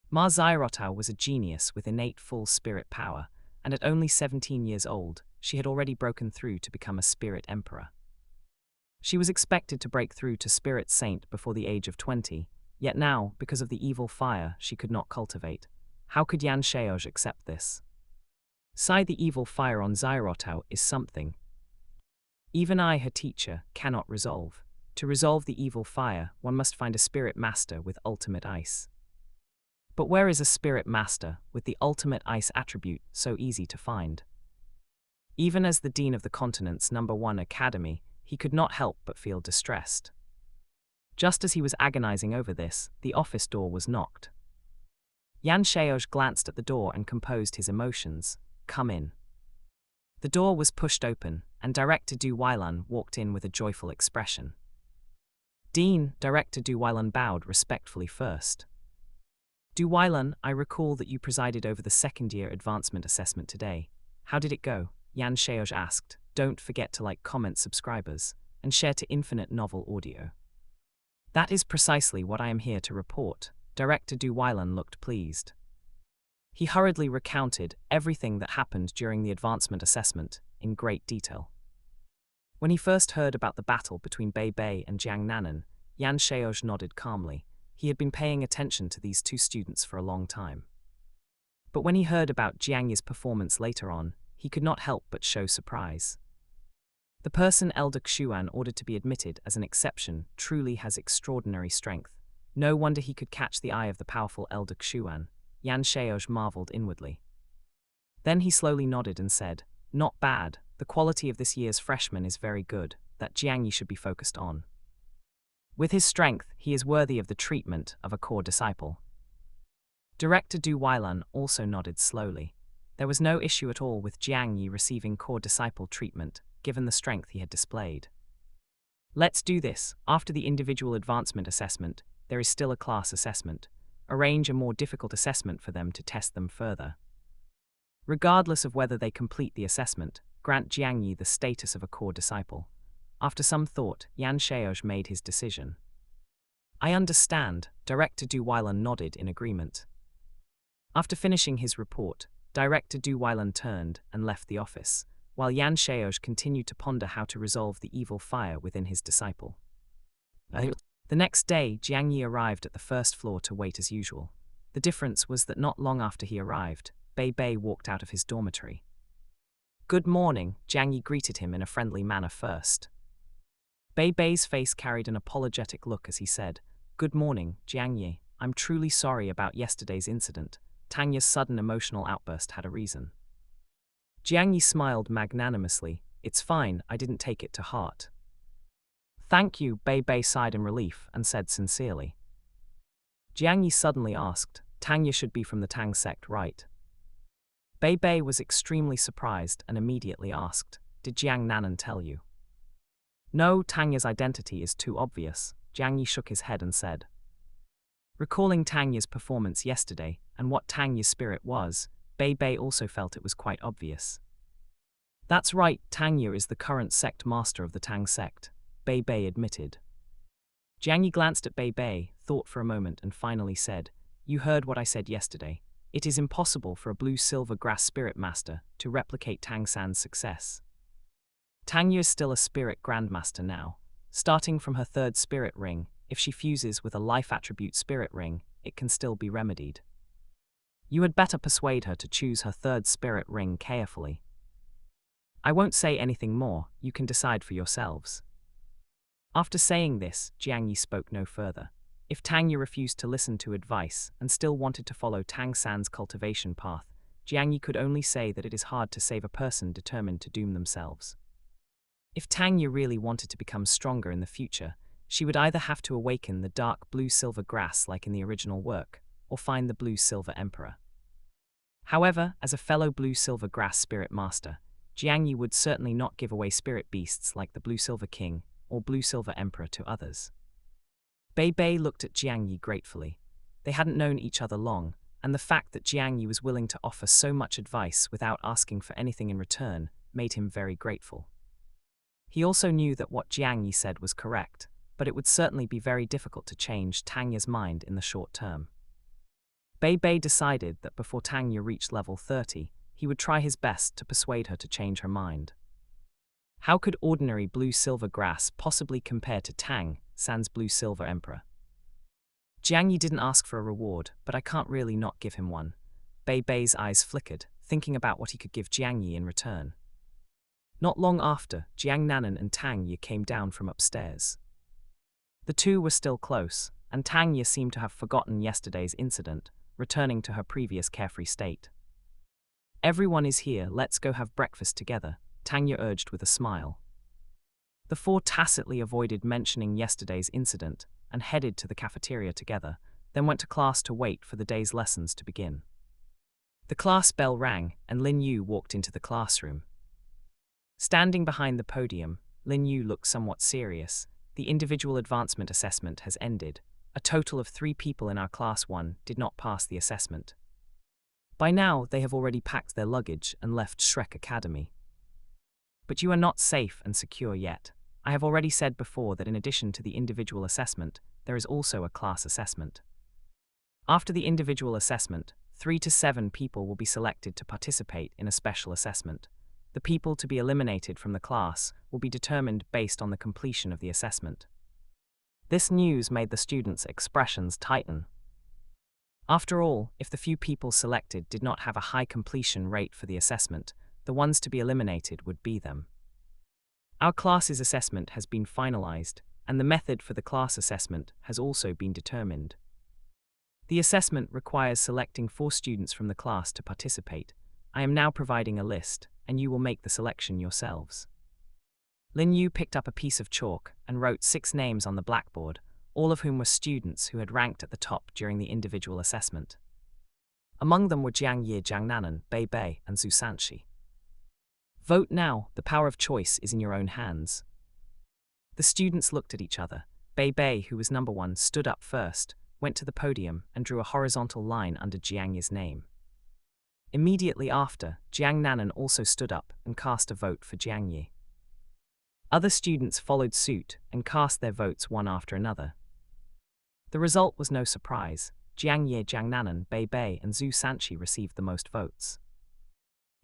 Ma Zairoto was a genius with innate full spirit power, and at only 17 years old, she had already broken through to become a spirit emperor. She was expected to break through to spirit saint before the age of 20, yet now, because of the evil fire, she could not cultivate. How could Yan Xiaoji accept this? Sigh, the evil fire on Zairoto is something. Even I, her teacher, cannot resolve. To resolve the evil fire, one must find a spirit master with ultimate ice. But where is a spirit master with the ultimate ice attribute so easy to find? Even as the dean of the continent's #1 academy, he could not help but feel distressed. Just as he was agonizing over this, the office door was knocked. Yan Xiaoji glanced at the door and composed his emotions. Come in. The door was pushed open, and Director Du Weilan walked in with a joyful expression. Dean, Director Du Weilan bowed respectfully first. Du Weilan, I recall that you presided over the second-year advancement assessment today. How did it go? Yan Xiaoji asked. Don't forget to like, comment, subscribers, and share to Infinite Novel Audio. That is precisely what I am here to report. Director Du Weilan looked pleased. He hurriedly recounted everything that happened during the advancement assessment in great detail. When he first heard about the battle between Bei Bei and Jiang Nanan, Yan Xiaoji nodded calmly. He had been paying attention to these 2 students for a long time. But when he heard about Jiang Yi's performance later on, he could not help but show surprise. The person Elder Xuan ordered to be admitted as an exception truly has extraordinary strength. No wonder he could catch the eye of the powerful Elder Xuan. Yan Xiaoji marveled inwardly. Then he slowly nodded and said, not bad, the quality of this year's freshman is very good, that Jiang Yi should be focused on. With his strength, he is worthy of the treatment of a core disciple. Director Du Weilan also nodded slowly. There was no issue at all with Jiang Yi receiving core disciple treatment, given the strength he had displayed. Let's do this. After the individual advancement assessment, there is still a class assessment. Arrange a more difficult assessment for them to test them further. Regardless of whether they complete the assessment, grant Jiang Yi the status of a core disciple. After some thought, Yan Xiaoji made his decision. I understand, Director Du Weilan nodded in agreement. After finishing his report, Director Du Weilan turned and left the office, while Yan Xiaoji continued to ponder how to resolve the evil fire within his disciple. The next day, Jiang Yi arrived at the first floor to wait as usual. The difference was that not long after he arrived, Bei Bei walked out of his dormitory. Good morning, Jiang Yi greeted him in a friendly manner first. Bei Bei's face carried an apologetic look as he said, Good morning, Jiang Yi. I'm truly sorry about yesterday's incident. Tang Ye's sudden emotional outburst had a reason. Jiang Yi smiled magnanimously. It's fine, I didn't take it to heart. Thank you, Bei Bei sighed in relief and said sincerely. Jiang Yi suddenly asked, Tang Ye should be from the Tang sect, right? Bei Bei was extremely surprised and immediately asked, Did Jiang Nanan tell you? No, Tang Ye's identity is too obvious. Jiang Yi shook his head and said. Recalling Tanya's performance yesterday and what Tanya's spirit was, Bei Bei also felt it was quite obvious. That's right, Tanya is the current sect master of the Tang sect, Bei Bei admitted. Jiang Yi glanced at Bei Bei, thought for a moment and finally said, "You heard what I said yesterday. It is impossible for a blue-silver grass spirit master to replicate Tang San's success. Tanya is still a spirit grandmaster now. Starting from her third spirit ring, if she fuses with a life attribute spirit ring, it can still be remedied. You had better persuade her to choose her third spirit ring carefully. I won't say anything more, you can decide for yourselves." After saying this, Jiang Yi spoke no further. If Tanya refused to listen to advice and still wanted to follow Tang San's cultivation path, Jiang Yi could only say that it is hard to save a person determined to doom themselves. If Tanya really wanted to become stronger in the future, she would either have to awaken the dark blue-silver grass like in the original work, or find the blue-silver emperor. However, as a fellow blue-silver grass spirit master, Jiang Yi would certainly not give away spirit beasts like the blue-silver king or blue-silver emperor to others. Bei Bei looked at Jiang Yi gratefully. They hadn't known each other long, and the fact that Jiang Yi was willing to offer so much advice without asking for anything in return made him very grateful. He also knew that what Jiang Yi said was correct, but it would certainly be very difficult to change Tanya's mind in the short term. Bei Bei decided that before Tanya reached level 30, he would try his best to persuade her to change her mind. How could ordinary blue-silver grass possibly compare to Tang San's blue-silver emperor? Jiang Yi didn't ask for a reward, but I can't really not give him one. Bei Bei's eyes flickered, thinking about what he could give Jiang Yi in return. Not long after, Jiang Nanan and Tang Yi came down from upstairs. The two were still close, and Tang Yi seemed to have forgotten yesterday's incident, returning to her previous carefree state. "Everyone is here, let's go have breakfast together," Tanya urged with a smile. The four tacitly avoided mentioning yesterday's incident and headed to the cafeteria together, then went to class to wait for the day's lessons to begin. The class bell rang, and Lin Yu walked into the classroom. Standing behind the podium, Lin Yu looked somewhat serious. The individual advancement assessment has ended. A total of 3 people in our class 1 did not pass the assessment. By now, they have already packed their luggage and left Shrek Academy. But you are not safe and secure yet. I have already said before that in addition to the individual assessment, there is also a class assessment. After the individual assessment, 3 to 7 people will be selected to participate in a special assessment. The people to be eliminated from the class will be determined based on the completion of the assessment. This news made the students' expressions tighten. After all, if the few people selected did not have a high completion rate for the assessment, the ones to be eliminated would be them. Our class's assessment has been finalized, and the method for the class assessment has also been determined. The assessment requires selecting 4 students from the class to participate. I am now providing a list, and you will make the selection yourselves. Lin Yu picked up a piece of chalk and wrote 6 names on the blackboard, all of whom were students who had ranked at the top during the individual assessment. Among them were Jiang Yi, Jiang Nanan, Bei Bei, and Zhu Sanqi. Vote now, the power of choice is in your own hands. The students looked at each other. Bei Bei, who was number 1, stood up first, went to the podium and drew a horizontal line under Jiang Yi's name. Immediately after, Jiang Nanan also stood up and cast a vote for Jiang Yi. Other students followed suit and cast their votes one after another. The result was no surprise. Jiang Yi, Jiang Nanan, Bei Bei, and Zhu Sanqi received the most votes.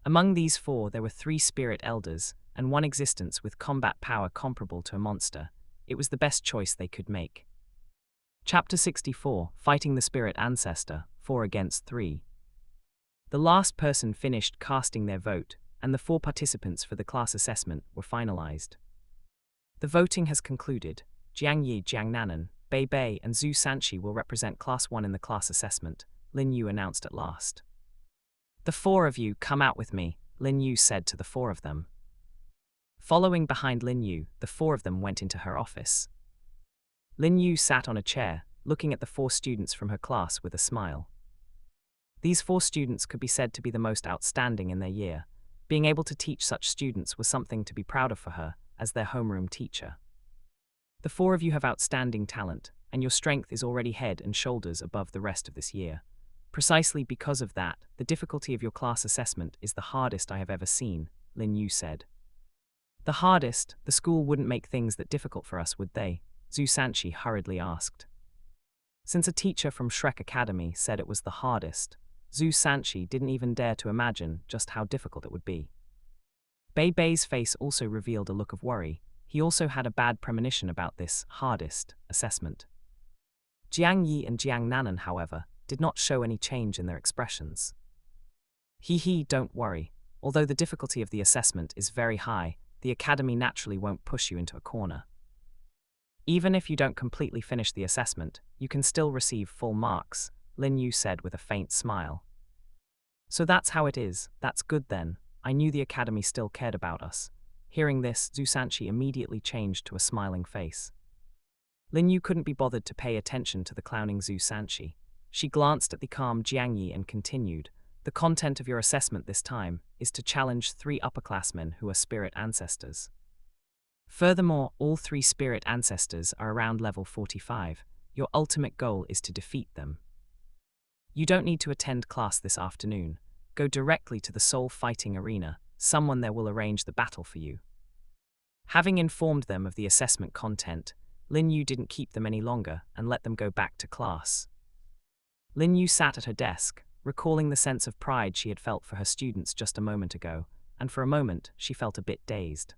Among these 4, there were 3 spirit elders and 1 existence with combat power comparable to a monster. It was the best choice they could make. Chapter 64, Fighting the Spirit Ancestor, 4 against 3. The last person finished casting their vote, and the 4 participants for the class assessment were finalized. The voting has concluded. Jiang Yi, Jiang Nanan, Bei Bei, and Zhu Sanqi will represent Class 1 in the class assessment, Lin Yu announced at last. "The 4 of you come out with me," Lin Yu said to the 4 of them. Following behind Lin Yu, the 4 of them went into her office. Lin Yu sat on a chair, looking at the 4 students from her class with a smile. These 4 students could be said to be the most outstanding in their year. Being able to teach such students was something to be proud of for her, as their homeroom teacher. "The 4 of you have outstanding talent. and your strength is already head and shoulders above the rest of this year. Precisely because of that, the difficulty of your class assessment is the hardest I have ever seen, Lin Yu said. The hardest? The school wouldn't make things that difficult for us, would they? Zhu Sanqi hurriedly asked. Since a teacher from Shrek Academy said it was the hardest, Zhu Sanqi didn't even dare to imagine just how difficult it would be. Bei Bei's face also revealed a look of worry. He also had a bad premonition about this hardest assessment. Jiang Yi and Jiang Nanan, however, did not show any change in their expressions. Don't worry. Although the difficulty of the assessment is very high, the academy naturally won't push you into a corner. Even if you don't completely finish the assessment, you can still receive full marks, Lin Yu said with a faint smile. So that's how it is. That's good then. I knew the academy still cared about us. Hearing this, Zhu Sanqi immediately changed to a smiling face. Lin Yu couldn't be bothered to pay attention to the clowning Zhu Sanqi. She glanced at the calm Jiang Yi and continued, "The content of your assessment this time is to challenge 3 upperclassmen who are spirit ancestors. Furthermore, all 3 spirit ancestors are around level 45. Your ultimate goal is to defeat them. You don't need to attend class this afternoon. Go directly to the Soul Fighting Arena. Someone there will arrange the battle for you." Having informed them of the assessment content, Lin Yu didn't keep them any longer and let them go back to class. Lin Yu sat at her desk, recalling the sense of pride she had felt for her students just a moment ago, and for a moment she felt a bit dazed.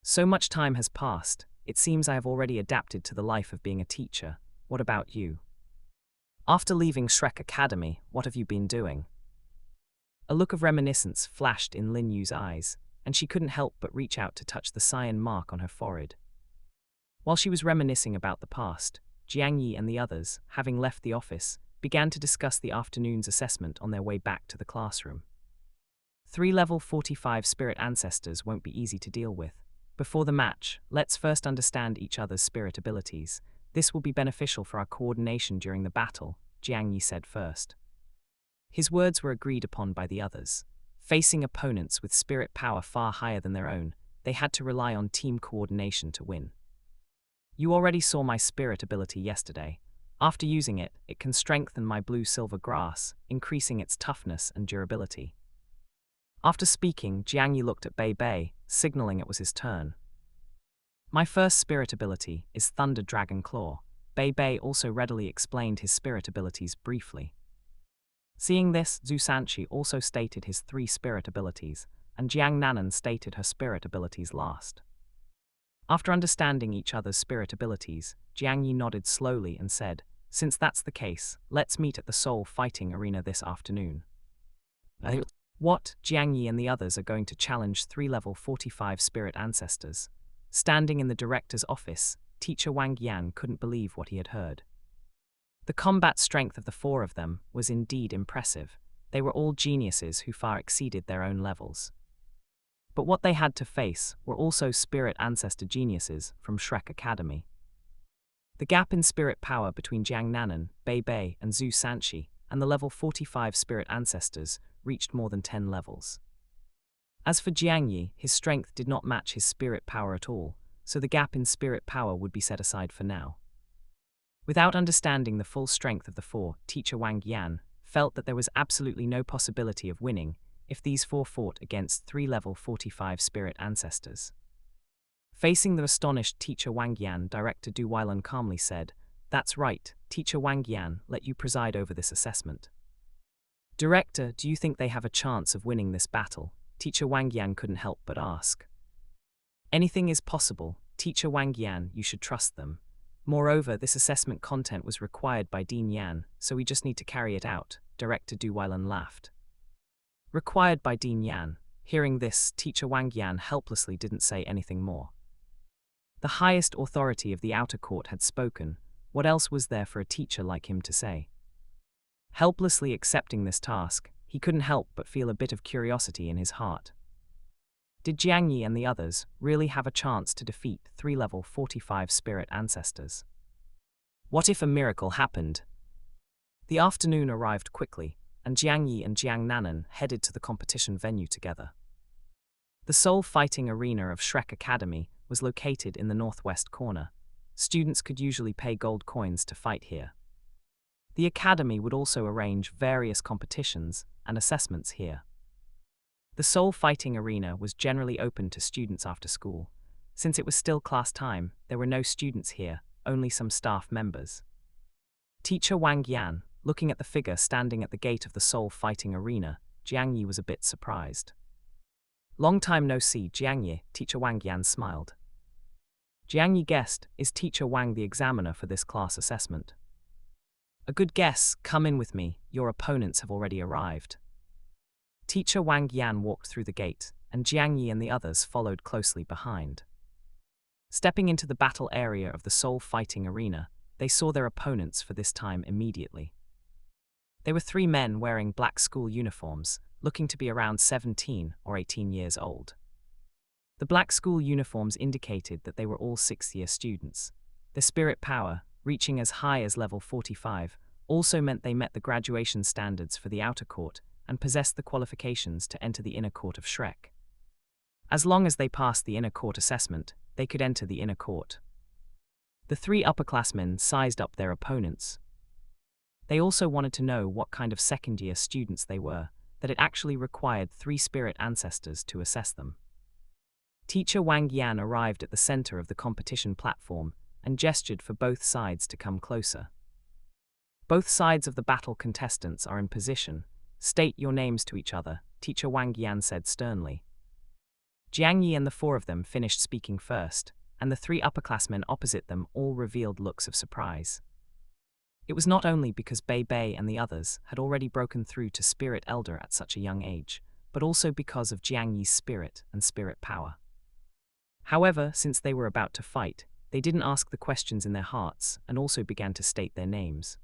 So much time has passed, it seems I have already adapted to the life of being a teacher. What about you? After leaving Shrek Academy, what have you been doing? A look of reminiscence flashed in Lin Yu's eyes, and she couldn't help but reach out to touch the cyan mark on her forehead. While she was reminiscing about the past, Jiang Yi and the others, having left the office, began to discuss the afternoon's assessment on their way back to the classroom. 3 level 45 spirit ancestors won't be easy to deal with. Before the match, let's first understand each other's spirit abilities. This will be beneficial for our coordination during the battle, Jiang Yi said first. His words were agreed upon by the others. Facing opponents with spirit power far higher than their own, they had to rely on team coordination to win. You already saw my spirit ability yesterday. After using it, it can strengthen my blue-silver grass, increasing its toughness and durability. After speaking, Jiang Yi looked at Bei Bei, signaling it was his turn. My first spirit ability is Thunder Dragon Claw. Bei Bei also readily explained his spirit abilities briefly. Seeing this, Zhu Sanqi also stated his 3 spirit abilities, and Jiang Nanan stated her spirit abilities last. After understanding each other's spirit abilities, Jiang Yi nodded slowly and said, "Since that's the case, let's meet at the Soul Fighting Arena this afternoon." What? Jiang Yi and the others are going to challenge 3 level 45 spirit ancestors. Standing in the director's office, teacher Wang Yan couldn't believe what he had heard. The combat strength of the 4 of them was indeed impressive. They were all geniuses who far exceeded their own levels. But what they had to face were also spirit ancestor geniuses from Shrek Academy. The gap in spirit power between Jiang Nanan, Bei Bei, and Zhu Sanqi and the level 45 spirit ancestors reached more than 10 levels. As for Jiang Yi, his strength did not match his spirit power at all, so the gap in spirit power would be set aside for now. Without understanding the full strength of the 4, teacher Wang Yan felt that there was absolutely no possibility of winning if these 4 fought against 3 level 45 spirit ancestors. Facing the astonished teacher Wang Yan, director Du Weilan calmly said, "That's right, teacher Wang Yan, let you preside over this assessment." "Director, do you think they have a chance of winning this battle?" Teacher Wang Yan couldn't help but ask. "Anything is possible, teacher Wang Yan, you should trust them. Moreover, this assessment content was required by Dean Yan, so we just need to carry it out," Director Du Weilan laughed. Required by Dean Yan. Hearing this, teacher Wang Yan helplessly didn't say anything more. The highest authority of the outer court had spoken. What else was there for a teacher like him to say? Helplessly accepting this task, he couldn't help but feel a bit of curiosity in his heart. Did Jiang Yi and the others really have a chance to defeat 3 level 45 spirit ancestors? What if a miracle happened? The afternoon arrived quickly, and Jiang Yi and Jiang Nanan headed to the competition venue together. The Soul Fighting Arena of Shrek Academy was located in the northwest corner. students could usually pay gold coins to fight here. The academy would also arrange various competitions and assessments here. The Soul Fighting Arena was generally open to students after school. Since it was still class time, there were no students here, only some staff members. Teacher Wang Yan, looking at the figure standing at the gate of the Soul Fighting Arena, Jiang Yi was a bit surprised. "Long time no see, Jiang Yi," Teacher Wang Yan smiled. Jiang Yi guessed, "Is Teacher Wang the examiner for this class assessment?" "A good guess, come in with me, your opponents have already arrived." Teacher Wang Yan walked through the gate, and Jiang Yi and the others followed closely behind. Stepping into the battle area of the Soul Fighting Arena, they saw their opponents for this time immediately. They were 3 men wearing black school uniforms, looking to be around 17 or 18 years old. The black school uniforms indicated that they were all 6th-year students. Their spirit power, reaching as high as level 45, also meant they met the graduation standards for the outer court and possessed the qualifications to enter the inner court of Shrek. As long as they passed the inner court assessment, they could enter the inner court. The 3 upperclassmen sized up their opponents. They also wanted to know what kind of second-year students they were, that it actually required 3 spirit ancestors to assess them. Teacher Wang Yan arrived at the center of the competition platform and gestured for both sides to come closer. "Both sides of the battle contestants are in position. State your names to each other," Teacher Wang Yan said sternly. Jiang Yi and the 4 of them finished speaking first, and the 3 upperclassmen opposite them all revealed looks of surprise. It was not only because Bei Bei and the others had already broken through to Spirit Elder at such a young age, but also because of Jiang Yi's spirit and spirit power. However, since they were about to fight, they didn't ask the questions in their hearts and also began to state their names.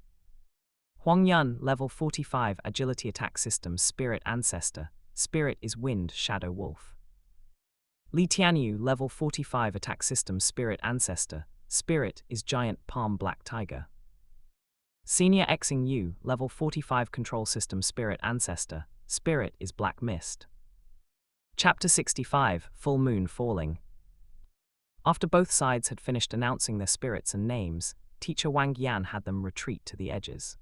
Huang Yun, level 45 Agility Attack System Spirit Ancestor, Spirit is Wind Shadow Wolf. Li Tianyu, level 45 Attack System Spirit Ancestor, Spirit is Giant Palm Black Tiger. Senior Xing Yu, level 45 Control System Spirit Ancestor, Spirit is Black Mist. Chapter 65, Full Moon Falling. After both sides had finished announcing their spirits and names, Teacher Wang Yan had them retreat to the edges.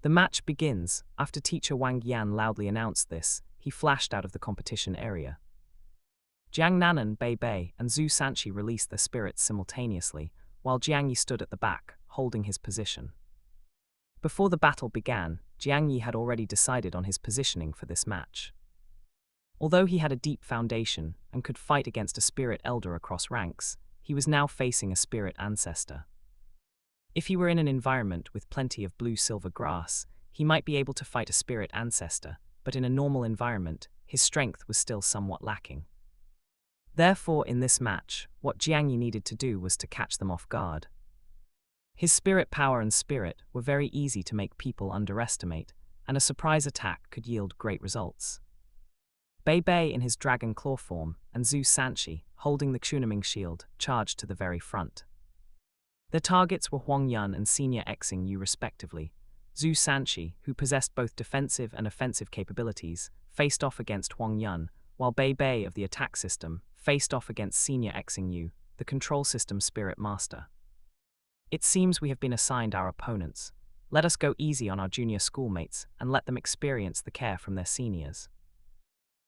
The match begins. After Teacher Wang Yan loudly announced this, he flashed out of the competition area. Jiang Nanan, Bei Bei, and Zhu Sanchi released their spirits simultaneously, while Jiang Yi stood at the back, holding his position. Before the battle began, Jiang Yi had already decided on his positioning for this match. Although he had a deep foundation and could fight against a spirit elder across ranks, he was now facing a spirit ancestor. If he were in an environment with plenty of blue-silver grass, he might be able to fight a spirit ancestor, but in a normal environment, his strength was still somewhat lacking. Therefore, in this match, what Jiang Yi needed to do was to catch them off guard. His spirit power and spirit were very easy to make people underestimate, and a surprise attack could yield great results. Bei Bei in his dragon claw form, and Zhu Sanchi, holding the Xunaming shield, charged to the very front. Their targets were Huang Yun and Senior Xing Yu respectively. Zhu Sanchi, who possessed both defensive and offensive capabilities, faced off against Huang Yun, while Bei Bei of the attack system faced off against Senior Xing Yu, the control system spirit master. "It seems we have been assigned our opponents. Let us go easy on our junior schoolmates and let them experience the care from their seniors."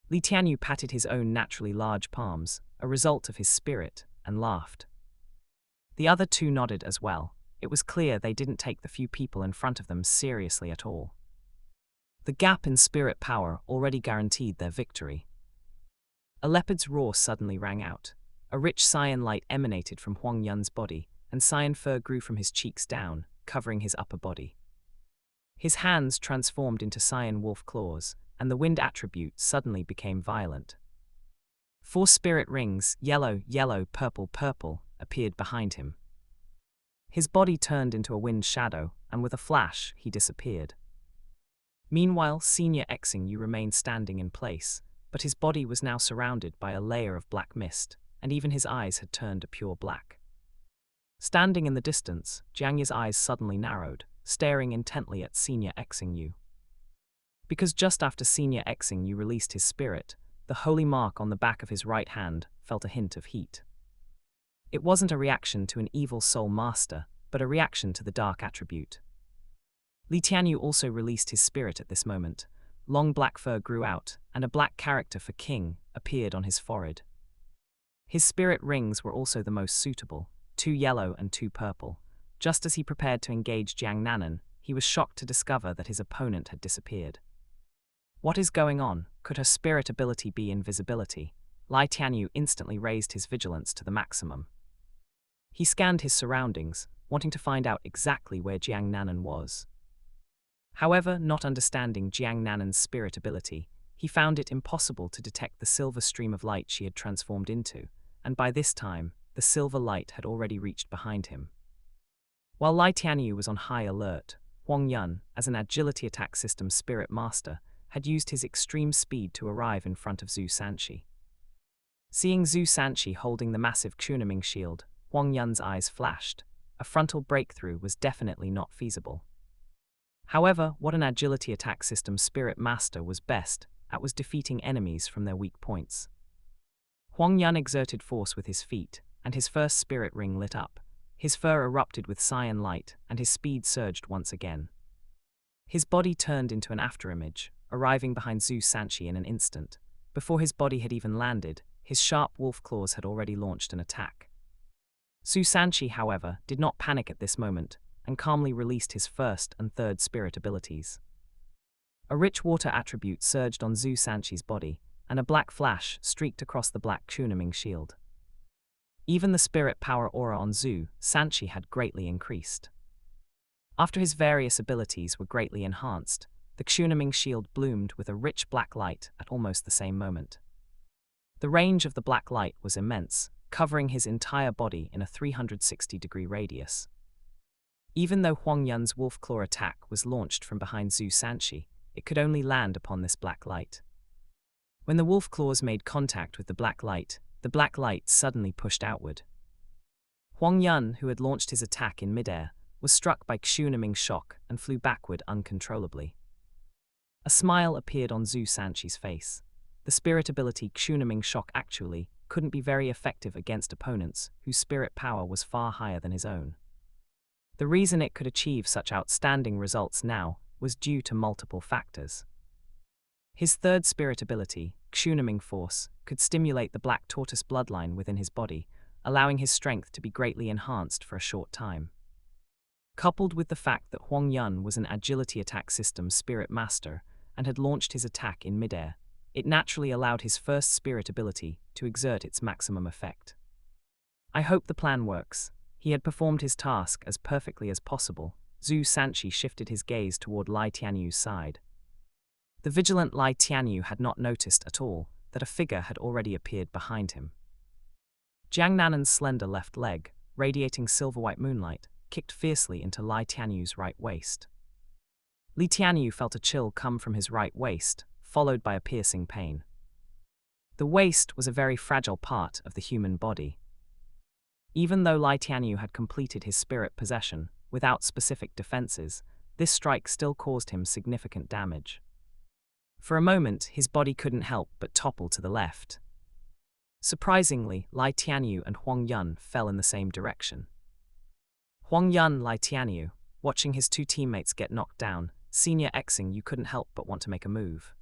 Li Tianyu patted his own naturally large palms, a result of his spirit, and laughed. The other 2 nodded as well. It was clear they didn't take the few people in front of them seriously at all. The gap in spirit power already guaranteed their victory. A leopard's roar suddenly rang out. A rich cyan light emanated from Huang Yun's body, and cyan fur grew from his cheeks down, covering his upper body. His hands transformed into cyan wolf claws, and the wind attribute suddenly became violent. 4 spirit rings, yellow, yellow, purple, purple, appeared behind him. His body turned into a wind shadow, and with a flash, he disappeared. Meanwhile, Senior Xing Yu remained standing in place, but his body was now surrounded by a layer of black mist, and even his eyes had turned a pure black. Standing in the distance, Jiang Yi's eyes suddenly narrowed, staring intently at Senior Xing Yu. Because just after Senior Xing Yu released his spirit, the holy mark on the back of his right hand felt a hint of heat. It wasn't a reaction to an evil soul master, but a reaction to the dark attribute. Li Tianyu also released his spirit at this moment. Long black fur grew out, and a black character for king appeared on his forehead. His spirit rings were also the most suitable, 2 yellow and 2 purple. Just as he prepared to engage Jiang Nanan, he was shocked to discover that his opponent had disappeared. What is going on? Could her spirit ability be invisibility? Li Tianyu instantly raised his vigilance to the maximum. He scanned his surroundings, wanting to find out exactly where Jiang Nanan was. However, not understanding Jiang Nanan's spirit ability, he found it impossible to detect the silver stream of light she had transformed into, and by this time, the silver light had already reached behind him. While Li Tianyu was on high alert, Huang Yun, as an agility attack system spirit master, had used his extreme speed to arrive in front of Zhu Sanqi. Seeing Zhu Sanqi holding the massive Kuniming shield, Huang Yun's eyes flashed. A frontal breakthrough was definitely not feasible. However, what an agility attack system spirit master was best at was defeating enemies from their weak points. Huang Yun exerted force with his feet, and his first spirit ring lit up. His fur erupted with cyan light, and his speed surged once again. His body turned into an afterimage, arriving behind Zhu Sanqi in an instant. Before his body had even landed, his sharp wolf claws had already launched an attack. Zhu Sanqi, however, did not panic at this moment, and calmly released his first and third spirit abilities. A rich water attribute surged on Zhu Sanqi's body, and a black flash streaked across the black Kuniming shield. Even the spirit power aura on Zhu Sanqi had greatly increased. After his various abilities were greatly enhanced, the Kuniming shield bloomed with a rich black light at almost the same moment. The range of the black light was immense, covering his entire body in a 360-degree radius. Even though Huang Yun's wolf claw attack was launched from behind Zhu Sanqi, it could only land upon this black light. When the wolf claws made contact with the black light suddenly pushed outward. Huang Yun, who had launched his attack in midair, was struck by Kuniming's shock and flew backward uncontrollably. A smile appeared on Zhu Sanqi's face. The spirit ability Kuniming shock actually couldn't be very effective against opponents whose spirit power was far higher than his own. The reason it could achieve such outstanding results now was due to multiple factors. His third spirit ability, Kuniming Force, could stimulate the black tortoise bloodline within his body, allowing his strength to be greatly enhanced for a short time. Coupled with the fact that Huang Yun was an agility attack system spirit master and had launched his attack in midair, it naturally allowed his first spirit ability to exert its maximum effect. I hope the plan works. He had performed his task as perfectly as possible. Zhu Sanqi shifted his gaze toward Li Tianyu's side. The vigilant Li Tianyu had not noticed at all that a figure had already appeared behind him. Jiang Nanan's slender left leg, radiating silver-white moonlight, kicked fiercely into Li Tianyu's right waist. Li Tianyu felt a chill come from his right waist, followed by a piercing pain. The waist was a very fragile part of the human body. Even though Li Tianyu had completed his spirit possession without specific defenses, this strike still caused him significant damage. For a moment, his body couldn't help but topple to the left. Surprisingly, Li Tianyu and Huang Yun fell in the same direction. Huang Yun, Li Tianyu, watching his two teammates get knocked down, Senior Xing, you couldn't help but want to make a move.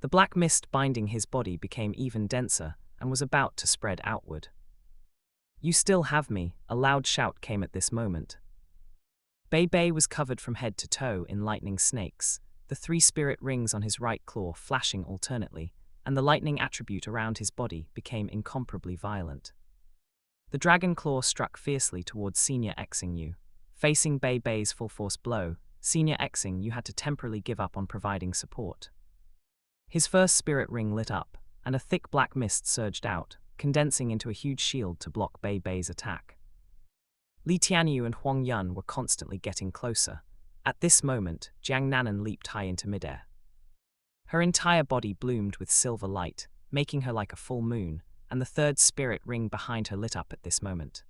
The black mist binding his body became even denser and was about to spread outward. You still have me, a loud shout came at this moment. Bei Bei was covered from head to toe in lightning snakes, the 3 spirit rings on his right claw flashing alternately, and the lightning attribute around his body became incomparably violent. The dragon claw struck fiercely towards Senior Xing Yu. Facing Bei Bei's full-force blow, Senior Xing Yu had to temporarily give up on providing support. His first spirit ring lit up, and a thick black mist surged out, condensing into a huge shield to block Bei Bei's attack. Li Tianyu and Huang Yun were constantly getting closer. At this moment, Jiang Nanan leaped high into midair. Her entire body bloomed with silver light, making her like a full moon, and the third spirit ring behind her lit up at this moment.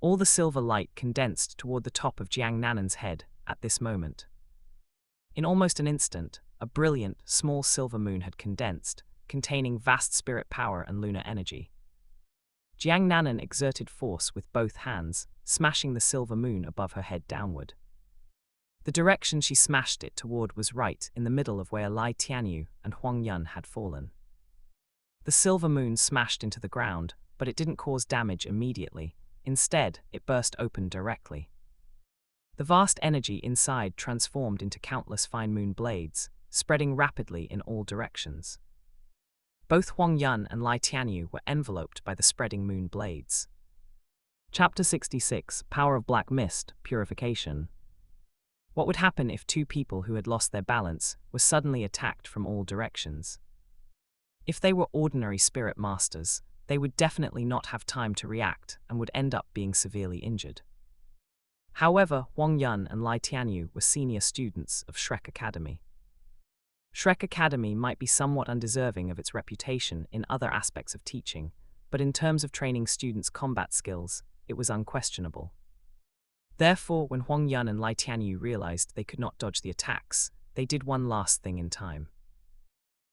All the silver light condensed toward the top of Jiang Nanan's head at this moment. In almost an instant, a brilliant, small silver moon had condensed, containing vast spirit power and lunar energy. Jiang Nanan exerted force with both hands, smashing the silver moon above her head downward. The direction she smashed it toward was right in the middle of where Lai Tianyu and Huang Yun had fallen. The silver moon smashed into the ground, but it didn't cause damage immediately. Instead, it burst open directly. The vast energy inside transformed into countless fine moon blades, spreading rapidly in all directions. Both Huang Yun and Lai Tianyu were enveloped by the spreading moon blades. Chapter 66, Power of Black Mist, Purification. What would happen if two people who had lost their balance were suddenly attacked from all directions? If they were ordinary spirit masters, they would definitely not have time to react and would end up being severely injured. However, Huang Yun and Lai Tianyu were senior students of Shrek Academy. Shrek Academy might be somewhat undeserving of its reputation in other aspects of teaching, but in terms of training students' combat skills, it was unquestionable. Therefore, when Huang Yun and Lai Tianyu realized they could not dodge the attacks, they did one last thing in time.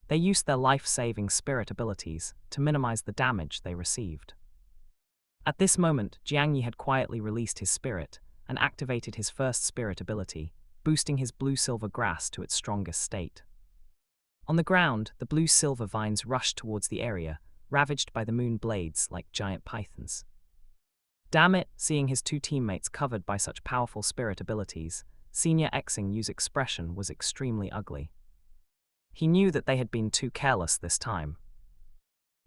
They used their life-saving spirit abilities to minimize the damage they received. At this moment, Jiang Yi had quietly released his spirit and activated his first spirit ability, boosting his blue-silver grass to its strongest state. On the ground, the blue-silver vines rushed towards the area, ravaged by the moon blades like giant pythons. Damn it, seeing his two teammates covered by such powerful spirit abilities, Senior Xing Yu's expression was extremely ugly. He knew that they had been too careless this time.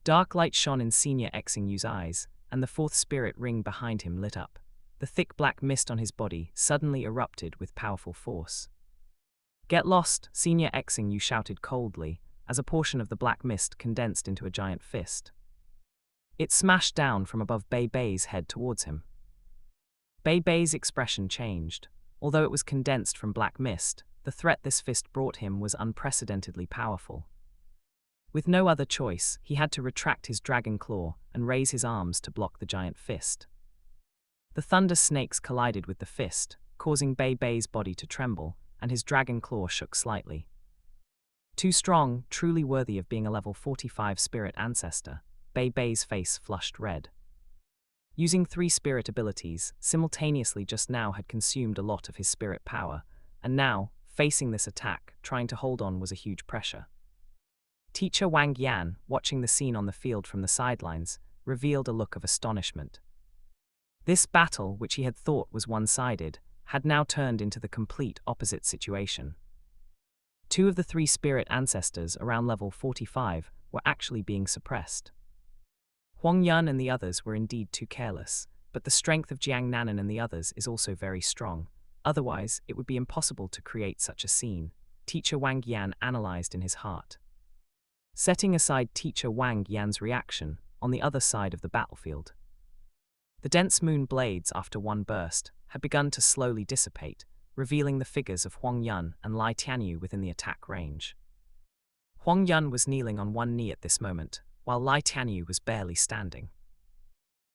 Dark light shone in Senior Xing Yu's eyes, and the fourth spirit ring behind him lit up. The thick black mist on his body suddenly erupted with powerful force. "Get lost," Senior Xing Yu shouted coldly, as a portion of the black mist condensed into a giant fist. It smashed down from above Bei Bei's head towards him. Bei Bei's expression changed. Although it was condensed from black mist, the threat this fist brought him was unprecedentedly powerful. With no other choice, he had to retract his dragon claw and raise his arms to block the giant fist. The thunder snakes collided with the fist, causing Bei Bei's body to tremble, and his dragon claw shook slightly. Too strong, truly worthy of being a level 45 spirit ancestor, Bei Bei's face flushed red. Using 3 spirit abilities, simultaneously just now had consumed a lot of his spirit power, and now, facing this attack, trying to hold on was a huge pressure. Teacher Wang Yan, watching the scene on the field from the sidelines, revealed a look of astonishment. This battle, which he had thought was one-sided, had now turned into the complete opposite situation. 2 of the 3 spirit ancestors around level 45 were actually being suppressed. Huang Yun and the others were indeed too careless, but the strength of Jiang Nanan and the others is also very strong. Otherwise, it would be impossible to create such a scene, Teacher Wang Yan analyzed in his heart. Setting aside Teacher Wang Yan's reaction, on the other side of the battlefield, the dense moon blades, after one burst, had begun to slowly dissipate, revealing the figures of Huang Yun and Lai Tianyu within the attack range. Huang Yun was kneeling on one knee at this moment, while Lai Tianyu was barely standing.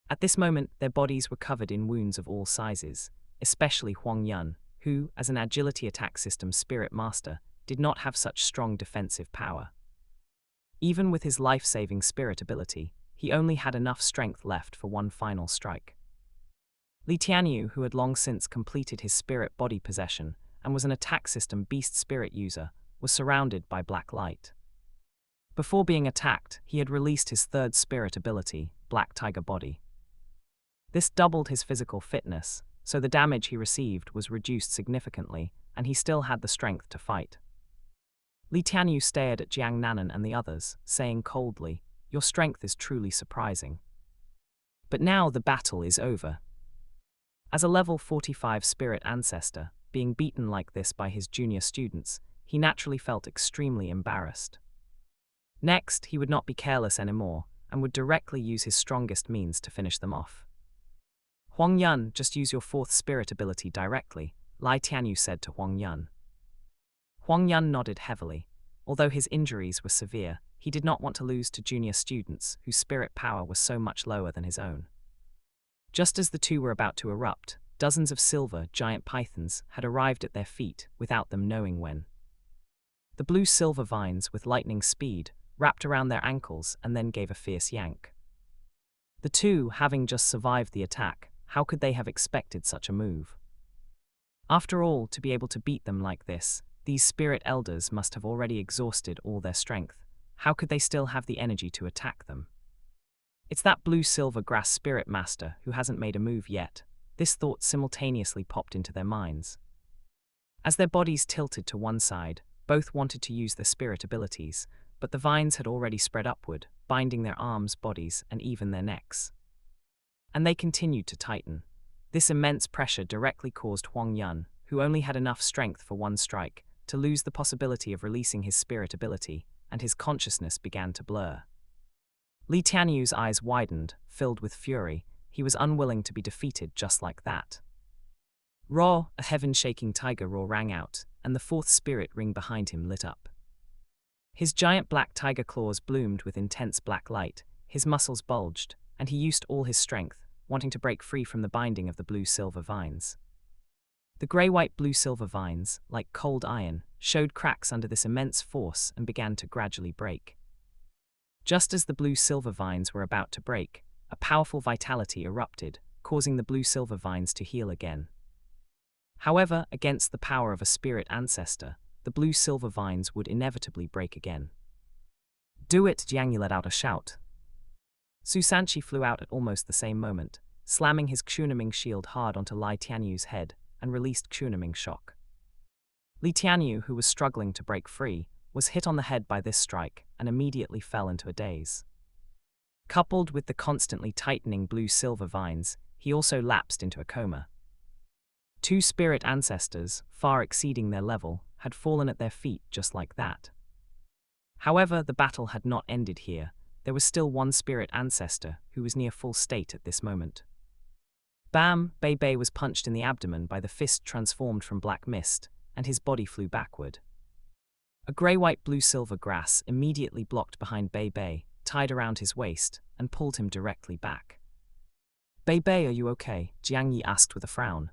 At this moment, their bodies were covered in wounds of all sizes, especially Huang Yun, who, as an agility attack system spirit master, did not have such strong defensive power. Even with his life-saving spirit ability, he only had enough strength left for one final strike. Li Tianyu, who had long since completed his spirit body possession and was an attack system beast spirit user, was surrounded by black light. Before being attacked, he had released his 3rd spirit ability, Black Tiger Body. This doubled his physical fitness, so the damage he received was reduced significantly, and he still had the strength to fight. Li Tianyu stared at Jiang Nanan and the others, saying coldly, "Your strength is truly surprising. But now the battle is over." As a level 45 spirit ancestor, being beaten like this by his junior students, he naturally felt extremely embarrassed. Next, he would not be careless anymore, and would directly use his strongest means to finish them off. "Huang Yun, just use your 4th spirit ability directly," Lai Tianyu said to Huang Yun. Huang Yun nodded heavily. Although his injuries were severe, he did not want to lose to junior students whose spirit power was so much lower than his own. Just as the two were about to erupt, dozens of silver giant pythons had arrived at their feet without them knowing when. The blue-silver vines, with lightning speed, wrapped around their ankles and then gave a fierce yank. The two, having just survived the attack, how could they have expected such a move? After all, to be able to beat them like this, these spirit elders must have already exhausted all their strength. How could they still have the energy to attack them? It's that blue-silver grass spirit master who hasn't made a move yet. This thought simultaneously popped into their minds. As their bodies tilted to one side, both wanted to use their spirit abilities, but the vines had already spread upward, binding their arms, bodies, and even their necks. And they continued to tighten. This immense pressure directly caused Huang Yun, who only had enough strength for one strike, to lose the possibility of releasing his spirit ability, and his consciousness began to blur. Li Tianyu's eyes widened, filled with fury. He was unwilling to be defeated just like that. Roar, a heaven-shaking tiger roar rang out, and the fourth spirit ring behind him lit up. His giant black tiger claws bloomed with intense black light, his muscles bulged, and he used all his strength, wanting to break free from the binding of the blue-silver vines. The grey-white blue-silver vines, like cold iron, showed cracks under this immense force and began to gradually break. Just as the blue-silver vines were about to break, a powerful vitality erupted, causing the blue-silver vines to heal again. However, against the power of a spirit ancestor, the blue-silver vines would inevitably break again. "Do it!" Jiang Yi let out a shout. Su Sanqi flew out at almost the same moment, slamming his Xunaming shield hard onto Li Tianyu's head, and released Xunaming shock. Li Tianyu, who was struggling to break free, was hit on the head by this strike and immediately fell into a daze. Coupled with the constantly tightening blue-silver vines, he also lapsed into a coma. Two spirit ancestors, far exceeding their level, had fallen at their feet just like that. However, the battle had not ended here. There was still one spirit ancestor who was near full state at this moment. Bam! Bei Bei was punched in the abdomen by the fist transformed from black mist, and his body flew backward. A grey-white blue-silver grass immediately blocked behind Bei Bei, tied around his waist, and pulled him directly back. "Bei Bei, are you okay?" Jiang Yi asked with a frown.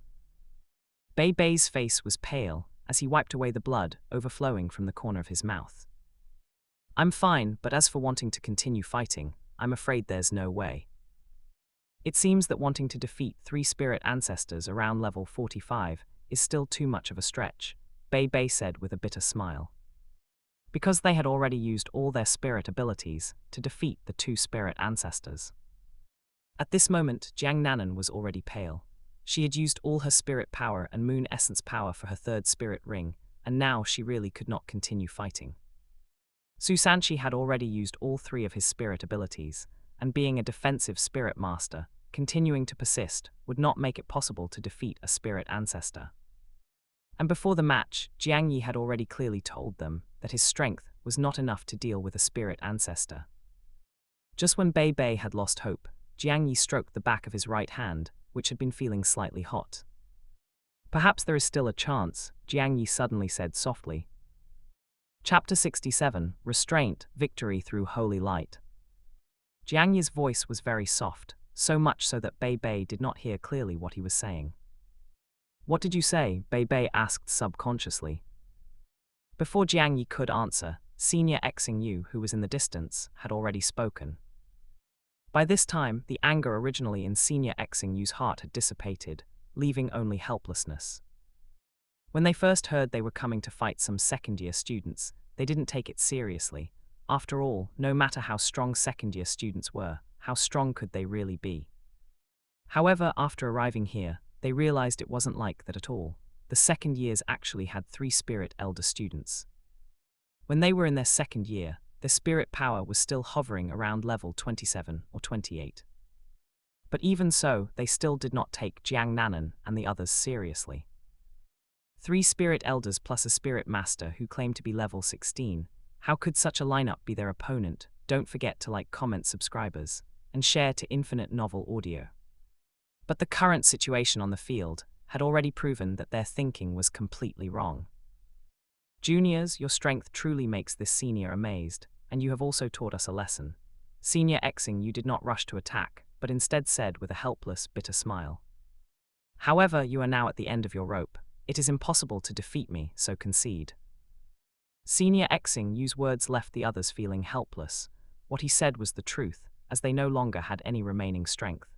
Bei Bei's face was pale, as he wiped away the blood overflowing from the corner of his mouth. "I'm fine, but as for wanting to continue fighting, I'm afraid there's no way. It seems that wanting to defeat 3 spirit ancestors around level 45 is still too much of a stretch," Bei Bei said with a bitter smile. Because they had already used all their spirit abilities to defeat the 2 spirit ancestors. At this moment, Jiang Nanan was already pale. She had used all her spirit power and moon essence power for her 3rd spirit ring, and now she really could not continue fighting. Su Sanqi had already used all 3 of his spirit abilities, and being a defensive spirit master, continuing to persist would not make it possible to defeat a spirit ancestor. And before the match, Jiang Yi had already clearly told them that his strength was not enough to deal with a spirit ancestor. Just when Bei Bei had lost hope, Jiang Yi stroked the back of his right hand, which had been feeling slightly hot. "Perhaps there is still a chance," Jiang Yi suddenly said softly. Chapter 67, Restraint, Victory Through Holy Light. Jiang Yi's voice was very soft, so much so that Bei Bei did not hear clearly what he was saying. "What did you say?" Bei Bei asked subconsciously. Before Jiang Yi could answer, Senior Xing Yu, who was in the distance, had already spoken. By this time, the anger originally in Senior Xing Yu's heart had dissipated, leaving only helplessness. When they first heard they were coming to fight some second-year students, they didn't take it seriously. After all, no matter how strong second-year students were, how strong could they really be? However, after arriving here, they realized it wasn't like that at all. The second years actually had 3 spirit elder students. When they were in their second year, their spirit power was still hovering around level 27 or 28. But even so, they still did not take Jiang Nanan and the others seriously. 3 spirit elders plus a spirit master who claimed to be level 16. How could such a lineup be their opponent? Don't forget to like, comment, subscribers, and share to Infinite Novel Audio. But the current situation on the field had already proven that their thinking was completely wrong. Juniors, your strength truly makes this senior amazed, and you have also taught us a lesson. Senior Xing, you did not rush to attack, but instead said with a helpless, bitter smile. However, you are now at the end of your rope. It is impossible to defeat me, so concede. Senior Xing Yu's words left the others feeling helpless. What he said was the truth. as they no longer had any remaining strength.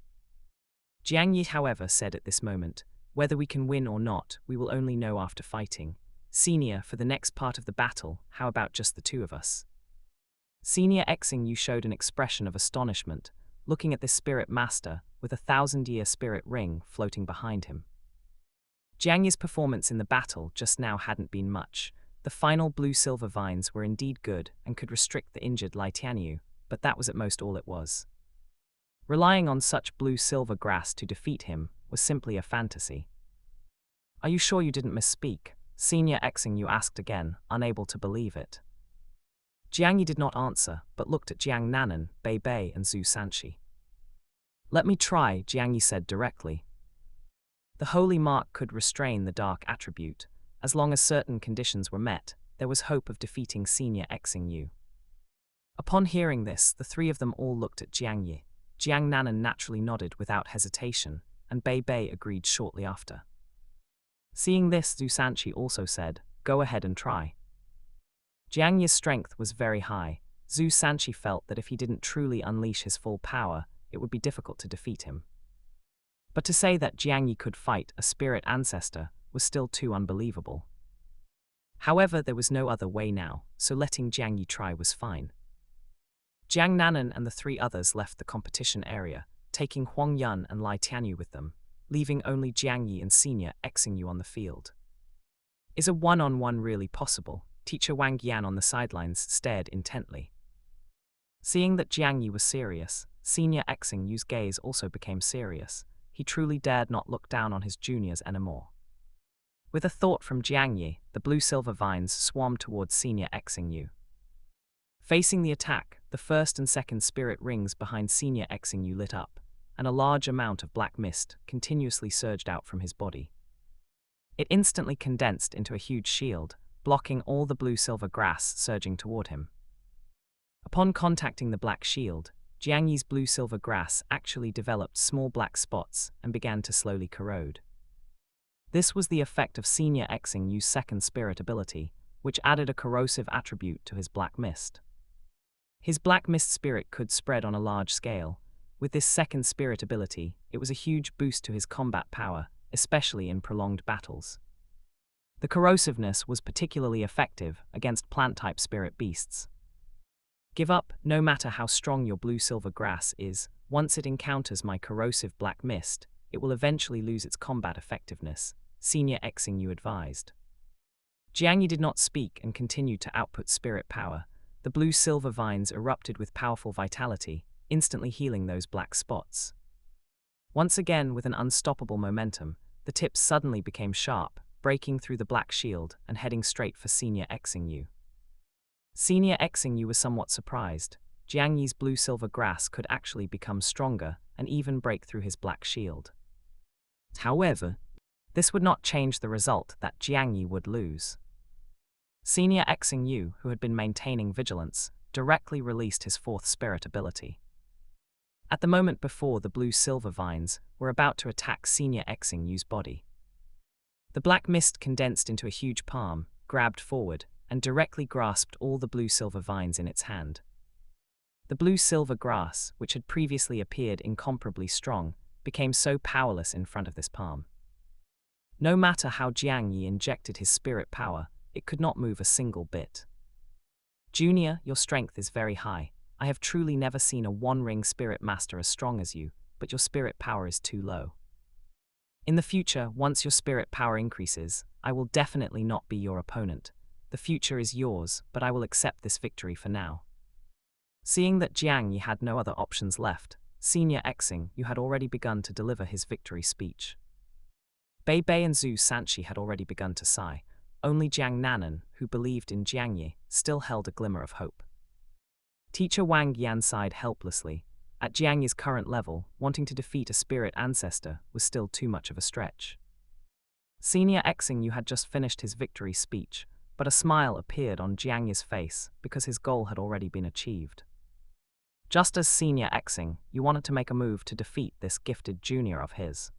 Jiang Yi, however, said at this moment, "Whether we can win or not, we will only know after fighting. Senior, for the next part of the battle, how about just the two of us?" Senior Xing Yu showed an expression of astonishment, looking at this spirit master with a 1,000-year spirit ring floating behind him. Jiang Yi's performance in the battle just now hadn't been much. The final blue-silver vines were indeed good and could restrict the injured Lai Tianyu, but that was at most all it was. Relying on such blue-silver grass to defeat him was simply a fantasy. "Are you sure you didn't misspeak?" Senior Xing Yu asked again, unable to believe it. Jiang Yi did not answer, but looked at Jiang Nanan, Bei Bei, and Zhu Sanshi. "Let me try," Jiang Yi said directly. The holy mark could restrain the dark attribute. As long as certain conditions were met, there was hope of defeating Senior Xing Yu. Upon hearing this, the three of them all looked at Jiang Yi. Jiang Nanan naturally nodded without hesitation, and Bei Bei agreed shortly after. Seeing this, Zhu Sanshi also said, "Go ahead and try." Jiang Yi's strength was very high. Zhu Sanshi felt that if he didn't truly unleash his full power, it would be difficult to defeat him. But to say that Jiang Yi could fight a spirit ancestor was still too unbelievable. However, there was no other way now, so letting Jiang Yi try was fine. Jiang Nanan and the three others left the competition area, taking Huang Yun and Lai Tianyu with them, leaving only Jiang Yi and Senior Xing Yu on the field. "Is a one-on-one really possible?" Teacher Wang Yan on the sidelines stared intently. Seeing that Jiang Yi was serious, Senior Xing Yu's gaze also became serious. He truly dared not look down on his juniors anymore. With a thought from Jiang Yi, the blue-silver vines swarmed towards Senior Xing Yu. Facing the attack, the first and second spirit rings behind Senior Xing Yu lit up, and a large amount of black mist continuously surged out from his body. It instantly condensed into a huge shield, blocking all the blue-silver grass surging toward him. Upon contacting the black shield, Jiang Yi's blue-silver grass actually developed small black spots and began to slowly corrode. This was the effect of Senior Xing Yu's second spirit ability, which added a corrosive attribute to his black mist. His black mist spirit could spread on a large scale. With this second spirit ability, it was a huge boost to his combat power, especially in prolonged battles. The corrosiveness was particularly effective against plant-type spirit beasts. "Give up, no matter how strong your blue-silver grass is. Once it encounters my corrosive black mist, it will eventually lose its combat effectiveness," Senior Xing Yu advised. Jiang Yi did not speak and continued to output spirit power. The blue-silver vines erupted with powerful vitality, instantly healing those black spots. Once again, with an unstoppable momentum, the tips suddenly became sharp, breaking through the black shield and heading straight for Senior Xing Yu. Senior Xing Yu was somewhat surprised. Jiang Yi's blue-silver grass could actually become stronger and even break through his black shield. However, this would not change the result that Jiang Yi would lose. Senior Xing Yu, who had been maintaining vigilance, directly released his fourth spirit ability. At the moment before, the blue-silver vines were about to attack Senior Xing Yu's body. The black mist condensed into a huge palm, grabbed forward, and directly grasped all the blue-silver vines in its hand. The blue-silver grass, which had previously appeared incomparably strong, became so powerless in front of this palm. No matter how Jiang Yi injected his spirit power, it could not move a single bit. "Junior, your strength is very high. I have truly never seen a one-ring spirit master as strong as you, but your spirit power is too low. In the future, once your spirit power increases, I will definitely not be your opponent. The future is yours, but I will accept this victory for now." Seeing that Jiang Yi had no other options left, Senior Xing Yu had already begun to deliver his victory speech. Bei Bei and Zhu Sanshi had already begun to sigh. Only Jiang Nanan, who believed in Jiang Yi, still held a glimmer of hope. Teacher Wang Yan sighed helplessly. At Jiang Yi's current level, wanting to defeat a spirit ancestor was still too much of a stretch. Senior Xing Yu had just finished his victory speech, but a smile appeared on Jiang Yi's face because his goal had already been achieved. Just as Senior Xing Yu wanted to make a move to defeat this gifted junior of his.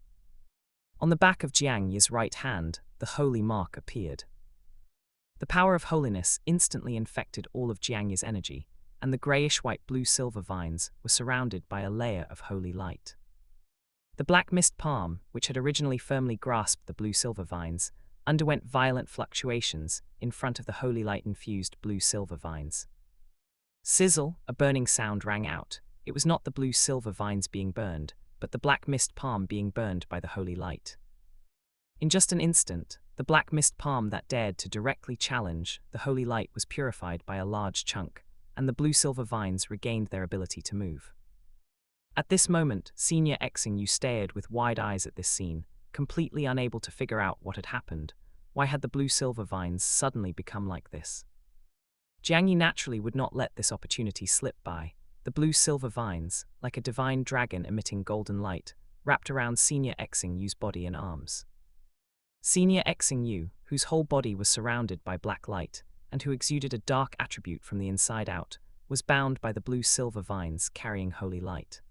On the back of Jiang Yi's right hand, the holy mark appeared. The power of holiness instantly infected all of Jiang Yi's energy. and the greyish-white blue-silver vines were surrounded by a layer of holy light. The black mist palm, which had originally firmly grasped the blue-silver vines, underwent violent fluctuations in front of the holy light-infused blue-silver vines. Sizzle, a burning sound rang out. It was not the blue-silver vines being burned, but the black mist palm being burned by the holy light. In just an instant, the black mist palm that dared to directly challenge the holy light was purified by a large chunk, and the blue-silver vines regained their ability to move. At this moment, Senior Xingyu stared with wide eyes at this scene, completely unable to figure out what had happened. Why had the blue-silver vines suddenly become like this? Jiang Yi naturally would not let this opportunity slip by. The blue-silver vines, like a divine dragon emitting golden light, wrapped around Senior Xingyu's body and arms. Senior Xingyu, whose whole body was surrounded by black light, and who exuded a dark attribute from the inside out, was bound by the blue-silver vines carrying holy light.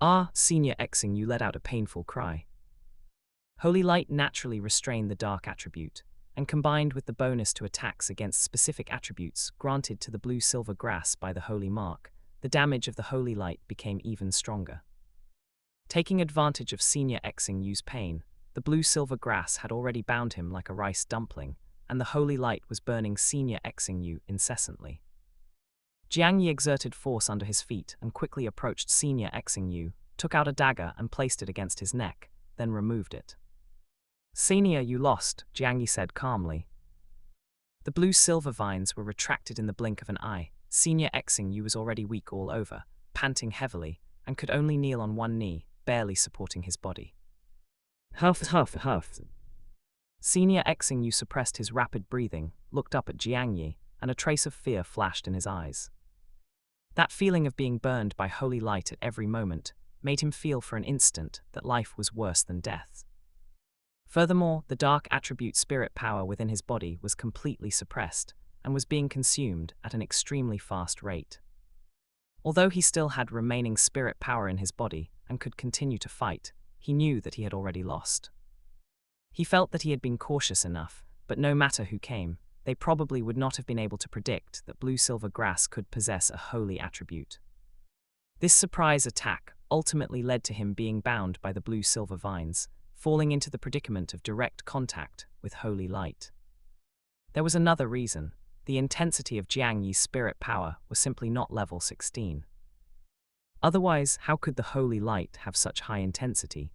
Ah! Senior Xingyu let out a painful cry. Holy light naturally restrained the dark attribute, and combined with the bonus to attacks against specific attributes granted to the blue-silver grass by the holy mark, the damage of the holy light became even stronger. Taking advantage of Senior Xingyu's pain, the blue-silver grass had already bound him like a rice dumpling, and the holy light was burning Senior Xingyu incessantly. Jiang Yi exerted force under his feet and quickly approached Senior Xingyu, took out a dagger and placed it against his neck, then removed it. "Senior, you lost," Jiang Yi said calmly. The blue-silver vines were retracted in the blink of an eye. Senior Xingyu was already weak all over, panting heavily, and could only kneel on one knee, barely supporting his body. Huff, huff, huff. Senior Xingyu suppressed his rapid breathing, looked up at Jiang Yi, and a trace of fear flashed in his eyes. That feeling of being burned by holy light at every moment made him feel for an instant that life was worse than death. Furthermore, the dark attribute spirit power within his body was completely suppressed and was being consumed at an extremely fast rate. Although he still had remaining spirit power in his body and could continue to fight, he knew that he had already lost. He felt that he had been cautious enough, but no matter who came, they probably would not have been able to predict that blue-silver grass could possess a holy attribute. This surprise attack ultimately led to him being bound by the blue-silver vines, falling into the predicament of direct contact with holy light. There was another reason. The intensity of Jiang Yi's spirit power was simply not level 16. Otherwise, how could the holy light have such high intensity?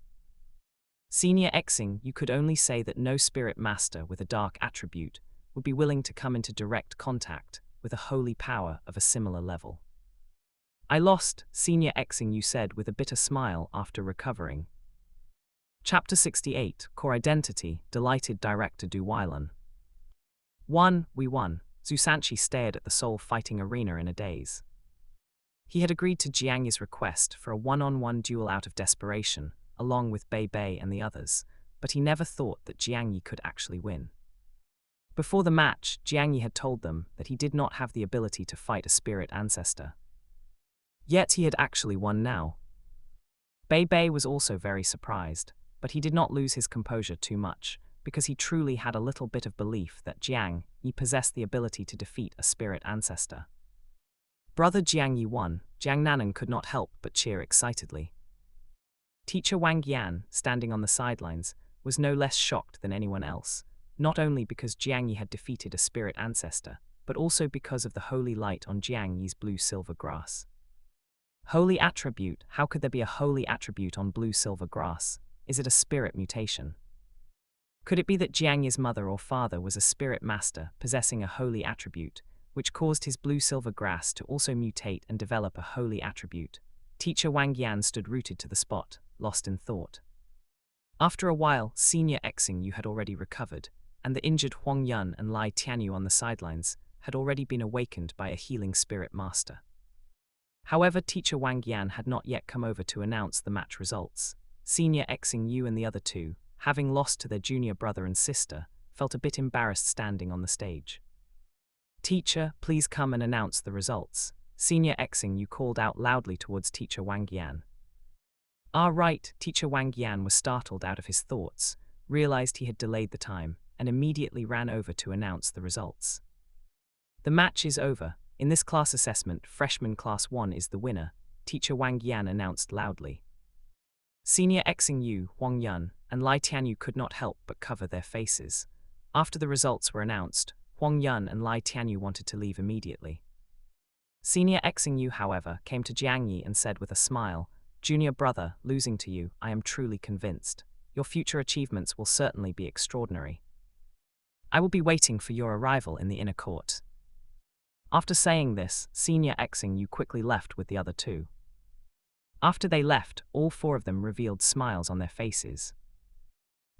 Senior Xing, you could only say that no spirit master with a dark attribute would be willing to come into direct contact with a holy power of a similar level. "I lost," Senior Xing, you said with a bitter smile after recovering. Chapter 68, Core Identity, Delighted Director Du Weilan. We won. Zhu Sanqi stared at the soul-fighting arena in a daze. He had agreed to Jiang Yi's request for a one-on-one duel out of desperation, along with Bei Bei and the others, but he never thought that Jiang Yi could actually win. Before the match, Jiang Yi had told them that he did not have the ability to fight a spirit ancestor. Yet he had actually won now. Bei Bei was also very surprised, but he did not lose his composure too much, because he truly had a little bit of belief that Jiang Yi possessed the ability to defeat a spirit ancestor. Brother Jiang Yi won. Jiang Nanan could not help but cheer excitedly. Teacher Wang Yan, standing on the sidelines, was no less shocked than anyone else, not only because Jiang Yi had defeated a spirit ancestor, but also because of the holy light on Jiang Yi's blue-silver grass. Holy attribute? How could there be a holy attribute on blue-silver grass? Is it a spirit mutation? Could it be that Jiang Yi's mother or father was a spirit master possessing a holy attribute, which caused his blue-silver grass to also mutate and develop a holy attribute? Teacher Wang Yan stood rooted to the spot, lost in thought. After a while, Senior Xingyu had already recovered, and the injured Huang Yun and Lai Tianyu on the sidelines had already been awakened by a healing spirit master. However, Teacher Wang Yan had not yet come over to announce the match results. Senior Xingyu and the other two, having lost to their junior brother and sister, felt a bit embarrassed standing on the stage. "Teacher, please come and announce the results," Senior Xingyu called out loudly towards Teacher Wang Yan. "Ah, right." Teacher Wang Yan was startled out of his thoughts, realized he had delayed the time, and immediately ran over to announce the results. "The match is over," In this class assessment, Freshman Class 1 is the winner, teacher Wang Yan announced loudly. Senior Xing Yu, Huang Yun, and Lai Tianyu could not help but cover their faces. After the results were announced, Huang Yun and Lai Tianyu wanted to leave immediately. Senior Xing Yu, however, came to Jiang Yi and said with a smile, "Junior brother, losing to you, I am truly convinced. Your future achievements will certainly be extraordinary. I will be waiting for your arrival in the inner court." After saying this, Senior Xing Yu quickly left with the other two. After they left, all four of them revealed smiles on their faces.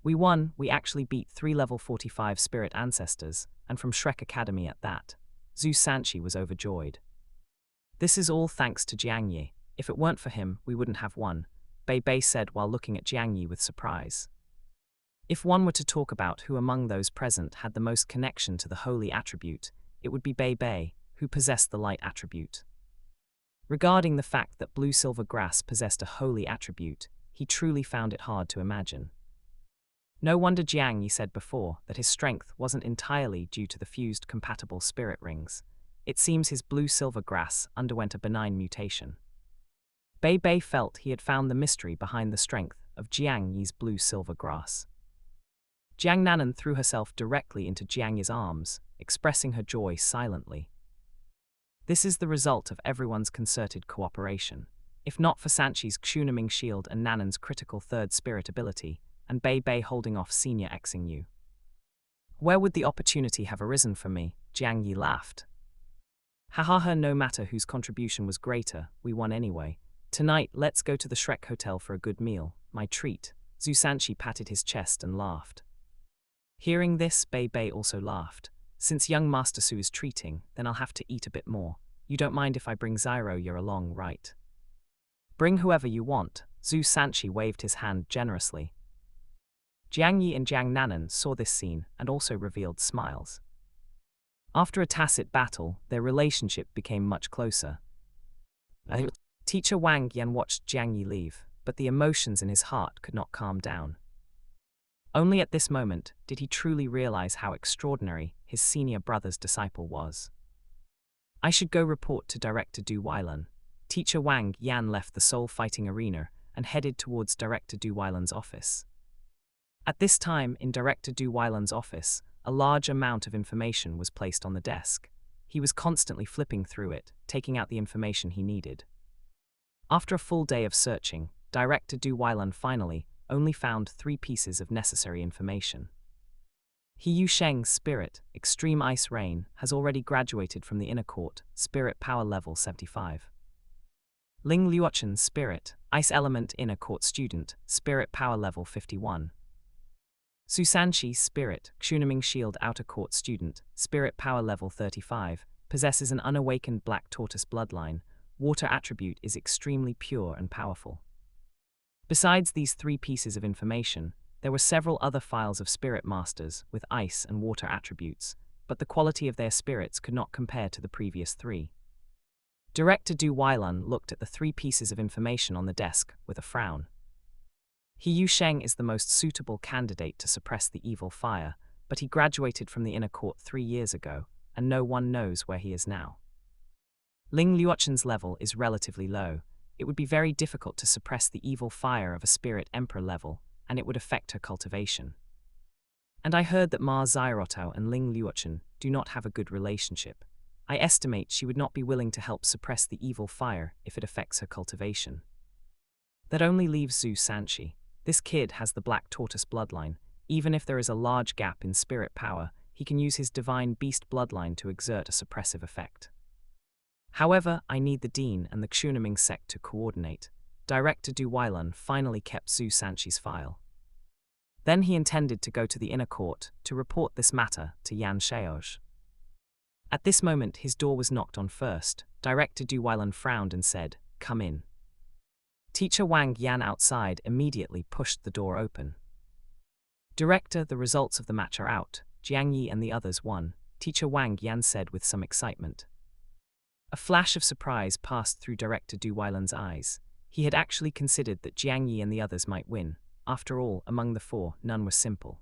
"We won, we actually beat 3 level 45 spirit ancestors, and from Shrek Academy at that." Zhu Sanchi was overjoyed. "This is all thanks to Jiang Yi. If it weren't for him, we wouldn't have won," Bei Bei said while looking at Jiang Yi with surprise. If one were to talk about who among those present had the most connection to the holy attribute, it would be Bei Bei, who possessed the light attribute. Regarding the fact that blue silver grass possessed a holy attribute, he truly found it hard to imagine. No wonder Jiang Yi said before that his strength wasn't entirely due to the fused compatible spirit rings. It seems his blue silver grass underwent a benign mutation. Bei Bei felt he had found the mystery behind the strength of Jiang Yi's blue silver grass. Jiang Nanan threw herself directly into Jiang Yi's arms, expressing her joy silently. This is the result of everyone's concerted cooperation. If not for Sanchi's Xunaming shield and Nanan's critical third spirit ability, and Bei Bei holding off Senior Xing Yu, where would the opportunity have arisen for me? Jiang Yi laughed. Ha, no matter whose contribution was greater, we won anyway. Tonight, let's go to the Shrek Hotel for a good meal, my treat. Zhu Sanchi patted his chest and laughed. Hearing this, Bei Bei also laughed. Since young Master Su is treating, then I'll have to eat a bit more. You don't mind if I bring Zyro along, right? Bring whoever you want. Zhu Sanchi waved his hand generously. Jiang Yi and Jiang Nanan saw this scene and also revealed smiles. After a tacit battle, their relationship became much closer. Teacher Wang Yan watched Jiang Yi leave, but the emotions in his heart could not calm down. Only at this moment did he truly realize how extraordinary his senior brother's disciple was. I should go report to Director Du Weilan. Teacher Wang Yan left the soul fighting arena and headed towards Director Du Weilan's office. At this time, in Director Du Weilan's office, a large amount of information was placed on the desk. He was constantly flipping through it, taking out the information he needed. After a full day of searching, Director Du Weilan finally only found 3 pieces of necessary information. He Yu Sheng's spirit, Extreme Ice Rain, has already graduated from the inner court, spirit power level 75. Ling Luochen's spirit, Ice Element inner court student, spirit power level 51. Zhu Sanchi's spirit, Xunaming Shield outer court student, spirit power level 35, possesses an unawakened black tortoise bloodline. Water attribute is extremely pure and powerful. Besides these 3 pieces of information, there were several other files of spirit masters with ice and water attributes, but the quality of their spirits could not compare to the previous 3. Director Du Weilan looked at the 3 pieces of information on the desk with a frown. He Yu Sheng is the most suitable candidate to suppress the evil fire, but he graduated from the inner court 3 years ago, and no one knows where he is now. Ling Luochen's level is relatively low. It would be very difficult to suppress the evil fire of a spirit emperor level, and it would affect her cultivation. And I heard that Ma Zyrotao and Ling Luochen do not have a good relationship. I estimate she would not be willing to help suppress the evil fire if it affects her cultivation. That only leaves Zhu Sanchi. This kid has the black tortoise bloodline. Even if there is a large gap in spirit power, he can use his divine beast bloodline to exert a suppressive effect. However, I need the Dean and the Xunaming sect to coordinate. Director Du Weilan finally kept Zhu Sanchi's file. Then he intended to go to the inner court to report this matter to Yan Shaoj. At this moment his door was knocked on first. Director Du Weilan frowned and said, "Come in." Teacher Wang Yan outside immediately pushed the door open. "Director, the results of the match are out. Jiang Yi and the others won," Teacher Wang Yan said with some excitement. A flash of surprise passed through Director Du Weilan's eyes. He had actually considered that Jiang Yi and the others might win. After all, among the 4, none were simple.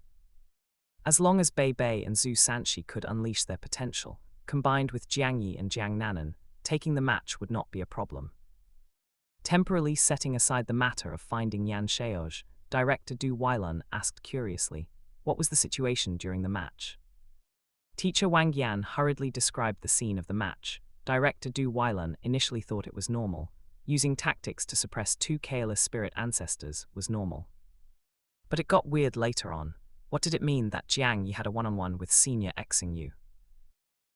As long as Bei Bei and Zhu Sanchi could unleash their potential, combined with Jiang Yi and Jiang Nanan, taking the match would not be a problem. Temporarily setting aside the matter of finding Yan Shaozh, director Du Weilun asked curiously, what was the situation during the match? Teacher Wang Yan hurriedly described the scene of the match. Director Du Weilun initially thought it was normal. Using tactics to suppress two careless spirit ancestors was normal. But it got weird later on. What did it mean that Jiang Yi had a one-on-one with senior Xing Yu?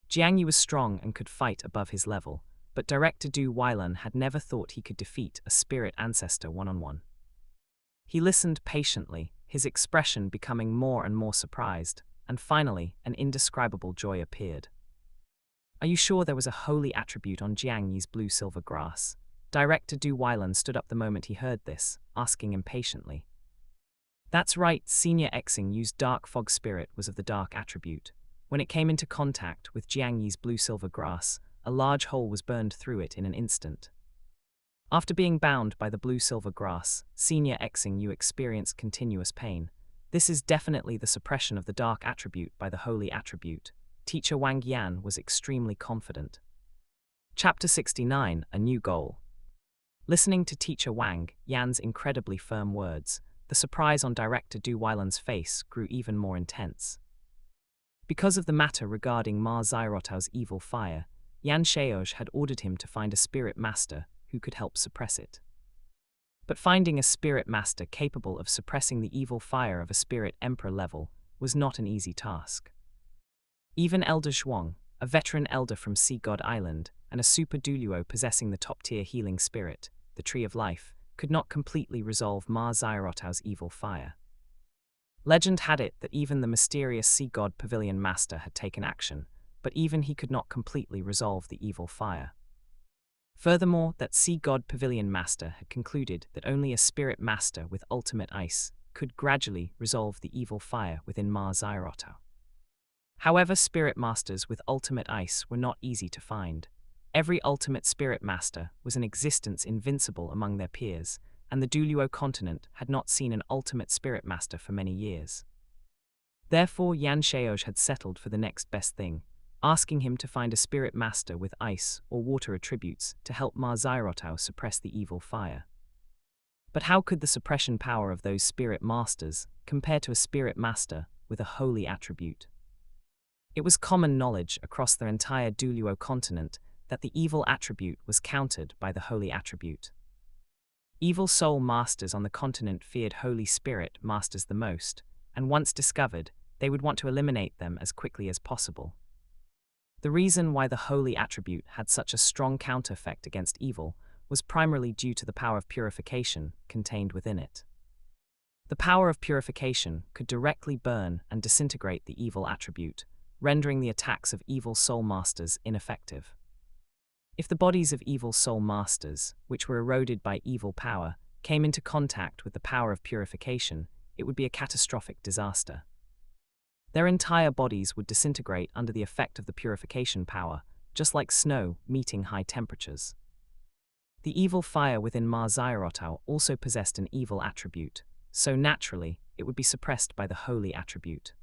Jiang Yi was strong and could fight above his level, but Director Du Weilun had never thought he could defeat a spirit ancestor one-on-one. He listened patiently, his expression becoming more and more surprised, and finally, an indescribable joy appeared. Are you sure there was a holy attribute on Jiang Yi's blue-silver grass? Director Du Weilun stood up the moment he heard this, asking impatiently. That's right, Senior Xing Yu's dark fog spirit was of the dark attribute. When it came into contact with Jiang Yi's blue-silver grass, a large hole was burned through it in an instant. After being bound by the blue-silver grass, Senior Xing Yu experienced continuous pain. This is definitely the suppression of the dark attribute by the holy attribute. Teacher Wang Yan was extremely confident. Chapter 69, A New Goal. Listening to Teacher Wang Yan's incredibly firm words, the surprise on Director Du Weilun's face grew even more intense. Because of the matter regarding Ma Zairotao's evil fire, Yan Shaozh had ordered him to find a spirit master who could help suppress it. But finding a spirit master capable of suppressing the evil fire of a spirit emperor level was not an easy task. Even Elder Zhuang, a veteran elder from Sea God Island, and a super Douluo possessing the top-tier healing spirit, the Tree of Life, could not completely resolve Ma Zairotao's evil fire. Legend had it that even the mysterious Sea God Pavilion Master had taken action, but even he could not completely resolve the evil fire. Furthermore, that Sea God Pavilion Master had concluded that only a spirit master with ultimate ice could gradually resolve the evil fire within Ma Zairotao. However, spirit masters with ultimate ice were not easy to find. Every ultimate spirit master was in existence invincible among their peers, and the Douluo Continent had not seen an ultimate spirit master for many years. Therefore, Yan Shaozh had settled for the next best thing, asking him to find a spirit master with ice or water attributes to help Ma Zairotao suppress the evil fire. But how could the suppression power of those spirit masters compare to a spirit master with a holy attribute? It was common knowledge across the entire Douluo Continent that the evil attribute was countered by the holy attribute. Evil soul masters on the continent feared holy spirit masters the most, and once discovered, they would want to eliminate them as quickly as possible. The reason why the holy attribute had such a strong counter-effect against evil was primarily due to the power of purification contained within it. The power of purification could directly burn and disintegrate the evil attribute, rendering the attacks of evil soul masters ineffective. If the bodies of evil soul masters, which were eroded by evil power, came into contact with the power of purification, it would be a catastrophic disaster. Their entire bodies would disintegrate under the effect of the purification power, just like snow meeting high temperatures. The evil fire within Ma Zairotao also possessed an evil attribute, so naturally, it would be suppressed by the holy attribute.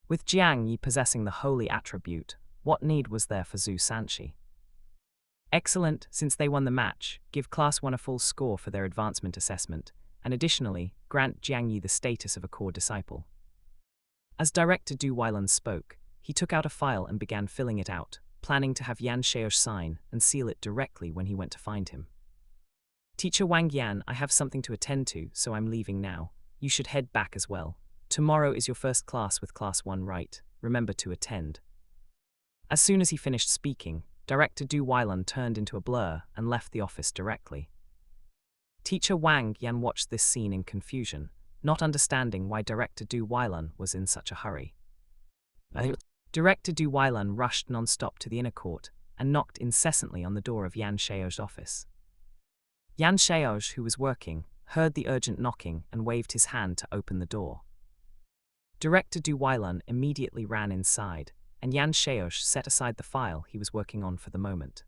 With Jiang Yi possessing the holy attribute, what need was there for Zhu Sanqi? Excellent, since they won the match, give Class 1 a full score for their advancement assessment, and additionally, grant Jiang Yi the status of a core disciple. As Director Du Weilun spoke, he took out a file and began filling it out, planning to have Yan Shaozh sign and seal it directly when he went to find him. Teacher Wang Yan, I have something to attend to, so I'm leaving now. You should head back as well. Tomorrow is your first class with Class 1, right? Remember to attend. As soon as he finished speaking, Director Du Weilun turned into a blur and left the office directly. Teacher Wang Yan watched this scene in confusion, not understanding why Director Du Weilun was in such a hurry. Director Du Weilun rushed non-stop to the inner court and knocked incessantly on the door of Yan Shaozh's office. Yan Shaozh, who was working, heard the urgent knocking and waved his hand to open the door. Director Du Weilun immediately ran inside, and Yan Shaozh set aside the file he was working on for the moment.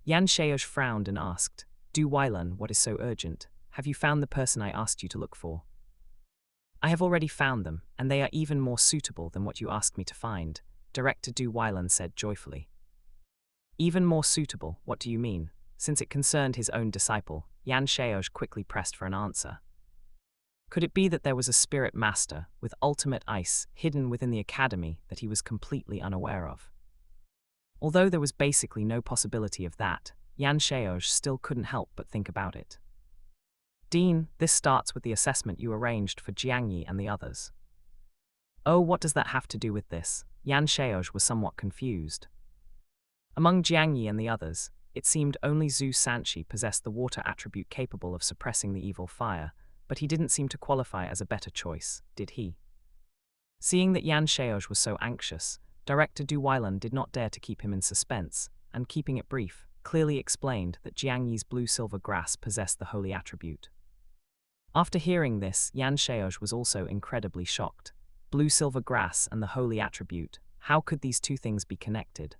Yan Shaozh frowned and asked, Du Weilun, what is so urgent? Have you found the person I asked you to look for? I have already found them, and they are even more suitable than what you asked me to find. Director Du Weilan said joyfully. Even more suitable, what do you mean? Since it concerned his own disciple, Yan Shaozh quickly pressed for an answer. Could it be that there was a spirit master with ultimate ice hidden within the academy that he was completely unaware of? Although there was basically no possibility of that, Yan Shaozh still couldn't help but think about it. Dean, this starts with the assessment you arranged for Jiangyi and the others. Oh, what does that have to do with this? Yan Shaozh was somewhat confused. Among Jiangyi and the others, it seemed only Zhu Sanqi possessed the water attribute capable of suppressing the evil fire, but he didn't seem to qualify as a better choice, did he? Seeing that Yan Shaozh was so anxious, Director Du Weilan did not dare to keep him in suspense, and keeping it brief, clearly explained that Jiangyi's blue-silver grass possessed the holy attribute. After hearing this, Yan Shaozh was also incredibly shocked. Blue-silver grass and the holy attribute, how could these two things be connected?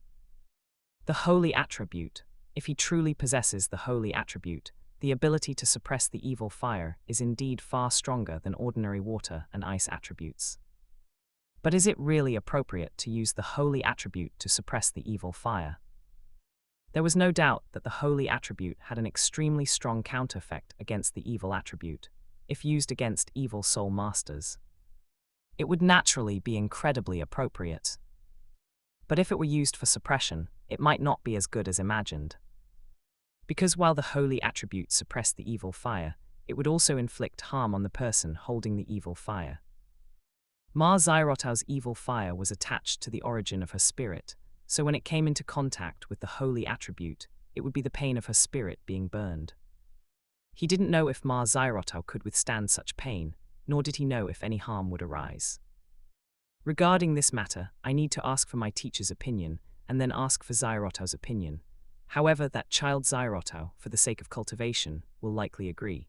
The holy attribute. If he truly possesses the holy attribute, the ability to suppress the evil fire is indeed far stronger than ordinary water and ice attributes. But is it really appropriate to use the holy attribute to suppress the evil fire? There was no doubt that the holy attribute had an extremely strong counter-effect against the evil attribute, if used against evil soul masters. It would naturally be incredibly appropriate. But if it were used for suppression, it might not be as good as imagined. Because while the holy attribute suppressed the evil fire, it would also inflict harm on the person holding the evil fire. Ma Xiaotao's evil fire was attached to the origin of her spirit, so when it came into contact with the holy attribute, it would be the pain of her spirit being burned. He didn't know if Ma Xiaotao could withstand such pain, nor did he know if any harm would arise. Regarding this matter, I need to ask for my teacher's opinion, and then ask for Xiaotao's opinion. However, that child Xiaotao, for the sake of cultivation, will likely agree.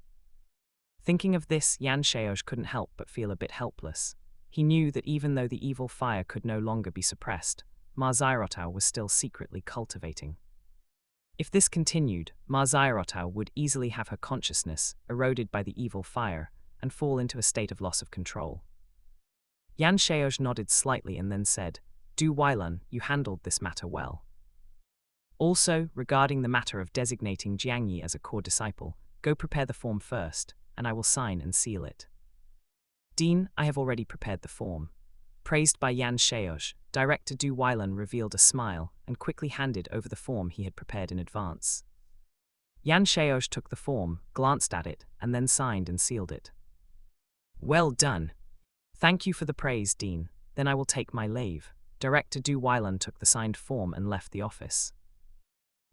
Thinking of this, Yan Shaozh couldn't help but feel a bit helpless. He knew that even though the evil fire could no longer be suppressed, Ma Xiaotao was still secretly cultivating. If this continued, Ma Xiaotao would easily have her consciousness eroded by the evil fire and fall into a state of loss of control. Yan Shaozh nodded slightly and then said, Du Weilan, you handled this matter well. Also, regarding the matter of designating Jiangyi as a core disciple, go prepare the form first, and I will sign and seal it. Dean, I have already prepared the form. Praised by Yan Shaozh, Director Du Weilan revealed a smile and quickly handed over the form he had prepared in advance. Yan Shaozh took the form, glanced at it, and then signed and sealed it. Well done. Thank you for the praise, Dean. Then I will take my leave. Director Du Weilan took the signed form and left the office.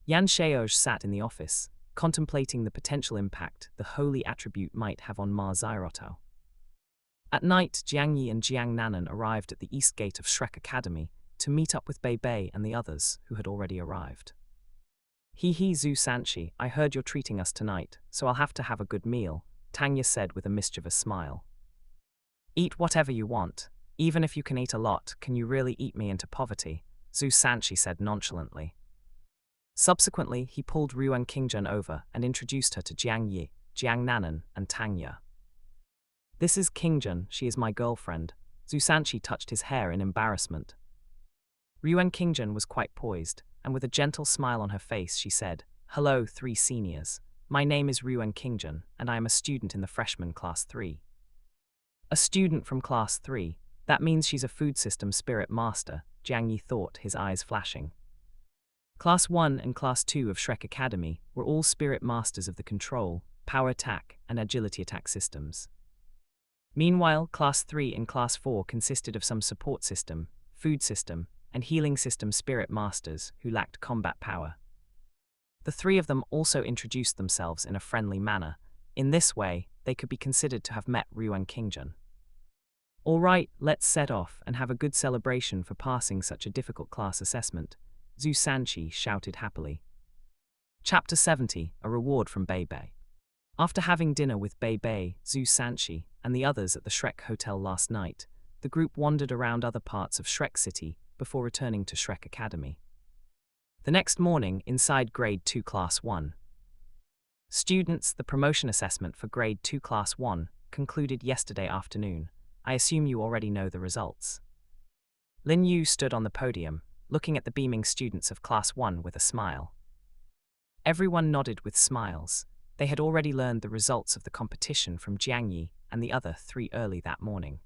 Yan Shaozh sat in the office, contemplating the potential impact the holy attribute might have on Ma Xiaotao. At night, Jiangyi and Jiang Nanan arrived at the east gate of Shrek Academy to meet up with Bei Bei and the others who had already arrived. He Zhu Sanqi, I heard you're treating us tonight, so I'll have to have a good meal, Tanya said with a mischievous smile. Eat whatever you want. Even if you can eat a lot, can you really eat me into poverty? Zhu Sanqi said nonchalantly. Subsequently, he pulled Ruan Qingjun over and introduced her to Jiang Yi, Jiang Nanan, and Tanya. This is Qingjun, she is my girlfriend. Zhu Sanqi touched his hair in embarrassment. Ruan Qingjun was quite poised, and with a gentle smile on her face she said, Hello, 3 seniors. My name is Ruan Qingjun, and I am a student in the freshman class 3. A student from class 3, that means she's a food system spirit master, Jiang Yi thought, his eyes flashing. Class 1 and Class 2 of Shrek Academy were all spirit masters of the control, power attack, and agility attack systems. Meanwhile, Class 3 and Class 4 consisted of some support system, food system, and healing system spirit masters who lacked combat power. The 3 of them also introduced themselves in a friendly manner. In this way, they could be considered to have met Ruan Qingjun. All right, let's set off and have a good celebration for passing such a difficult class assessment, Zhu Sanqi shouted happily. Chapter 70, A Reward from Bei Bei. After having dinner with Bei Bei, Zhu Sanqi, and the others at the Shrek Hotel last night, the group wandered around other parts of Shrek City before returning to Shrek Academy. The next morning, inside Grade 2 Class 1. Students, the promotion assessment for Grade 2 Class 1 concluded yesterday afternoon. I assume you already know the results. Lin Yu stood on the podium, looking at the beaming students of Class 1 with a smile. Everyone nodded with smiles. They had already learned the results of the competition from Jiang Yi and the other 3 early that morning.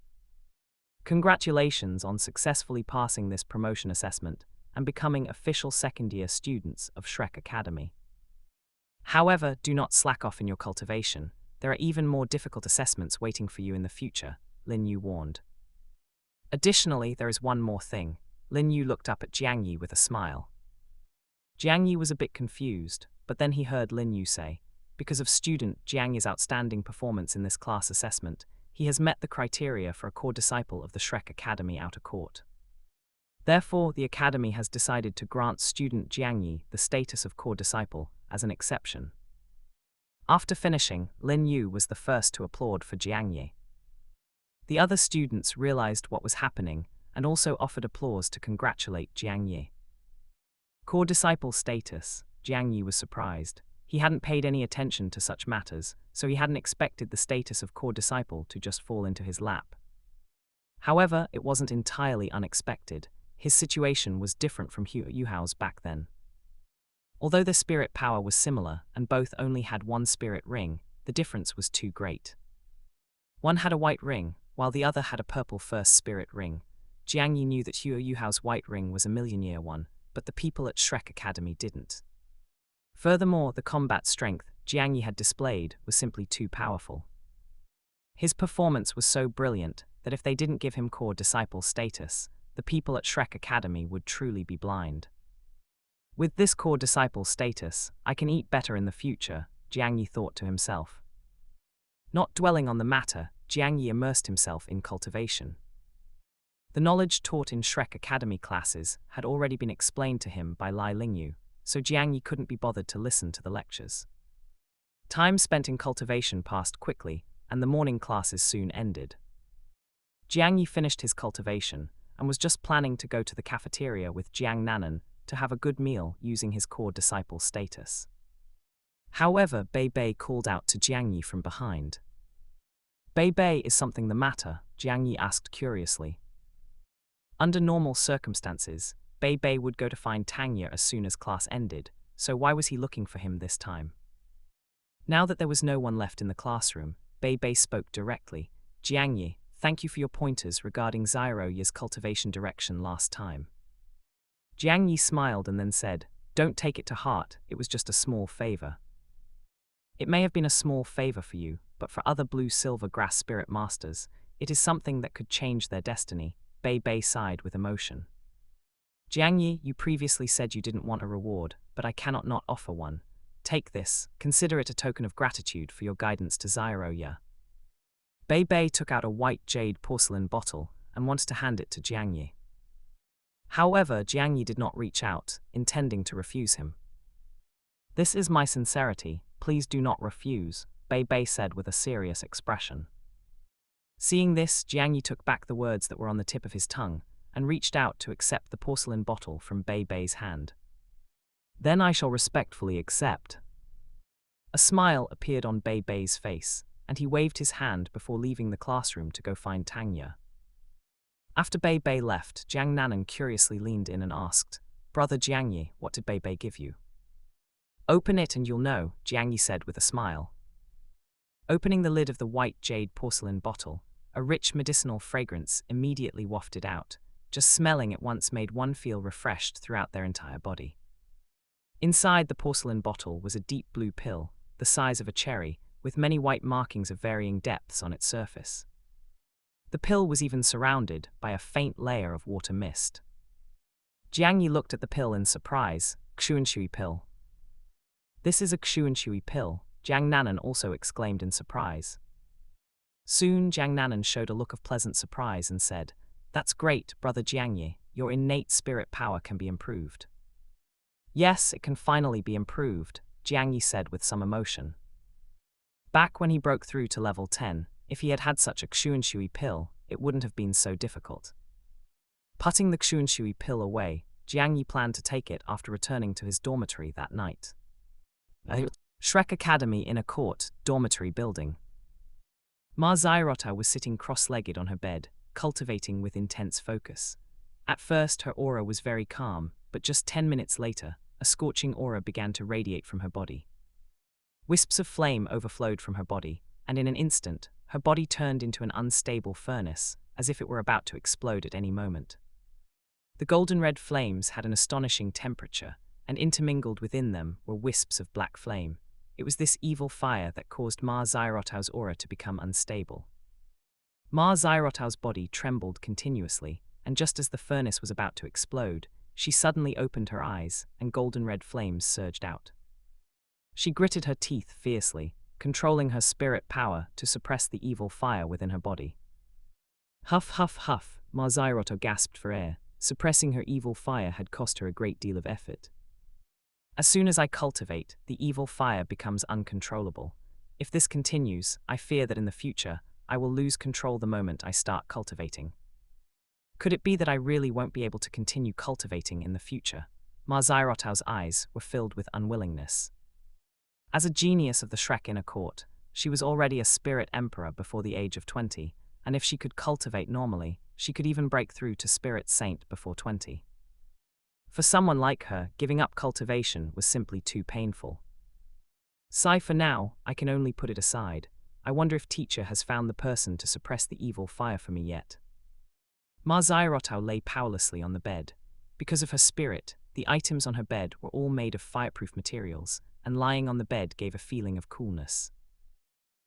Congratulations on successfully passing this promotion assessment and becoming official second-year students of Shrek Academy. However, do not slack off in your cultivation. There are even more difficult assessments waiting for you in the future, Lin Yu warned. Additionally, there is one more thing. Lin Yu looked up at Jiang Yi with a smile. Jiang Yi was a bit confused, but then he heard Lin Yu say, because of student Jiang Yi's outstanding performance in this class assessment, he has met the criteria for a core disciple of the Shrek Academy outer court. Therefore, the Academy has decided to grant student Jiang Yi the status of core disciple as an exception. After finishing, Lin Yu was the first to applaud for Jiang Yi. The other students realized what was happening and also offered applause to congratulate Jiang Yi. Core disciple status, Jiang Yi was surprised. He hadn't paid any attention to such matters, so he hadn't expected the status of core disciple to just fall into his lap. However, it wasn't entirely unexpected. His situation was different from Hu Yuhao's back then. Although their spirit power was similar and both only had one spirit ring, the difference was too great. One had a white ring, while the other had a purple first spirit ring. Jiang Yi knew that Hu Yuhao's white ring was a million-year one, but the people at Shrek Academy didn't. Furthermore, the combat strength Jiang Yi had displayed was simply too powerful. His performance was so brilliant that if they didn't give him core disciple status, the people at Shrek Academy would truly be blind. With this core disciple status, I can eat better in the future, Jiang Yi thought to himself. Not dwelling on the matter, Jiang Yi immersed himself in cultivation. The knowledge taught in Shrek Academy classes had already been explained to him by Lai Lingyu, so Jiang Yi couldn't be bothered to listen to the lectures. Time spent in cultivation passed quickly, and the morning classes soon ended. Jiang Yi finished his cultivation, and was just planning to go to the cafeteria with Jiang Nanan to have a good meal using his core disciple status. However, Bei Bei called out to Jiang Yi from behind. Bei Bei, is something the matter? Jiang Yi asked curiously. Under normal circumstances, Bei Bei would go to find Tanya as soon as class ended, so why was he looking for him this time? Now that there was no one left in the classroom, Bei Bei spoke directly. Jiang Yi, thank you for your pointers regarding Zyro Yi's cultivation direction last time. Jiang Yi smiled and then said, don't take it to heart, it was just a small favor. It may have been a small favor for you, but for other blue-silver grass spirit masters, it is something that could change their destiny, Bei Bei sighed with emotion. Jiang Yi, you previously said you didn't want a reward, but I cannot not offer one. Take this, consider it a token of gratitude for your guidance to Zyro Yi. Bei Bei took out a white jade porcelain bottle and wanted to hand it to Jiang Yi. However, Jiang Yi did not reach out, intending to refuse him. This is my sincerity, please do not refuse, Bei Bei said with a serious expression. Seeing this, Jiang Yi took back the words that were on the tip of his tongue, and reached out to accept the porcelain bottle from Bei Bei's hand. Then I shall respectfully accept. A smile appeared on Bei Bei's face, and he waved his hand before leaving the classroom to go find Tanya. After Bei Bei left, Jiang Nanan curiously leaned in and asked, Brother Jiang Yi, what did Bei Bei give you? Open it and you'll know, Jiang Yi said with a smile. Opening the lid of the white jade porcelain bottle, a rich medicinal fragrance immediately wafted out. Just smelling at once made one feel refreshed throughout their entire body. Inside the porcelain bottle was a deep blue pill, the size of a cherry, with many white markings of varying depths on its surface. The pill was even surrounded by a faint layer of water mist. Jiang Yi looked at the pill in surprise. Xuanshui pill. This is a Xuanshui pill, Jiang Nanan also exclaimed in surprise. Soon Jiang Nanan showed a look of pleasant surprise and said, That's great, Brother Jiang Yi, your innate spirit power can be improved. Yes, it can finally be improved, Jiang Yi said with some emotion. Back when he broke through to level 10, if he had had such a Xuanshui pill, it wouldn't have been so difficult. Putting the Xuanshui pill away, Jiang Yi planned to take it after returning to his dormitory that night. Shrek Academy Inner Court, dormitory building. Ma Zyrota was sitting cross-legged on her bed, cultivating with intense focus. At first, her aura was very calm, but just 10 minutes later, a scorching aura began to radiate from her body. Wisps of flame overflowed from her body, and in an instant, her body turned into an unstable furnace, as if it were about to explode at any moment. The golden red flames had an astonishing temperature, and intermingled within them were wisps of black flame. It was this evil fire that caused Ma Xiaotao's aura to become unstable. Ma Xiaotao's body trembled continuously, and just as the furnace was about to explode, she suddenly opened her eyes, and golden red flames surged out. She gritted her teeth fiercely, controlling her spirit power to suppress the evil fire within her body. Huff, huff, huff, Ma Xiaotou gasped for air. Suppressing her evil fire had cost her a great deal of effort. As soon as I cultivate, the evil fire becomes uncontrollable. If this continues, I fear that in the future, I will lose control the moment I start cultivating. Could it be that I really won't be able to continue cultivating in the future? Ma Xiaotao's eyes were filled with unwillingness. As a genius of the Shrek inner court, she was already a spirit emperor before the age of 20, and if she could cultivate normally, she could even break through to spirit saint before 20. For someone like her, giving up cultivation was simply too painful. Sigh for now, I can only put it aside. I wonder if teacher has found the person to suppress the evil fire for me yet. Ma Xiaotao lay powerlessly on the bed. Because of her spirit, the items on her bed were all made of fireproof materials, and lying on the bed gave a feeling of coolness.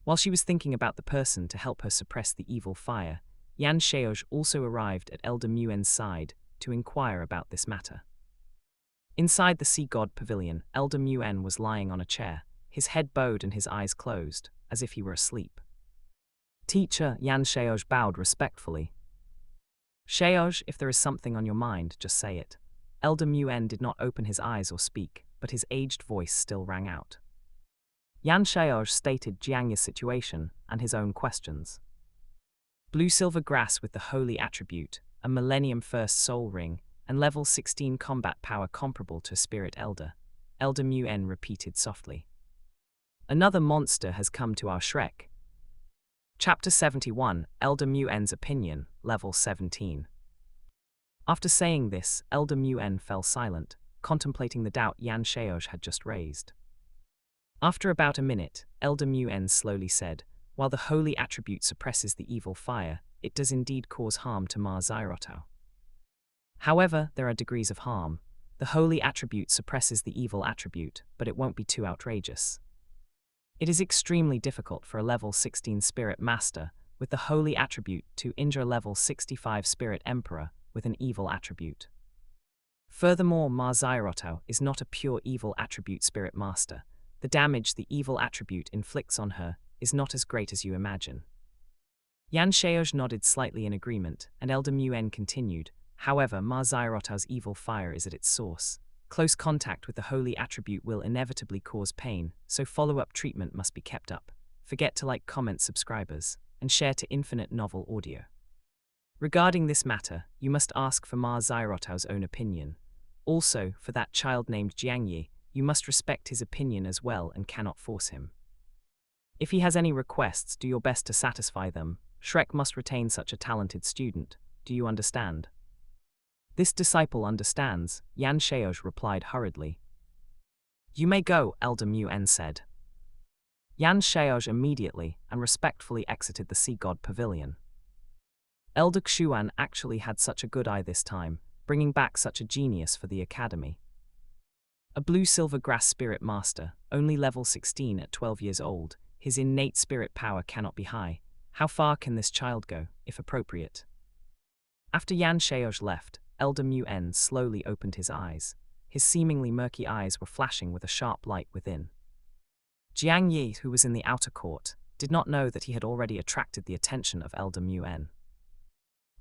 While she was thinking about the person to help her suppress the evil fire, Yan Shaozh also arrived at Elder Muen's side to inquire about this matter. Inside the Sea God Pavilion, Elder Muen was lying on a chair, his head bowed and his eyes closed, as if he were asleep. Teacher, Yan Shaozh bowed respectfully. Shaozh, if there is something on your mind, just say it. Elder Muen did not open his eyes or speak, but his aged voice still rang out. Yan Shaozh stated Jiangya's situation and his own questions. Blue-silver grass with the holy attribute, a Millennium First Soul Ring, and level 16 combat power comparable to a Spirit Elder, Elder Muen repeated softly. Another monster has come to our Shrek. Chapter 71, Elder Muen's Opinion, level 17. After saying this, Elder Muen fell silent, contemplating the doubt Yan Shaozh had just raised. After about a minute, Elder Muen slowly said, while the holy attribute suppresses the evil fire, it does indeed cause harm to Ma Xiaotao. However, there are degrees of harm. The holy attribute suppresses the evil attribute, but it won't be too outrageous. It is extremely difficult for a level 16 Spirit Master with the holy attribute to injure level 65 Spirit Emperor with an evil attribute. Furthermore, Ma Xiaotao is not a pure evil attribute Spirit Master. The damage the evil attribute inflicts on her is not as great as you imagine. Yan Shaozh nodded slightly in agreement, and Elder Muen continued, however, Ma Xiaotao's evil fire is at its source. Close contact with the holy attribute will inevitably cause pain, so follow-up treatment must be kept up. Forget to like, comment, subscribers, and share to Infinite Novel Audio. Regarding this matter, you must ask for Ma Xiaotao's own opinion. Also, for that child named Jiangyi, you must respect his opinion as well and cannot force him. If he has any requests, do your best to satisfy them. Shrek must retain such a talented student. Do you understand? This disciple understands, Yan Shaozh replied hurriedly. You may go, Elder Muen said. Yan Shaozh immediately and respectfully exited the Sea God Pavilion. Elder Xuan actually had such a good eye this time, bringing back such a genius for the academy. A blue-silver grass spirit master, only level 16 at 12 years old, his innate spirit power cannot be high. How far can this child go, if appropriate? After Yan Shaozh left, Elder Muen slowly opened his eyes. His seemingly murky eyes were flashing with a sharp light within. Jiang Yi, who was in the outer court, did not know that he had already attracted the attention of Elder Muen.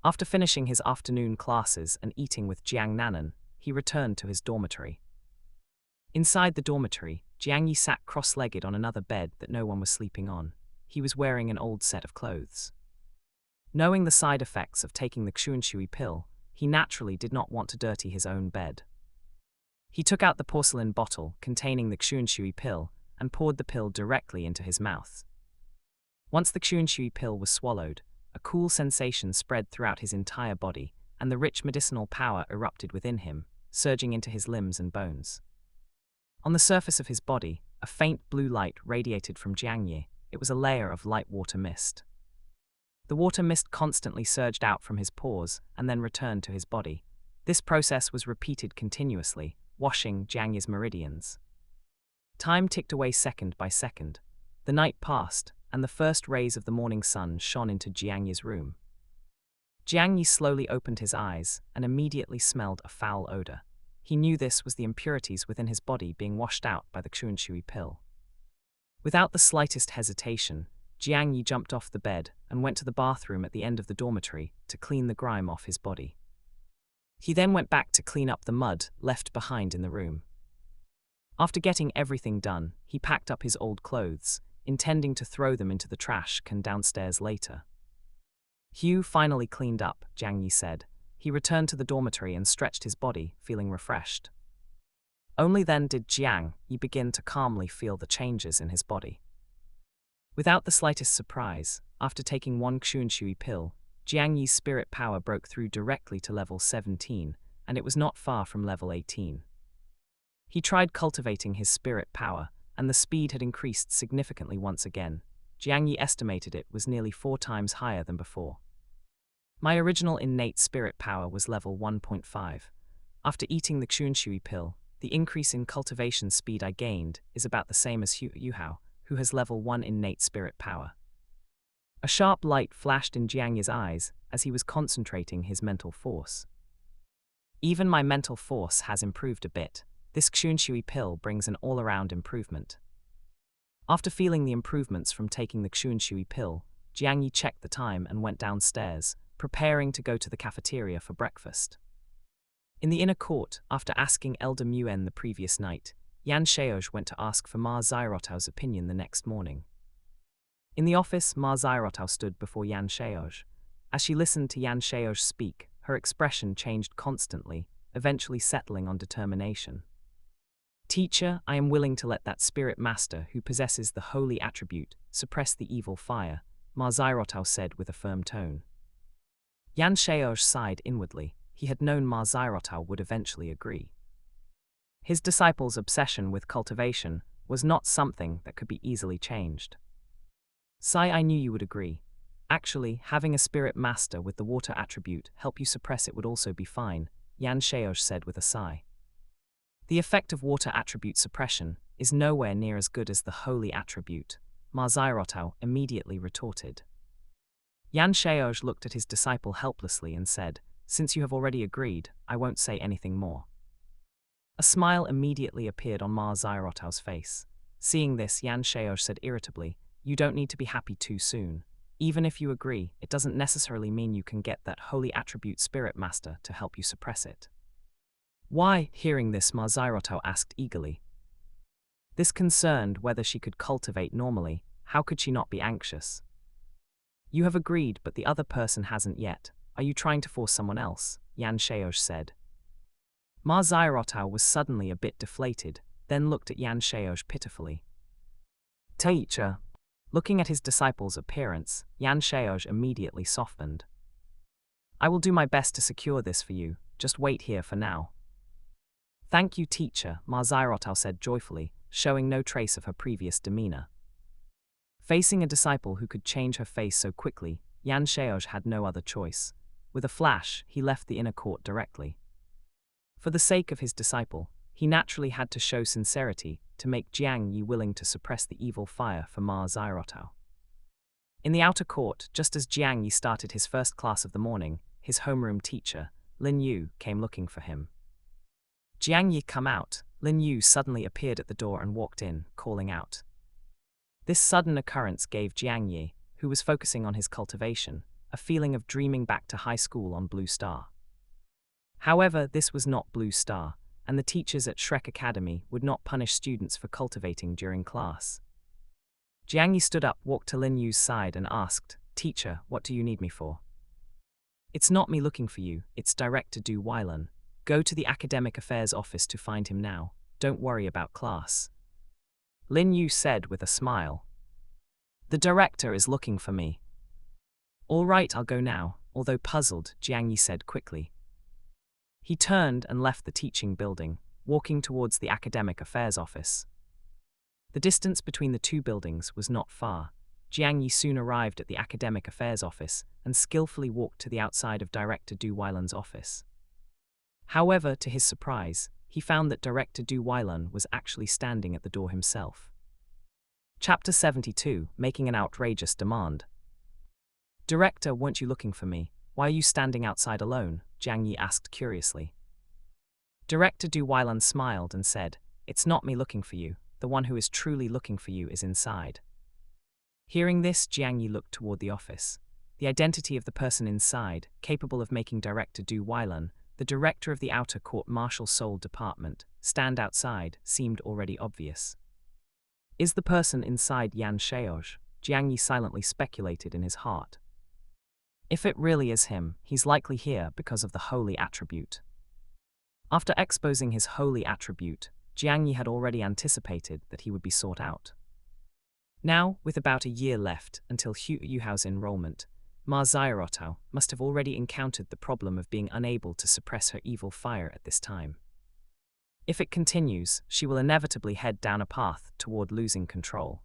After finishing his afternoon classes and eating with Jiang Nanan, he returned to his dormitory. Inside the dormitory, Jiang Yi sat cross-legged on another bed that no one was sleeping on. He was wearing an old set of clothes. Knowing the side effects of taking the Xuanshui pill, he naturally did not want to dirty his own bed. He took out the porcelain bottle containing the Xuanshui pill and poured the pill directly into his mouth. Once the Xuanshui pill was swallowed, a cool sensation spread throughout his entire body, and the rich medicinal power erupted within him, surging into his limbs and bones. On the surface of his body, a faint blue light radiated from Jiang Yi. It was a layer of light water mist. The water mist constantly surged out from his pores and then returned to his body. This process was repeated continuously, washing Jiang Yi's meridians. Time ticked away second by second. The night passed, and the first rays of the morning sun shone into Jiang Yi's room. Jiang Yi slowly opened his eyes and immediately smelled a foul odor. He knew this was the impurities within his body being washed out by the Xuanshui pill. Without the slightest hesitation, Jiang Yi jumped off the bed and went to the bathroom at the end of the dormitory to clean the grime off his body. He then went back to clean up the mud left behind in the room. After getting everything done, he packed up his old clothes, intending to throw them into the trash can downstairs later. Hugh finally cleaned up, Jiang Yi said. He returned to the dormitory and stretched his body, feeling refreshed. Only then did Jiang Yi begin to calmly feel the changes in his body. Without the slightest surprise, after taking one Xuanshui pill, Jiang Yi's spirit power broke through directly to level 17, and it was not far from level 18. He tried cultivating his spirit power, and the speed had increased significantly once again. Jiang Yi estimated it was nearly 4 times higher than before. My original innate spirit power was level 1.5. After eating the Xuanshui pill, the increase in cultivation speed I gained is about the same as Yu Hao, who has level 1 innate spirit power. A sharp light flashed in Jiang Yi's eyes as he was concentrating his mental force. Even my mental force has improved a bit. This Xuanshui pill brings an all-around improvement. After feeling the improvements from taking the Xuanshui pill, Jiang Yi checked the time and went downstairs, preparing to go to the cafeteria for breakfast. In the inner court, after asking Elder Muen the previous night, Yan Shaozh went to ask for Ma Zairotao's opinion the next morning. In the office, Ma Zairotou stood before Yan Shaozh. As she listened to Yan Shaozh speak, her expression changed constantly, eventually settling on determination. Teacher, I am willing to let that spirit master who possesses the holy attribute suppress the evil fire, Ma Zairotou said with a firm tone. Yan Shaozh sighed inwardly. He had known Ma Zairotou would eventually agree. His disciple's obsession with cultivation was not something that could be easily changed. Sai, I knew you would agree. Actually, having a spirit master with the water attribute help you suppress it would also be fine, Yan Shaozh said with a sigh. The effect of water attribute suppression is nowhere near as good as the holy attribute, Ma Zairotou immediately retorted. Yan Shaozh looked at his disciple helplessly and said, Since you have already agreed, I won't say anything more. A smile immediately appeared on Ma Zairotou's face. Seeing this, Yan Shaozh said irritably, You don't need to be happy too soon. Even if you agree, it doesn't necessarily mean you can get that holy attribute spirit master to help you suppress it. Why? Hearing this, Ma Zairotou asked eagerly. This concerned whether she could cultivate normally. How could she not be anxious? You have agreed, but the other person hasn't yet. Are you trying to force someone else? Yan Shaozh said. Ma Zairotou was suddenly a bit deflated, then looked at Yan Shaozh pitifully. Teacher. Looking at his disciple's appearance, Yan Shaozh immediately softened. I will do my best to secure this for you, just wait here for now. Thank you, teacher, Ma Zairotou said joyfully, showing no trace of her previous demeanor. Facing a disciple who could change her face so quickly, Yan Shaozh had no other choice. With a flash, he left the inner court directly. For the sake of his disciple, he naturally had to show sincerity to make Jiang Yi willing to suppress the evil fire for Ma Zairotou. In the outer court, just as Jiang Yi started his first class of the morning, his homeroom teacher, Lin Yu, came looking for him. Jiang Yi, come out. Lin Yu suddenly appeared at the door and walked in, calling out. This sudden occurrence gave Jiang Yi, who was focusing on his cultivation, a feeling of dreaming back to high school on Blue Star. However, this was not Blue Star, and the teachers at Shrek Academy would not punish students for cultivating during class. Jiang Yi stood up, walked to Lin Yu's side and asked, Teacher, what do you need me for? It's not me looking for you, it's Director Du Weilan. Go to the Academic Affairs office to find him now. Don't worry about class. Lin Yu said with a smile. The director is looking for me. All right, I'll go now, although puzzled, Jiang Yi said quickly. He turned and left the teaching building, walking towards the academic affairs office. The distance between the two buildings was not far. Jiang Yi soon arrived at the academic affairs office and skillfully walked to the outside of Director Du Weilan's office. However, to his surprise, he found that Director Du Weilan was actually standing at the door himself. Chapter 72, Making an Outrageous Demand. Director, weren't you looking for me? Why are you standing outside alone? Jiang Yi asked curiously. Director Du Weilan smiled and said, It's not me looking for you. The one who is truly looking for you is inside. Hearing this, Jiang Yi looked toward the office. The identity of the person inside, capable of making Director Du Weilan, the director of the Outer Court Martial Soul Department, stand outside, seemed already obvious. Is the person inside Yan Shaozh? Jiang Yi silently speculated in his heart. If it really is him, he's likely here because of the holy attribute. After exposing his holy attribute, Jiang Yi had already anticipated that he would be sought out. Now, with about a year left until Hu Yuhao's enrollment, Ma Xiaorotao must have already encountered the problem of being unable to suppress her evil fire at this time. If it continues, she will inevitably head down a path toward losing control.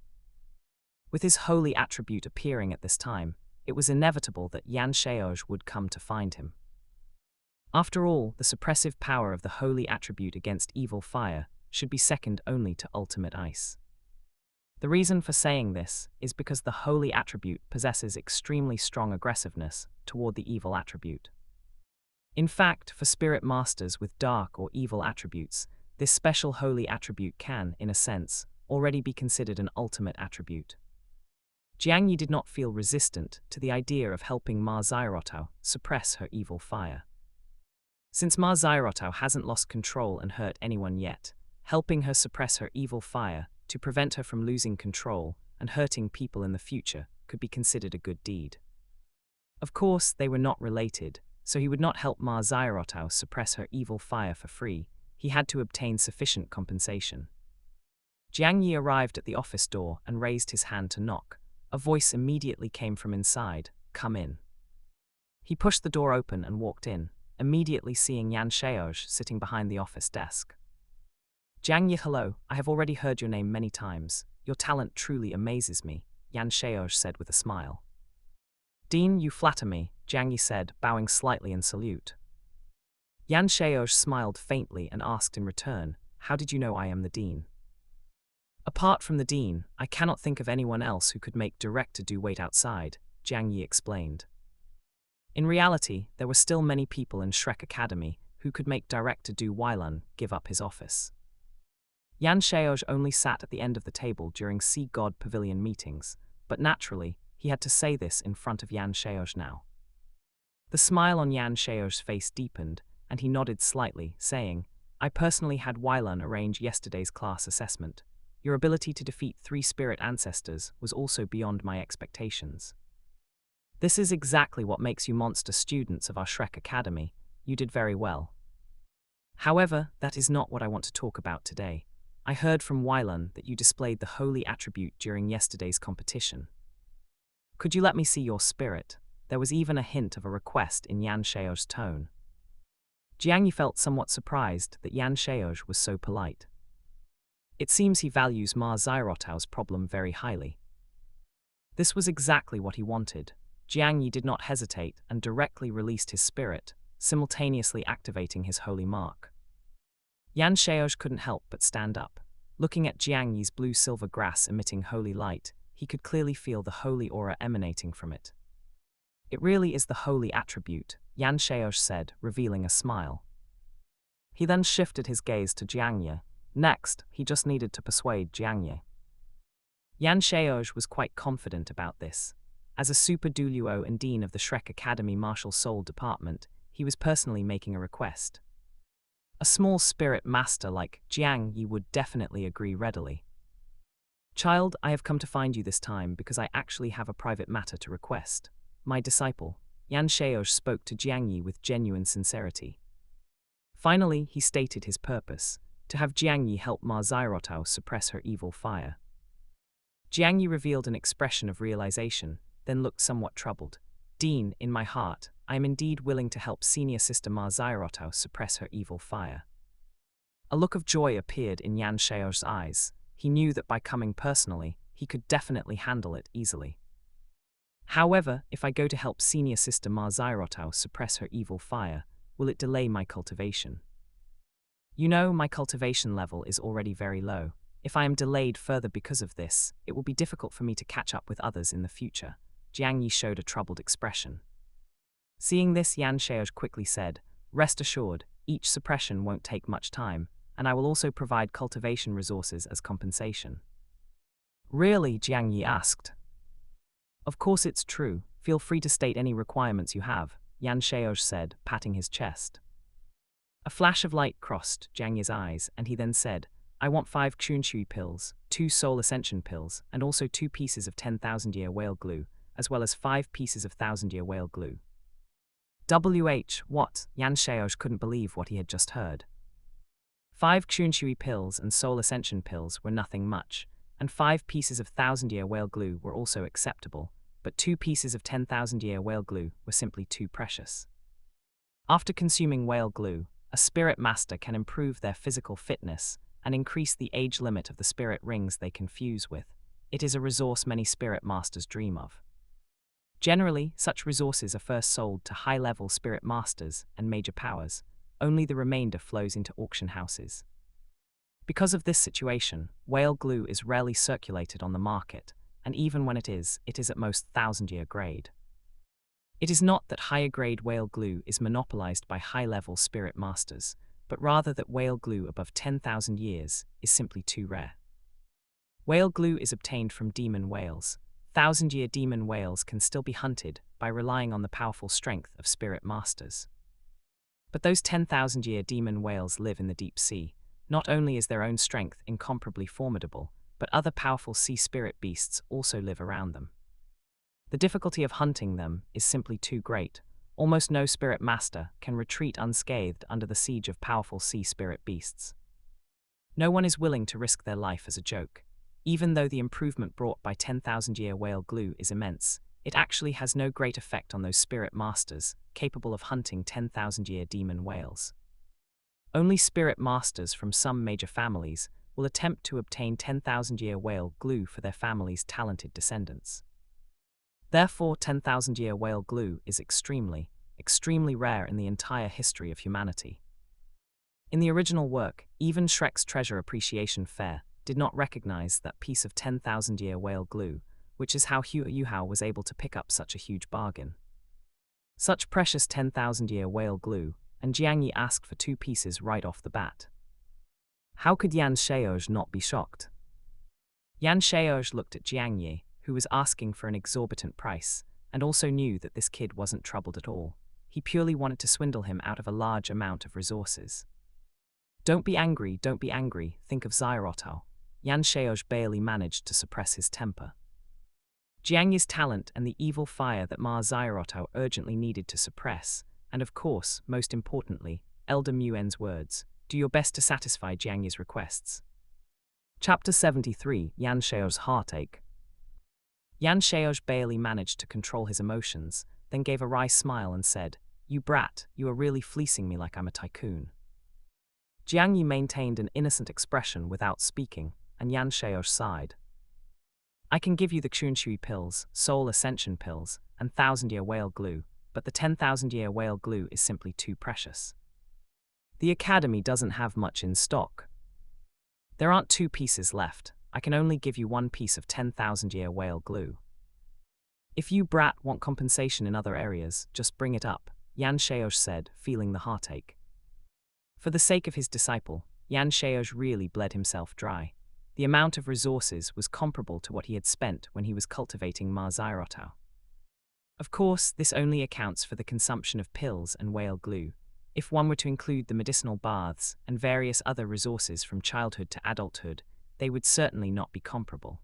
With his holy attribute appearing at this time, it was inevitable that Yan Shaozh would come to find him. After all, the suppressive power of the holy attribute against evil fire should be second only to ultimate ice. The reason for saying this is because the holy attribute possesses extremely strong aggressiveness toward the evil attribute. In fact, for spirit masters with dark or evil attributes, this special holy attribute can, in a sense, already be considered an ultimate attribute. Jiang Yi did not feel resistant to the idea of helping Ma Xiaorotao suppress her evil fire. Since Ma Xiaorotao hasn't lost control and hurt anyone yet, helping her suppress her evil fire to prevent her from losing control and hurting people in the future could be considered a good deed. Of course, they were not related, so he would not help Ma Xiaorotao suppress her evil fire for free. He had to obtain sufficient compensation. Jiang Yi arrived at the office door and raised his hand to knock. A voice immediately came from inside, "Come in." He pushed the door open and walked in, immediately seeing Yan Shaozh sitting behind the office desk. Jiang Yi, hello, I have already heard your name many times. Your talent truly amazes me, Yan Shaozh said with a smile. Dean, you flatter me, Jiang Yi said, bowing slightly in salute. Yan Shaozh smiled faintly and asked in return, how did you know I am the Dean? Apart from the Dean, I cannot think of anyone else who could make Director Du wait outside, Jiang Yi explained. In reality, there were still many people in Shrek Academy who could make Director Du Weilan give up his office. Yan Shaozh only sat at the end of the table during Sea God Pavilion meetings, but naturally, he had to say this in front of Yan Shaozh now. The smile on Yan Shaozh's face deepened, and he nodded slightly, saying, I personally had Weilan arrange yesterday's class assessment. Your ability to defeat 3 spirit ancestors was also beyond my expectations. This is exactly what makes you monster students of our Shrek Academy. You did very well. However, that is not what I want to talk about today. I heard from Weilan that you displayed the holy attribute during yesterday's competition. Could you let me see your spirit? There was even a hint of a request in Yan Shaozh's tone. Jiang Yi felt somewhat surprised that Yan Shaozh was so polite. It seems he values Ma Xiaorotao's problem very highly. This was exactly what he wanted. Jiang Yi did not hesitate and directly released his spirit, simultaneously activating his holy mark. Yan Shaozh couldn't help but stand up. Looking at Jiang Yi's blue-silver grass emitting holy light, he could clearly feel the holy aura emanating from it. It really is the holy attribute, Yan Shaozh said, revealing a smile. He then shifted his gaze to Jiang Yi. Next, he just needed to persuade Jiang Yi. Yan Shaozh was quite confident about this. As a super Douluo and dean of the Shrek Academy Martial Soul Department, he was personally making a request. A small spirit master like Jiang Yi would definitely agree readily. Child, I have come to find you this time because I actually have a private matter to request. My disciple, Yan Shaozh spoke to Jiang Yi with genuine sincerity. Finally, he stated his purpose, to have Jiang Yi help Ma Xiaorotao suppress her evil fire. Jiang Yi revealed an expression of realization, then looked somewhat troubled. Dean, in my heart, I am indeed willing to help senior sister Ma Zairoto suppress her evil fire. A look of joy appeared in Yan Shao's eyes. He knew that by coming personally, he could definitely handle it easily. However, if I go to help senior sister Ma Zairoto suppress her evil fire, will it delay my cultivation? You know, my cultivation level is already very low. If I am delayed further because of this, it will be difficult for me to catch up with others in the future. Jiang Yi showed a troubled expression. Seeing this, Yan Shao quickly said, "Rest assured, each suppression won't take much time, and I will also provide cultivation resources as compensation." Really? Jiang Yi asked. Of course it's true. Feel free to state any requirements you have, Yan Shao said, patting his chest. A flash of light crossed Jiang Yi's eyes, and he then said, "I want 5 Chunshui pills, 2 Soul Ascension pills, and also 2 pieces of 10,000-year whale glue, as well as 5 pieces of 1,000-year whale glue." What? Yan Shao couldn't believe what he had just heard. 5 Chunshui pills and Soul Ascension pills were nothing much, and 5 pieces of 1,000-year whale glue were also acceptable, but 2 pieces of 10,000-year whale glue were simply too precious. After consuming whale glue, a spirit master can improve their physical fitness and increase the age limit of the spirit rings they can fuse with. It is a resource many spirit masters dream of. Generally, such resources are first sold to high-level spirit masters and major powers. Only the remainder flows into auction houses. Because of this situation, whale glue is rarely circulated on the market, and even when it is at most 1,000-year grade. It is not that higher-grade whale glue is monopolized by high-level spirit masters, but rather that whale glue above 10,000 years is simply too rare. Whale glue is obtained from demon whales. 1,000-year demon whales can still be hunted by relying on the powerful strength of spirit masters. But those 10,000-year demon whales live in the deep sea. Not only is their own strength incomparably formidable, but other powerful sea spirit beasts also live around them. The difficulty of hunting them is simply too great. Almost no spirit master can retreat unscathed under the siege of powerful sea spirit beasts. No one is willing to risk their life as a joke. Even though the improvement brought by 10,000-year whale glue is immense, it actually has no great effect on those spirit masters capable of hunting 10,000-year demon whales. Only spirit masters from some major families will attempt to obtain 10,000-year whale glue for their family's talented descendants. Therefore, 10,000-year whale glue is extremely rare in the entire history of humanity. In the original work, even Shrek's Treasure Appreciation Fair did not recognize that piece of 10,000-year whale glue, which is how Hua Yuhao was able to pick up such a huge bargain. Such precious 10,000-year whale glue, and Jiang Yi asked for 2 pieces right off the bat. How could Yan Shao not be shocked? Yan Shao looked at Jiang Yi, who was asking for an exorbitant price, and also knew that this kid wasn't troubled at all. He purely wanted to swindle him out of a large amount of resources. Don't be angry, think of Zairoto. Yan Shao barely managed to suppress his temper. Jiang Yi's talent and the evil fire that Ma Zairoto urgently needed to suppress, and of course, most importantly, Elder Muen's words, do your best to satisfy Jiang Yi's requests. Chapter 73, Yan Shao's Heartache. Yan Shao barely managed to control his emotions, then gave a wry smile and said, "You brat, you are really fleecing me like I'm a tycoon." Jiang Yi maintained an innocent expression without speaking, and Yan Shao sighed. "I can give you the Chunshui pills, Soul Ascension pills, and 1,000-year whale glue, but the 10,000-year whale glue is simply too precious. The Academy doesn't have much in stock. There aren't 2 pieces left. I can only give you 1 piece of 10,000-year whale glue. If you brat want compensation in other areas, just bring it up," Yan Shao said, feeling the heartache. For the sake of his disciple, Yan Shao really bled himself dry. The amount of resources was comparable to what he had spent when he was cultivating Ma Zairoto. Of course, this only accounts for the consumption of pills and whale glue. If one were to include the medicinal baths and various other resources from childhood to adulthood, they would certainly not be comparable.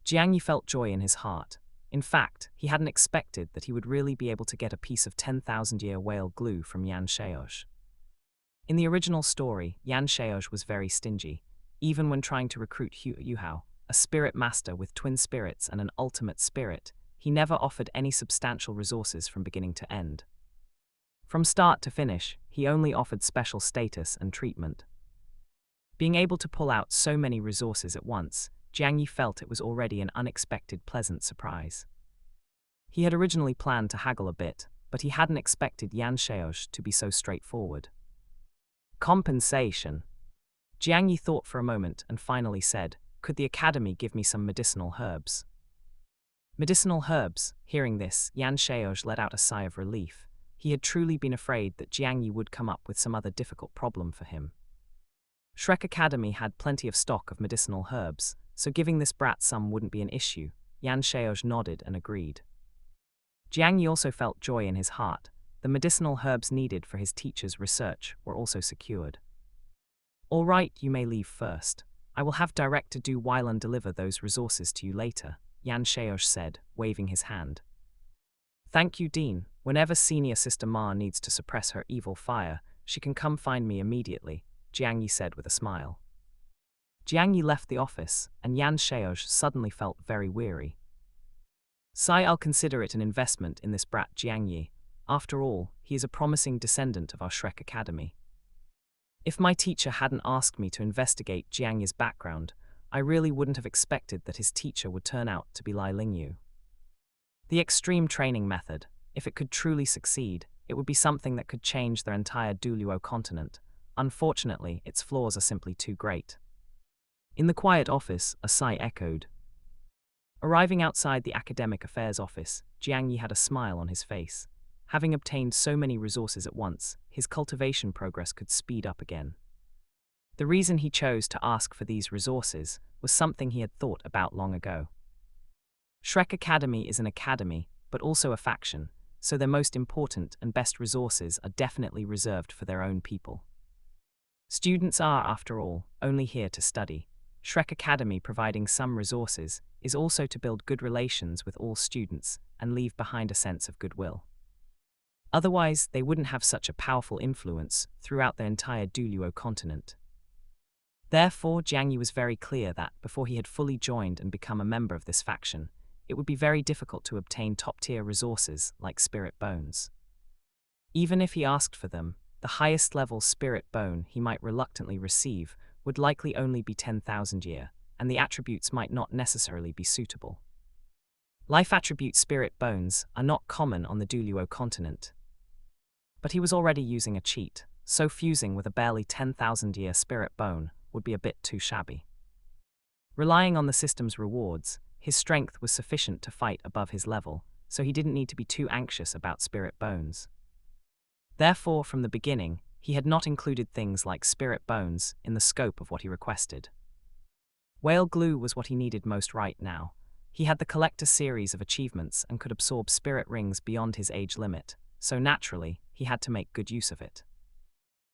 Jiang Yi felt joy in his heart. In fact, he hadn't expected that he would really be able to get a piece of 10,000-year whale glue from Yan Shao. In the original story, Yan Shao was very stingy. Even when trying to recruit Hua Yuhao, a spirit master with twin spirits and an ultimate spirit, he never offered any substantial resources from beginning to end. From start to finish, he only offered special status and treatment. Being able to pull out so many resources at once, Jiang Yi felt it was already an unexpected pleasant surprise. He had originally planned to haggle a bit, but he hadn't expected Yan Shaosh to be so straightforward. Compensation. Jiang Yi thought for a moment and finally said, "Could the academy give me some medicinal herbs?" Medicinal herbs. Hearing this, Yan Shaosh let out a sigh of relief. He had truly been afraid that Jiang Yi would come up with some other difficult problem for him. Shrek Academy had plenty of stock of medicinal herbs, so giving this brat some wouldn't be an issue. Yan Shaosh nodded and agreed. Jiang Yi also felt joy in his heart. The medicinal herbs needed for his teacher's research were also secured. "All right, you may leave first. I will have Director Du Weilan deliver those resources to you later," Yan Shaosh said, waving his hand. "Thank you, Dean. Whenever Senior Sister Ma needs to suppress her evil fire, she can come find me immediately," Jiang Yi said with a smile. Jiang Yi left the office, and Yan Shaosh suddenly felt very weary. "I'll consider it an investment in this brat Jiang Yi. After all, he is a promising descendant of our Shrek Academy. If my teacher hadn't asked me to investigate Jiang Yi's background, I really wouldn't have expected that his teacher would turn out to be Lai Lingyu. The extreme training method, if it could truly succeed, it would be something that could change their entire Douluo Continent. Unfortunately, its flaws are simply too great." In the quiet office, a sigh echoed. Arriving outside the Academic Affairs office, Jiang Yi had a smile on his face. Having obtained so many resources at once, his cultivation progress could speed up again. The reason he chose to ask for these resources was something he had thought about long ago. Shrek Academy is an academy, but also a faction, so their most important and best resources are definitely reserved for their own people. Students are, after all, only here to study. Shrek Academy providing some resources is also to build good relations with all students and leave behind a sense of goodwill. Otherwise, they wouldn't have such a powerful influence throughout the entire Douluo Continent. Therefore, Jiang Yi was very clear that, before he had fully joined and become a member of this faction, it would be very difficult to obtain top-tier resources like spirit bones. Even if he asked for them, the highest-level spirit bone he might reluctantly receive would likely only be 10,000 year, and the attributes might not necessarily be suitable. Life attribute spirit bones are not common on the Douluo Continent. But he was already using a cheat, so fusing with a barely 10,000 year spirit bone would be a bit too shabby. Relying on the system's rewards, his strength was sufficient to fight above his level, so he didn't need to be too anxious about spirit bones. Therefore, from the beginning, he had not included things like spirit bones in the scope of what he requested. Whale glue was what he needed most right now. He had the collector series of achievements and could absorb spirit rings beyond his age limit, so naturally, he had to make good use of it.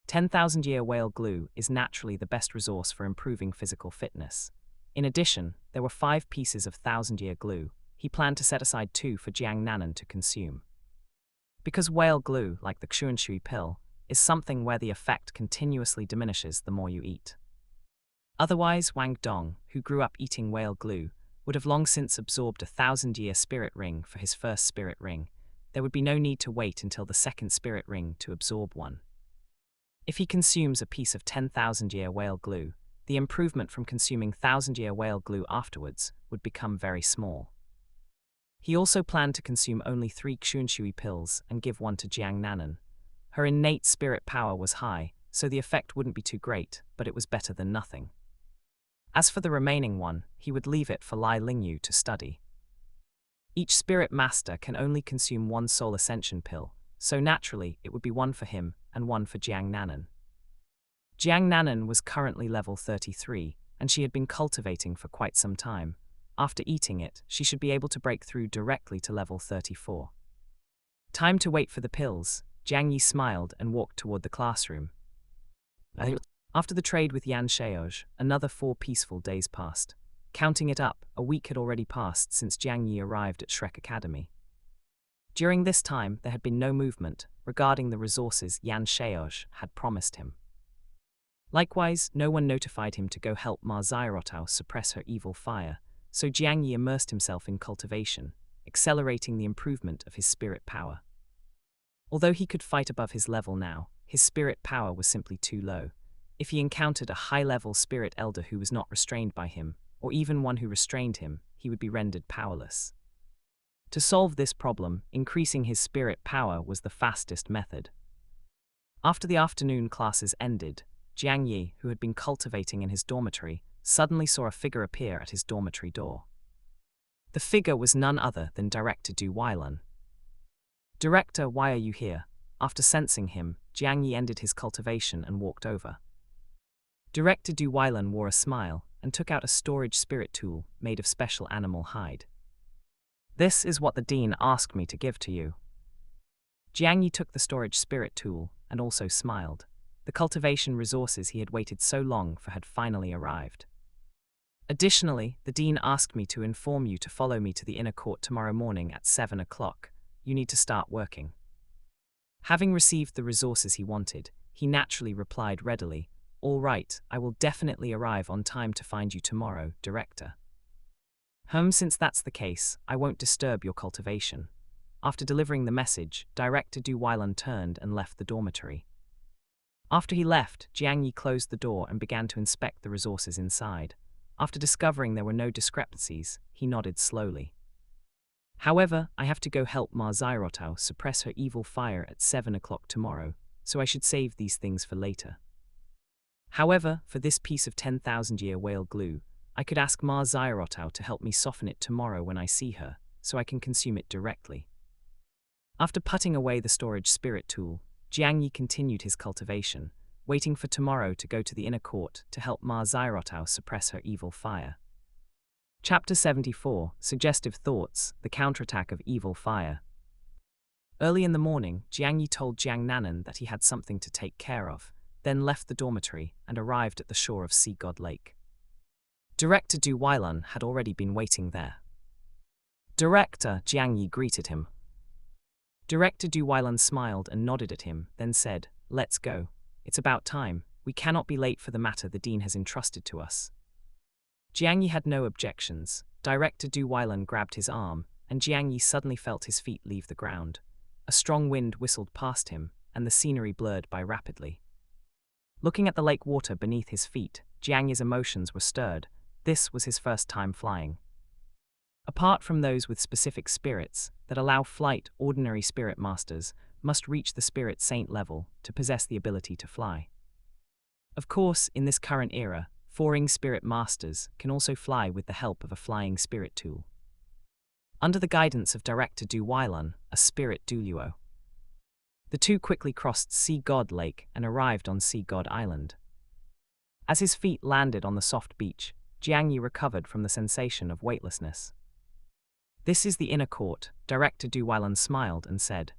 10,000 year whale glue is naturally the best resource for improving physical fitness. In addition, there were 5 pieces of 1,000 year glue. He planned to set aside 2 for Jiang Nanan to consume. Because whale glue, like the Xuanshui pill, is something where the effect continuously diminishes the more you eat. Otherwise, Wang Dong, who grew up eating whale glue, would have long since absorbed a 1,000 year spirit ring for his first spirit ring. There would be no need to wait until the second spirit ring to absorb one. If he consumes a piece of 10,000 year whale glue, the improvement from consuming 1,000 year whale glue afterwards would become very small. He also planned to consume only 3 Xuanshui pills and give one to Jiang Nanan. Her innate spirit power was high, so the effect wouldn't be too great, but it was better than nothing. As for the remaining one, he would leave it for Lai Lingyu to study. Each spirit master can only consume 1 soul ascension pill, so naturally it would be 1 for him and 1 for Jiang Nanan. Jiang Nanan was currently level 33, and she had been cultivating for quite some time. After eating it, she should be able to break through directly to level 34. Time to wait for the pills. Jiang Yi smiled and walked toward the classroom. After the trade with Yan Shaosh, another 4 peaceful days passed. Counting it up, a week had already passed since Jiang Yi arrived at Shrek Academy. During this time, there had been no movement regarding the resources Yan Shaosh had promised him. Likewise, no one notified him to go help Ma Zirotao suppress her evil fire, so Jiang Yi immersed himself in cultivation. accelerating the improvement of his spirit power. Although he could fight above his level now, his spirit power was simply too low. If he encountered a high-level spirit elder who was not restrained by him, or even one who restrained him, he would be rendered powerless. To solve this problem, increasing his spirit power was the fastest method. After the afternoon classes ended, Jiang Yi, who had been cultivating in his dormitory, suddenly saw a figure appear at his dormitory door. The figure was none other than Director Du Weilan. "Director, why are you here?" After sensing him, Jiang Yi ended his cultivation and walked over. Director Du Weilan wore a smile and took out a storage spirit tool made of special animal hide. "This is what the dean asked me to give to you." Jiang Yi took the storage spirit tool and also smiled. The cultivation resources he had waited so long for had finally arrived. "Additionally, the dean asked me to inform you to follow me to the inner court tomorrow morning at 7 o'clock. You need to start working." Having received the resources he wanted, he naturally replied readily, "All right, I will definitely arrive on time to find you tomorrow, Director." Since that's the case, I won't disturb your cultivation." After delivering the message, Director Du Weilan turned and left the dormitory. After he left, Jiang Yi closed the door and began to inspect the resources inside. After discovering there were no discrepancies, he nodded slowly. "However, I have to go help Ma Zirotao suppress her evil fire at 7 o'clock tomorrow, so I should save these things for later. However, for this piece of 10,000-year whale glue, I could ask Ma Zirotao to help me soften it tomorrow when I see her, so I can consume it directly." After putting away the storage spirit tool, Jiang Yi continued his cultivation, waiting for tomorrow to go to the inner court to help Ma Zirotao suppress her evil fire. Chapter 74, Suggestive Thoughts, The Counterattack of Evil Fire. Early in the morning, Jiang Yi told Jiang Nanan that he had something to take care of, then left the dormitory and arrived at the shore of Sea God Lake. Director Du Weilan had already been waiting there. "Director," Jiang Yi greeted him. Director Du Weilan smiled and nodded at him, then said, "Let's go. It's about time. We cannot be late for the matter the dean has entrusted to us." Jiang Yi had no objections. Director Du Weilan grabbed his arm, and Jiang Yi suddenly felt his feet leave the ground. A strong wind whistled past him, and the scenery blurred by rapidly. Looking at the lake water beneath his feet, Jiang Yi's emotions were stirred. This was his first time flying. Apart from those with specific spirits that allow flight, ordinary spirit masters must reach the spirit saint level to possess the ability to fly. Of course, in this current era, 4-ring spirit masters can also fly with the help of a flying spirit tool. Under the guidance of Director Du Weilan, a spirit Douluo, the two quickly crossed Sea God Lake and arrived on Sea God Island. As his feet landed on the soft beach, Jiang Yi recovered from the sensation of weightlessness. "This is the inner court," Director Du Weilan smiled and said.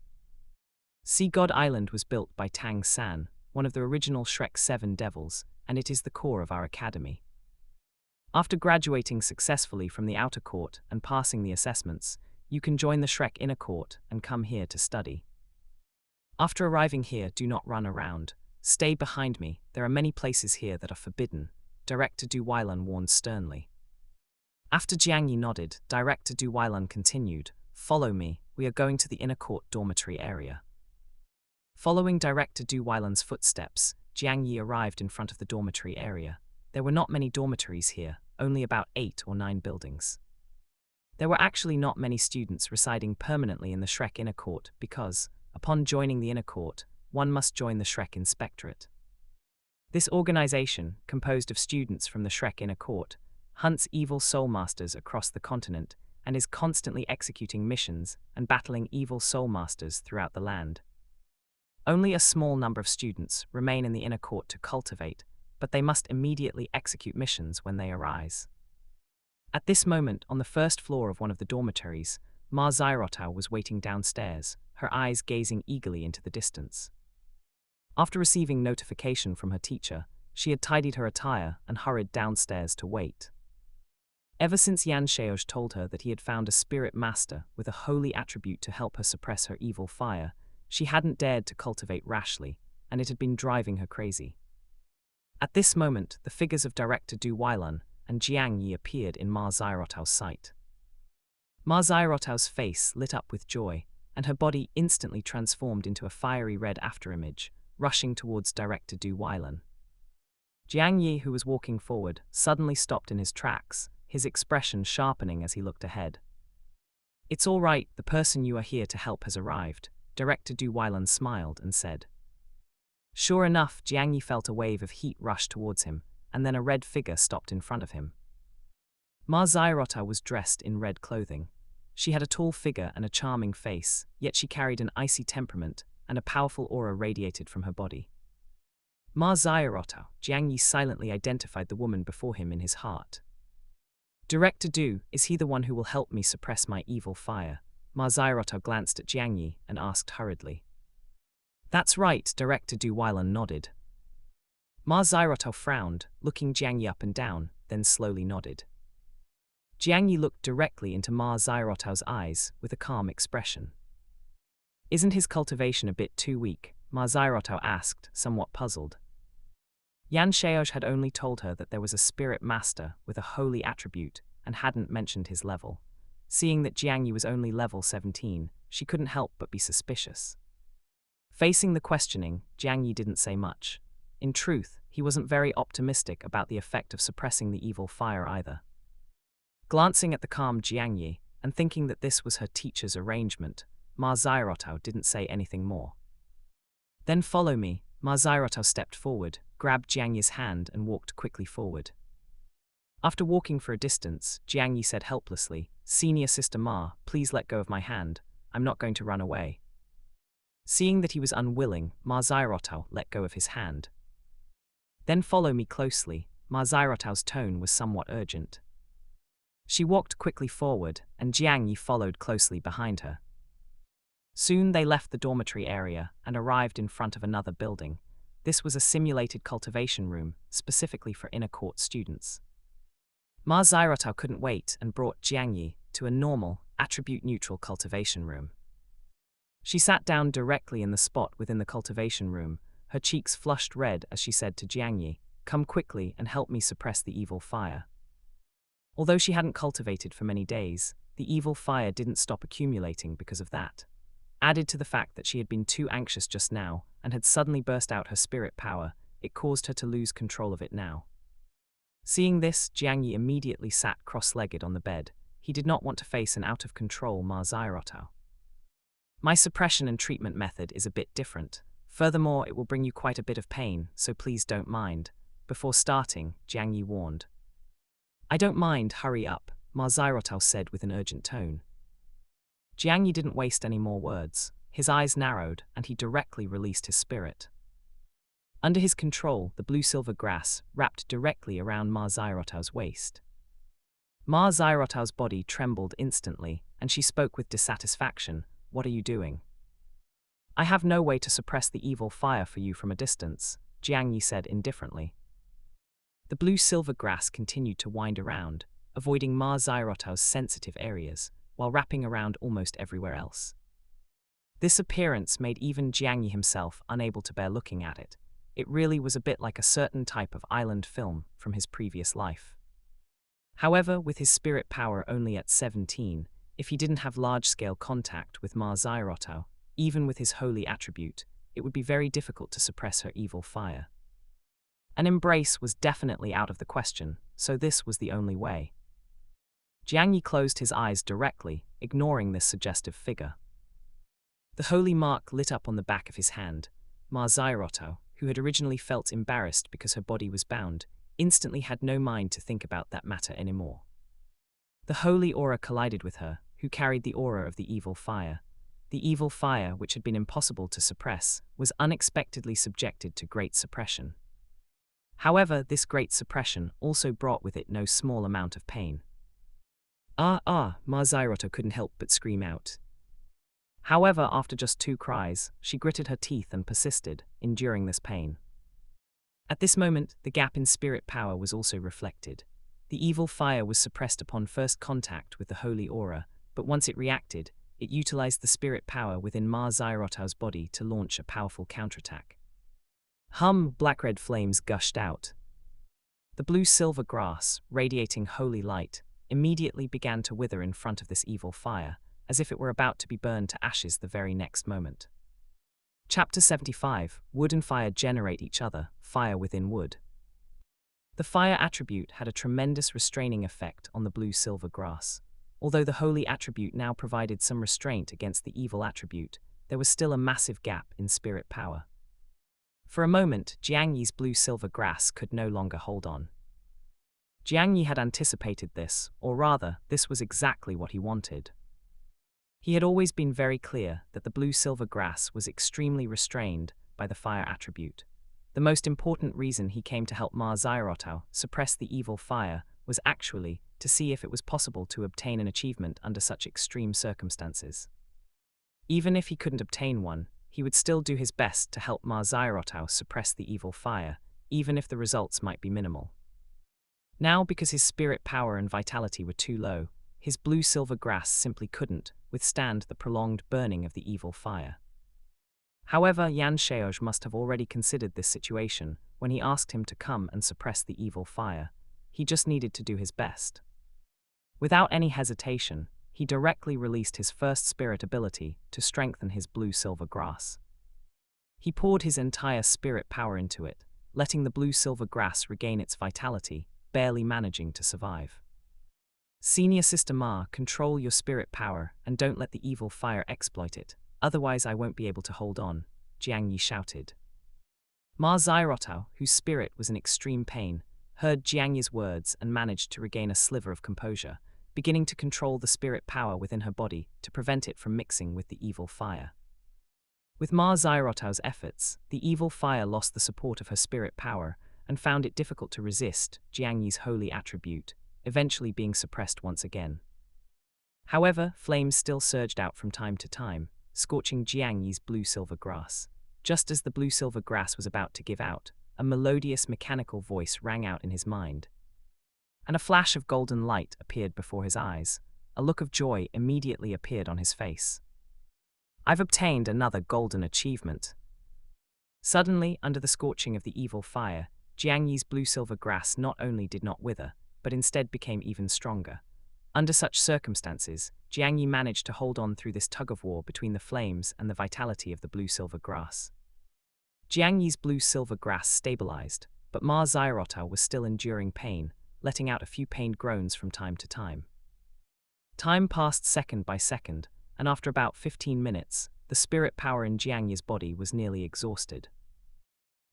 Sea God Island was built by Tang San, one of the original Shrek 7 devils, and it is the core of our academy. After graduating successfully from the outer court and passing the assessments, you can join the Shrek inner court and come here to study. After arriving here, do not run around. Stay behind me, there are many places here that are forbidden, Director Du Weilan warned sternly. After Jiang Yi nodded, Director Du Weilan continued, "Follow me, we are going to the inner court dormitory area." Following Director Du Weilan's footsteps, Jiang Yi arrived in front of the dormitory area. There were not many dormitories here, only about 8 or 9 buildings. There were actually not many students residing permanently in the Shrek inner court because, upon joining the inner court, one must join the Shrek Inspectorate. This organization, composed of students from the Shrek inner court, hunts evil soul masters across the continent and is constantly executing missions and battling evil soul masters throughout the land. Only a small number of students remain in the inner court to cultivate, but they must immediately execute missions when they arise. At this moment, on the first floor of one of the dormitories, Ma Zirotao was waiting downstairs, her eyes gazing eagerly into the distance. After receiving notification from her teacher, she had tidied her attire and hurried downstairs to wait. Ever since Yan Sheoj told her that he had found a spirit master with a holy attribute to help her suppress her evil fire, she hadn't dared to cultivate rashly, and it had been driving her crazy. At this moment, the figures of Director Du Weilan and Jiang Yi appeared in Ma Zirotao's sight. Ma Zairotao's face lit up with joy, and her body instantly transformed into a fiery red afterimage, rushing towards Director Du Weilan. Jiang Yi, who was walking forward, suddenly stopped in his tracks, his expression sharpening as he looked ahead. "It's all right, the person you are here to help has arrived," Director Du Weilan smiled and said. Sure enough, Jiang Yi felt a wave of heat rush towards him, and then a red figure stopped in front of him. Ma Zairota was dressed in red clothing. She had a tall figure and a charming face, yet she carried an icy temperament, and a powerful aura radiated from her body. Ma Zairota, Jiang Yi silently identified the woman before him in his heart. "Director Du, is he the one who will help me suppress my evil fire?" Ma Zairota glanced at Jiang Yi and asked hurriedly. "That's right," Director Du Weilan nodded. Ma Zairota frowned, looking Jiang Yi up and down, then slowly nodded. Jiang Yi looked directly into Ma Zairotao's eyes with a calm expression. "Isn't his cultivation a bit too weak?" Ma Zairotao asked, somewhat puzzled. Yan Shaosh had only told her that there was a spirit master with a holy attribute and hadn't mentioned his level. Seeing that Jiang Yi was only level 17, she couldn't help but be suspicious. Facing the questioning, Jiang Yi didn't say much. In truth, he wasn't very optimistic about the effect of suppressing the evil fire either. Glancing at the calm Jiang Yi, and thinking that this was her teacher's arrangement, Ma Zairotao didn't say anything more. "Then follow me." Ma Zairotao stepped forward, grabbed Jiang Yi's hand and walked quickly forward. After walking for a distance, Jiang Yi said helplessly, "Senior Sister Ma, please let go of my hand. I'm not going to run away." Seeing that he was unwilling, Ma Zairotao let go of his hand. "Then follow me closely." Ma Zairotao's tone was somewhat urgent. She walked quickly forward, and Jiang Yi followed closely behind her. Soon they left the dormitory area and arrived in front of another building. This was a simulated cultivation room, specifically for inner court students. Ma Zairotao couldn't wait and brought Jiang Yi to a normal, attribute-neutral cultivation room. She sat down directly in the spot within the cultivation room, her cheeks flushed red as she said to Jiang Yi, "Come quickly and help me suppress the evil fire." Although she hadn't cultivated for many days, the evil fire didn't stop accumulating because of that. Added to the fact that she had been too anxious just now and had suddenly burst out her spirit power, it caused her to lose control of it now. Seeing this, Jiang Yi immediately sat cross-legged on the bed. He did not want to face an out-of-control Ma Zairotao. "My suppression and treatment method is a bit different. Furthermore, it will bring you quite a bit of pain, so please don't mind." Before starting, Jiang Yi warned. "I don't mind, hurry up," Ma Zairotao said with an urgent tone. Jiang Yi didn't waste any more words. His eyes narrowed, and he directly released his spirit. Under his control, the blue-silver grass wrapped directly around Ma Zairotao's waist. Ma Zairotao's body trembled instantly, and she spoke with dissatisfaction. "What are you doing?" "I have no way to suppress the evil fire for you from a distance," Jiang Yi said indifferently. The blue-silver grass continued to wind around, avoiding Ma Zairotao's sensitive areas, while wrapping around almost everywhere else. This appearance made even Jiang Yi himself unable to bear looking at it. It really was a bit like a certain type of island film from his previous life. However, with his spirit power only at 17, if he didn't have large-scale contact with Ma Zairotao, even with his holy attribute, it would be very difficult to suppress her evil fire. An embrace was definitely out of the question, so this was the only way. Jiang Yi closed his eyes directly, ignoring this suggestive figure. The holy mark lit up on the back of his hand. Ma Zairotao, who had originally felt embarrassed because her body was bound, instantly had no mind to think about that matter anymore. The holy aura collided with her, who carried the aura of the evil fire. The evil fire, which had been impossible to suppress, was unexpectedly subjected to great suppression. However, this great suppression also brought with it no small amount of pain. Ma Zairotao couldn't help but scream out. However, after just 2 cries, she gritted her teeth and persisted, enduring this pain. At this moment, the gap in spirit power was also reflected. The evil fire was suppressed upon first contact with the holy aura, but once it reacted, it utilized the spirit power within Ma Zairotao's body to launch a powerful counterattack. Black-red flames gushed out. The blue-silver grass, radiating holy light, immediately began to wither in front of this evil fire, as if it were about to be burned to ashes the very next moment. Chapter 75. Wood and fire generate each other, fire within wood. The fire attribute had a tremendous restraining effect on the blue-silver grass. Although the holy attribute now provided some restraint against the evil attribute, there was still a massive gap in spirit power. For a moment, Jiangyi's blue-silver grass could no longer hold on. Jiangyi had anticipated this, or rather, this was exactly what he wanted. He had always been very clear that the blue-silver grass was extremely restrained by the fire attribute. The most important reason he came to help Ma Zirotao suppress the evil fire was actually to see if it was possible to obtain an achievement under such extreme circumstances. Even if he couldn't obtain one, he would still do his best to help Ma Zirotao suppress the evil fire, even if the results might be minimal. Now, because his spirit power and vitality were too low, his blue-silver grass simply couldn't withstand the prolonged burning of the evil fire. However, Yan Sheoj must have already considered this situation when he asked him to come and suppress the evil fire. He just needed to do his best. Without any hesitation, he directly released his first spirit ability to strengthen his blue-silver grass. He poured his entire spirit power into it, letting the blue-silver grass regain its vitality, barely managing to survive. Senior Sister Ma, control your spirit power and don't let the evil fire exploit it, otherwise I won't be able to hold on, Jiangyi shouted. Ma Zirotao, whose spirit was in extreme pain, heard Jiangyi's words and managed to regain a sliver of composure, beginning to control the spirit power within her body to prevent it from mixing with the evil fire. With Ma Zirotao's efforts, the evil fire lost the support of her spirit power and found it difficult to resist Jiangyi's holy attribute, eventually being suppressed once again. However, flames still surged out from time to time, scorching Jiangyi's blue-silver grass. Just as the blue-silver grass was about to give out, a melodious mechanical voice rang out in his mind. And a flash of golden light appeared before his eyes. A look of joy immediately appeared on his face. I've obtained another golden achievement. Suddenly, under the scorching of the evil fire, Jiangyi's blue-silver grass not only did not wither, but instead became even stronger. Under such circumstances, Jiangyi managed to hold on through this tug-of-war between the flames and the vitality of the blue-silver grass. Jiangyi's blue-silver grass stabilized, but Ma Zirotao was still enduring pain, letting out a few pained groans from time to time. Time passed second by second, and after about 15 minutes, the spirit power in Jiangyi's body was nearly exhausted.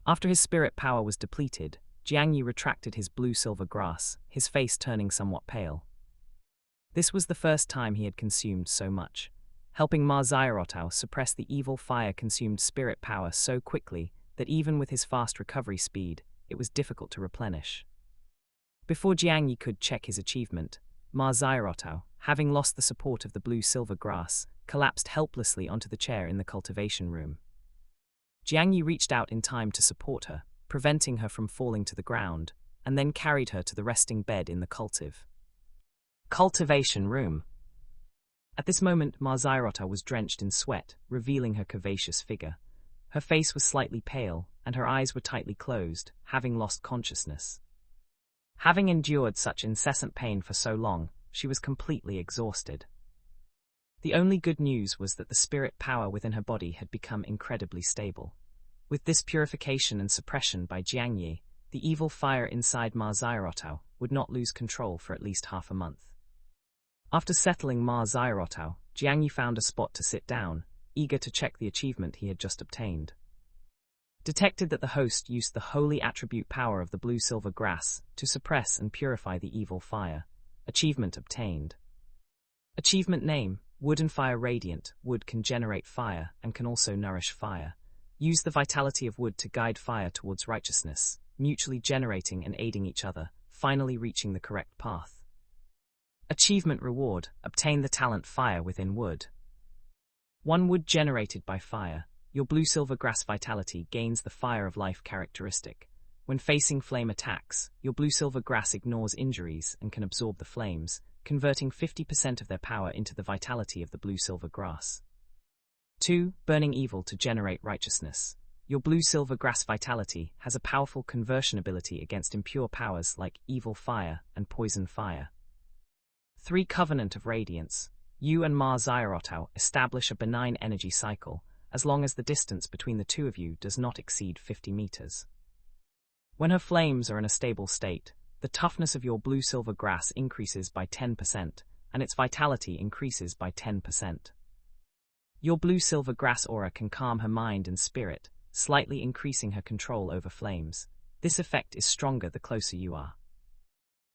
After his spirit power was depleted, Jiangyi retracted his blue-silver grass, his face turning somewhat pale. This was the first time he had consumed so much. Helping Ma Zirotao suppress the evil fire consumed spirit power so quickly that even with his fast recovery speed, it was difficult to replenish. Before Jiangyi could check his achievement, Ma Zirotao, having lost the support of the blue-silver grass, collapsed helplessly onto the chair in the cultivation room. Jiangyi reached out in time to support her, preventing her from falling to the ground, and then carried her to the resting bed in the cultivation room. At this moment, Ma Zirotao was drenched in sweat, revealing her curvaceous figure. Her face was slightly pale, and her eyes were tightly closed, having lost consciousness. Having endured such incessant pain for so long, she was completely exhausted. The only good news was that the spirit power within her body had become incredibly stable. With this purification and suppression by Jiangyi, the evil fire inside Ma Zirotao would not lose control for at least half a month. After settling Ma Zirotao, Jiangyi found a spot to sit down, eager to check the achievement he had just obtained. Detected that the host used the holy attribute power of the blue-silver grass to suppress and purify the evil fire. Achievement obtained. Achievement name: Wood and Fire Radiant. Wood can generate fire and can also nourish fire. Use the vitality of wood to guide fire towards righteousness, mutually generating and aiding each other, finally reaching the correct path. Achievement reward: obtain the talent Fire within wood. One wood generated by fire. Your blue-silver grass vitality gains the Fire of Life characteristic. When facing flame attacks, your blue-silver grass ignores injuries and can absorb the flames, converting 50% of their power into the vitality of the blue-silver grass. 2. Burning evil to generate righteousness. Your blue-silver grass vitality has a powerful conversion ability against impure powers like evil fire and poison fire. 3 Covenant of Radiance. You and Ma Zyrotau establish a benign energy cycle, as long as the distance between the two of you does not exceed 50 meters. When her flames are in a stable state, the toughness of your blue-silver grass increases by 10%, and its vitality increases by 10%. Your blue-silver grass aura can calm her mind and spirit, slightly increasing her control over flames. This effect is stronger the closer you are.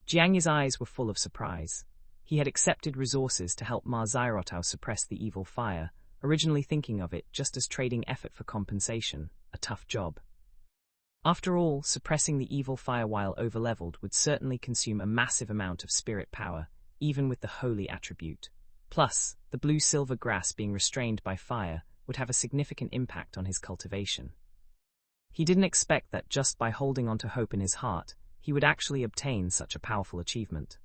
Jiangyi's eyes were full of surprise. He had accepted resources to help Ma Zyrotau suppress the evil fire, originally thinking of it just as trading effort for compensation, a tough job. After all, suppressing the evil fire while overleveled would certainly consume a massive amount of spirit power, even with the holy attribute. Plus, the blue-silver grass being restrained by fire would have a significant impact on his cultivation. He didn't expect that just by holding on to hope in his heart, he would actually obtain such a powerful achievement.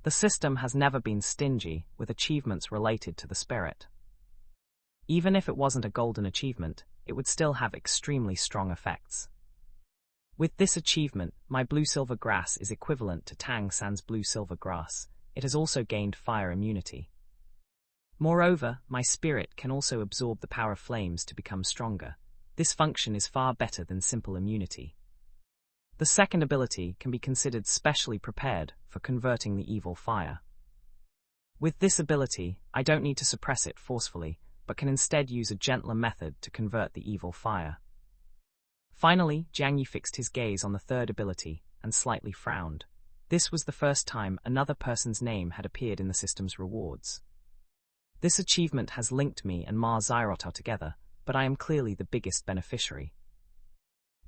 The system has never been stingy with achievements related to the spirit. Even if it wasn't a golden achievement, it would still have extremely strong effects. With this achievement, my blue-silver grass is equivalent to Tang San's blue-silver grass. It has also gained fire immunity. Moreover, my spirit can also absorb the power of flames to become stronger. This function is far better than simple immunity. The second ability can be considered specially prepared for converting the evil fire. With this ability, I don't need to suppress it forcefully, but can instead use a gentler method to convert the evil fire. Finally, Jiangyi fixed his gaze on the third ability and slightly frowned. This was the first time another person's name had appeared in the system's rewards. This achievement has linked me and Ma Zyrotau together, but I am clearly the biggest beneficiary.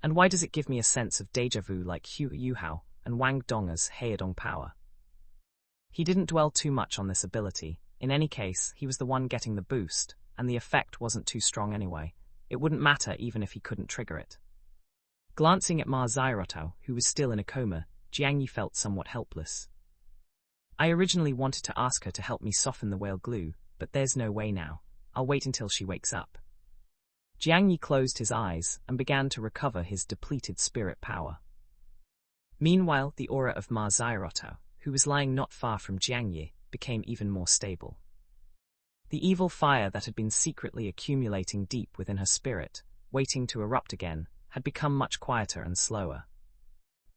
And why does it give me a sense of deja vu like Hu Yuhao and Wang Donger's Heidong power? He didn't dwell too much on this ability. In any case, he was the one getting the boost, and the effect wasn't too strong anyway. It wouldn't matter even if he couldn't trigger it. Glancing at Ma Zyrotau, who was still in a coma, Jiangyi felt somewhat helpless. I originally wanted to ask her to help me soften the whale glue, but there's no way now. I'll wait until she wakes up. Jiangyi closed his eyes and began to recover his depleted spirit power. Meanwhile, the aura of Ma Zyrotau, who was lying not far from Jiangyi, became even more stable. The evil fire that had been secretly accumulating deep within her spirit, waiting to erupt again, had become much quieter and slower.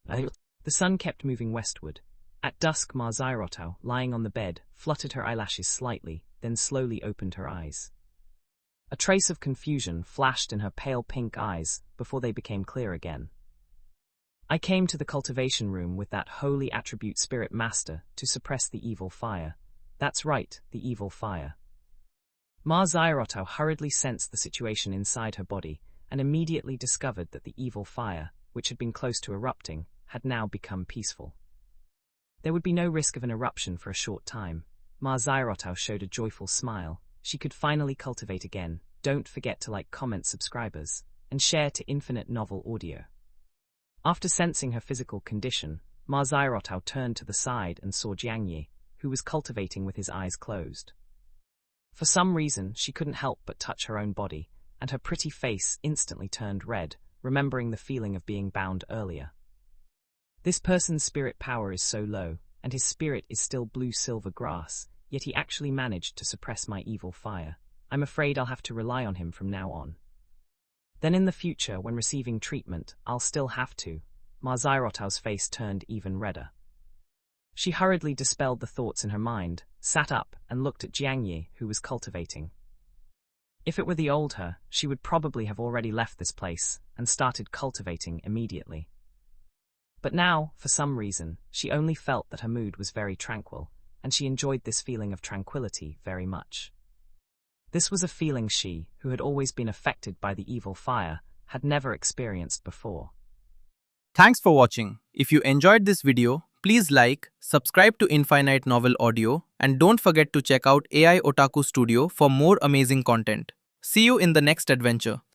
The sun kept moving westward. At dusk, Ma Zyrotau, lying on the bed, fluttered her eyelashes slightly, then slowly opened her eyes. A trace of confusion flashed in her pale pink eyes before they became clear again. I came to the cultivation room with that holy attribute spirit master to suppress the evil fire. That's right, the evil fire. Ma Zyrotau hurriedly sensed the situation inside her body and immediately discovered that the evil fire, which had been close to erupting, had now become peaceful. There would be no risk of an eruption for a short time. Ma Zyrotau showed a joyful smile. She could finally cultivate again. Don't forget to like, comment, subscribers, and share to Infinite Novel Audio. After sensing her physical condition, Ma Zyrotau turned to the side and saw Jiangyi, who was cultivating with his eyes closed. For some reason, she couldn't help but touch her own body, and her pretty face instantly turned red, remembering the feeling of being bound earlier. This person's spirit power is so low, and his spirit is still blue-silver grass, yet he actually managed to suppress my evil fire. I'm afraid I'll have to rely on him from now on. Then in the future, when receiving treatment, I'll still have to. Ma Zyrotau's face turned even redder. She hurriedly dispelled the thoughts in her mind, sat up, and looked at Jiangyi, who was cultivating. If it were the old her, she would probably have already left this place and started cultivating immediately. But now, for some reason, she only felt that her mood was very tranquil, and she enjoyed this feeling of tranquility very much. This was a feeling she, who had always been affected by the evil fire, had never experienced before. Thanks for watching. If you enjoyed this video, please like, subscribe to Infinite Novel Audio, and don't forget to check out AI Otaku Studio for more amazing content. See you in the next adventure.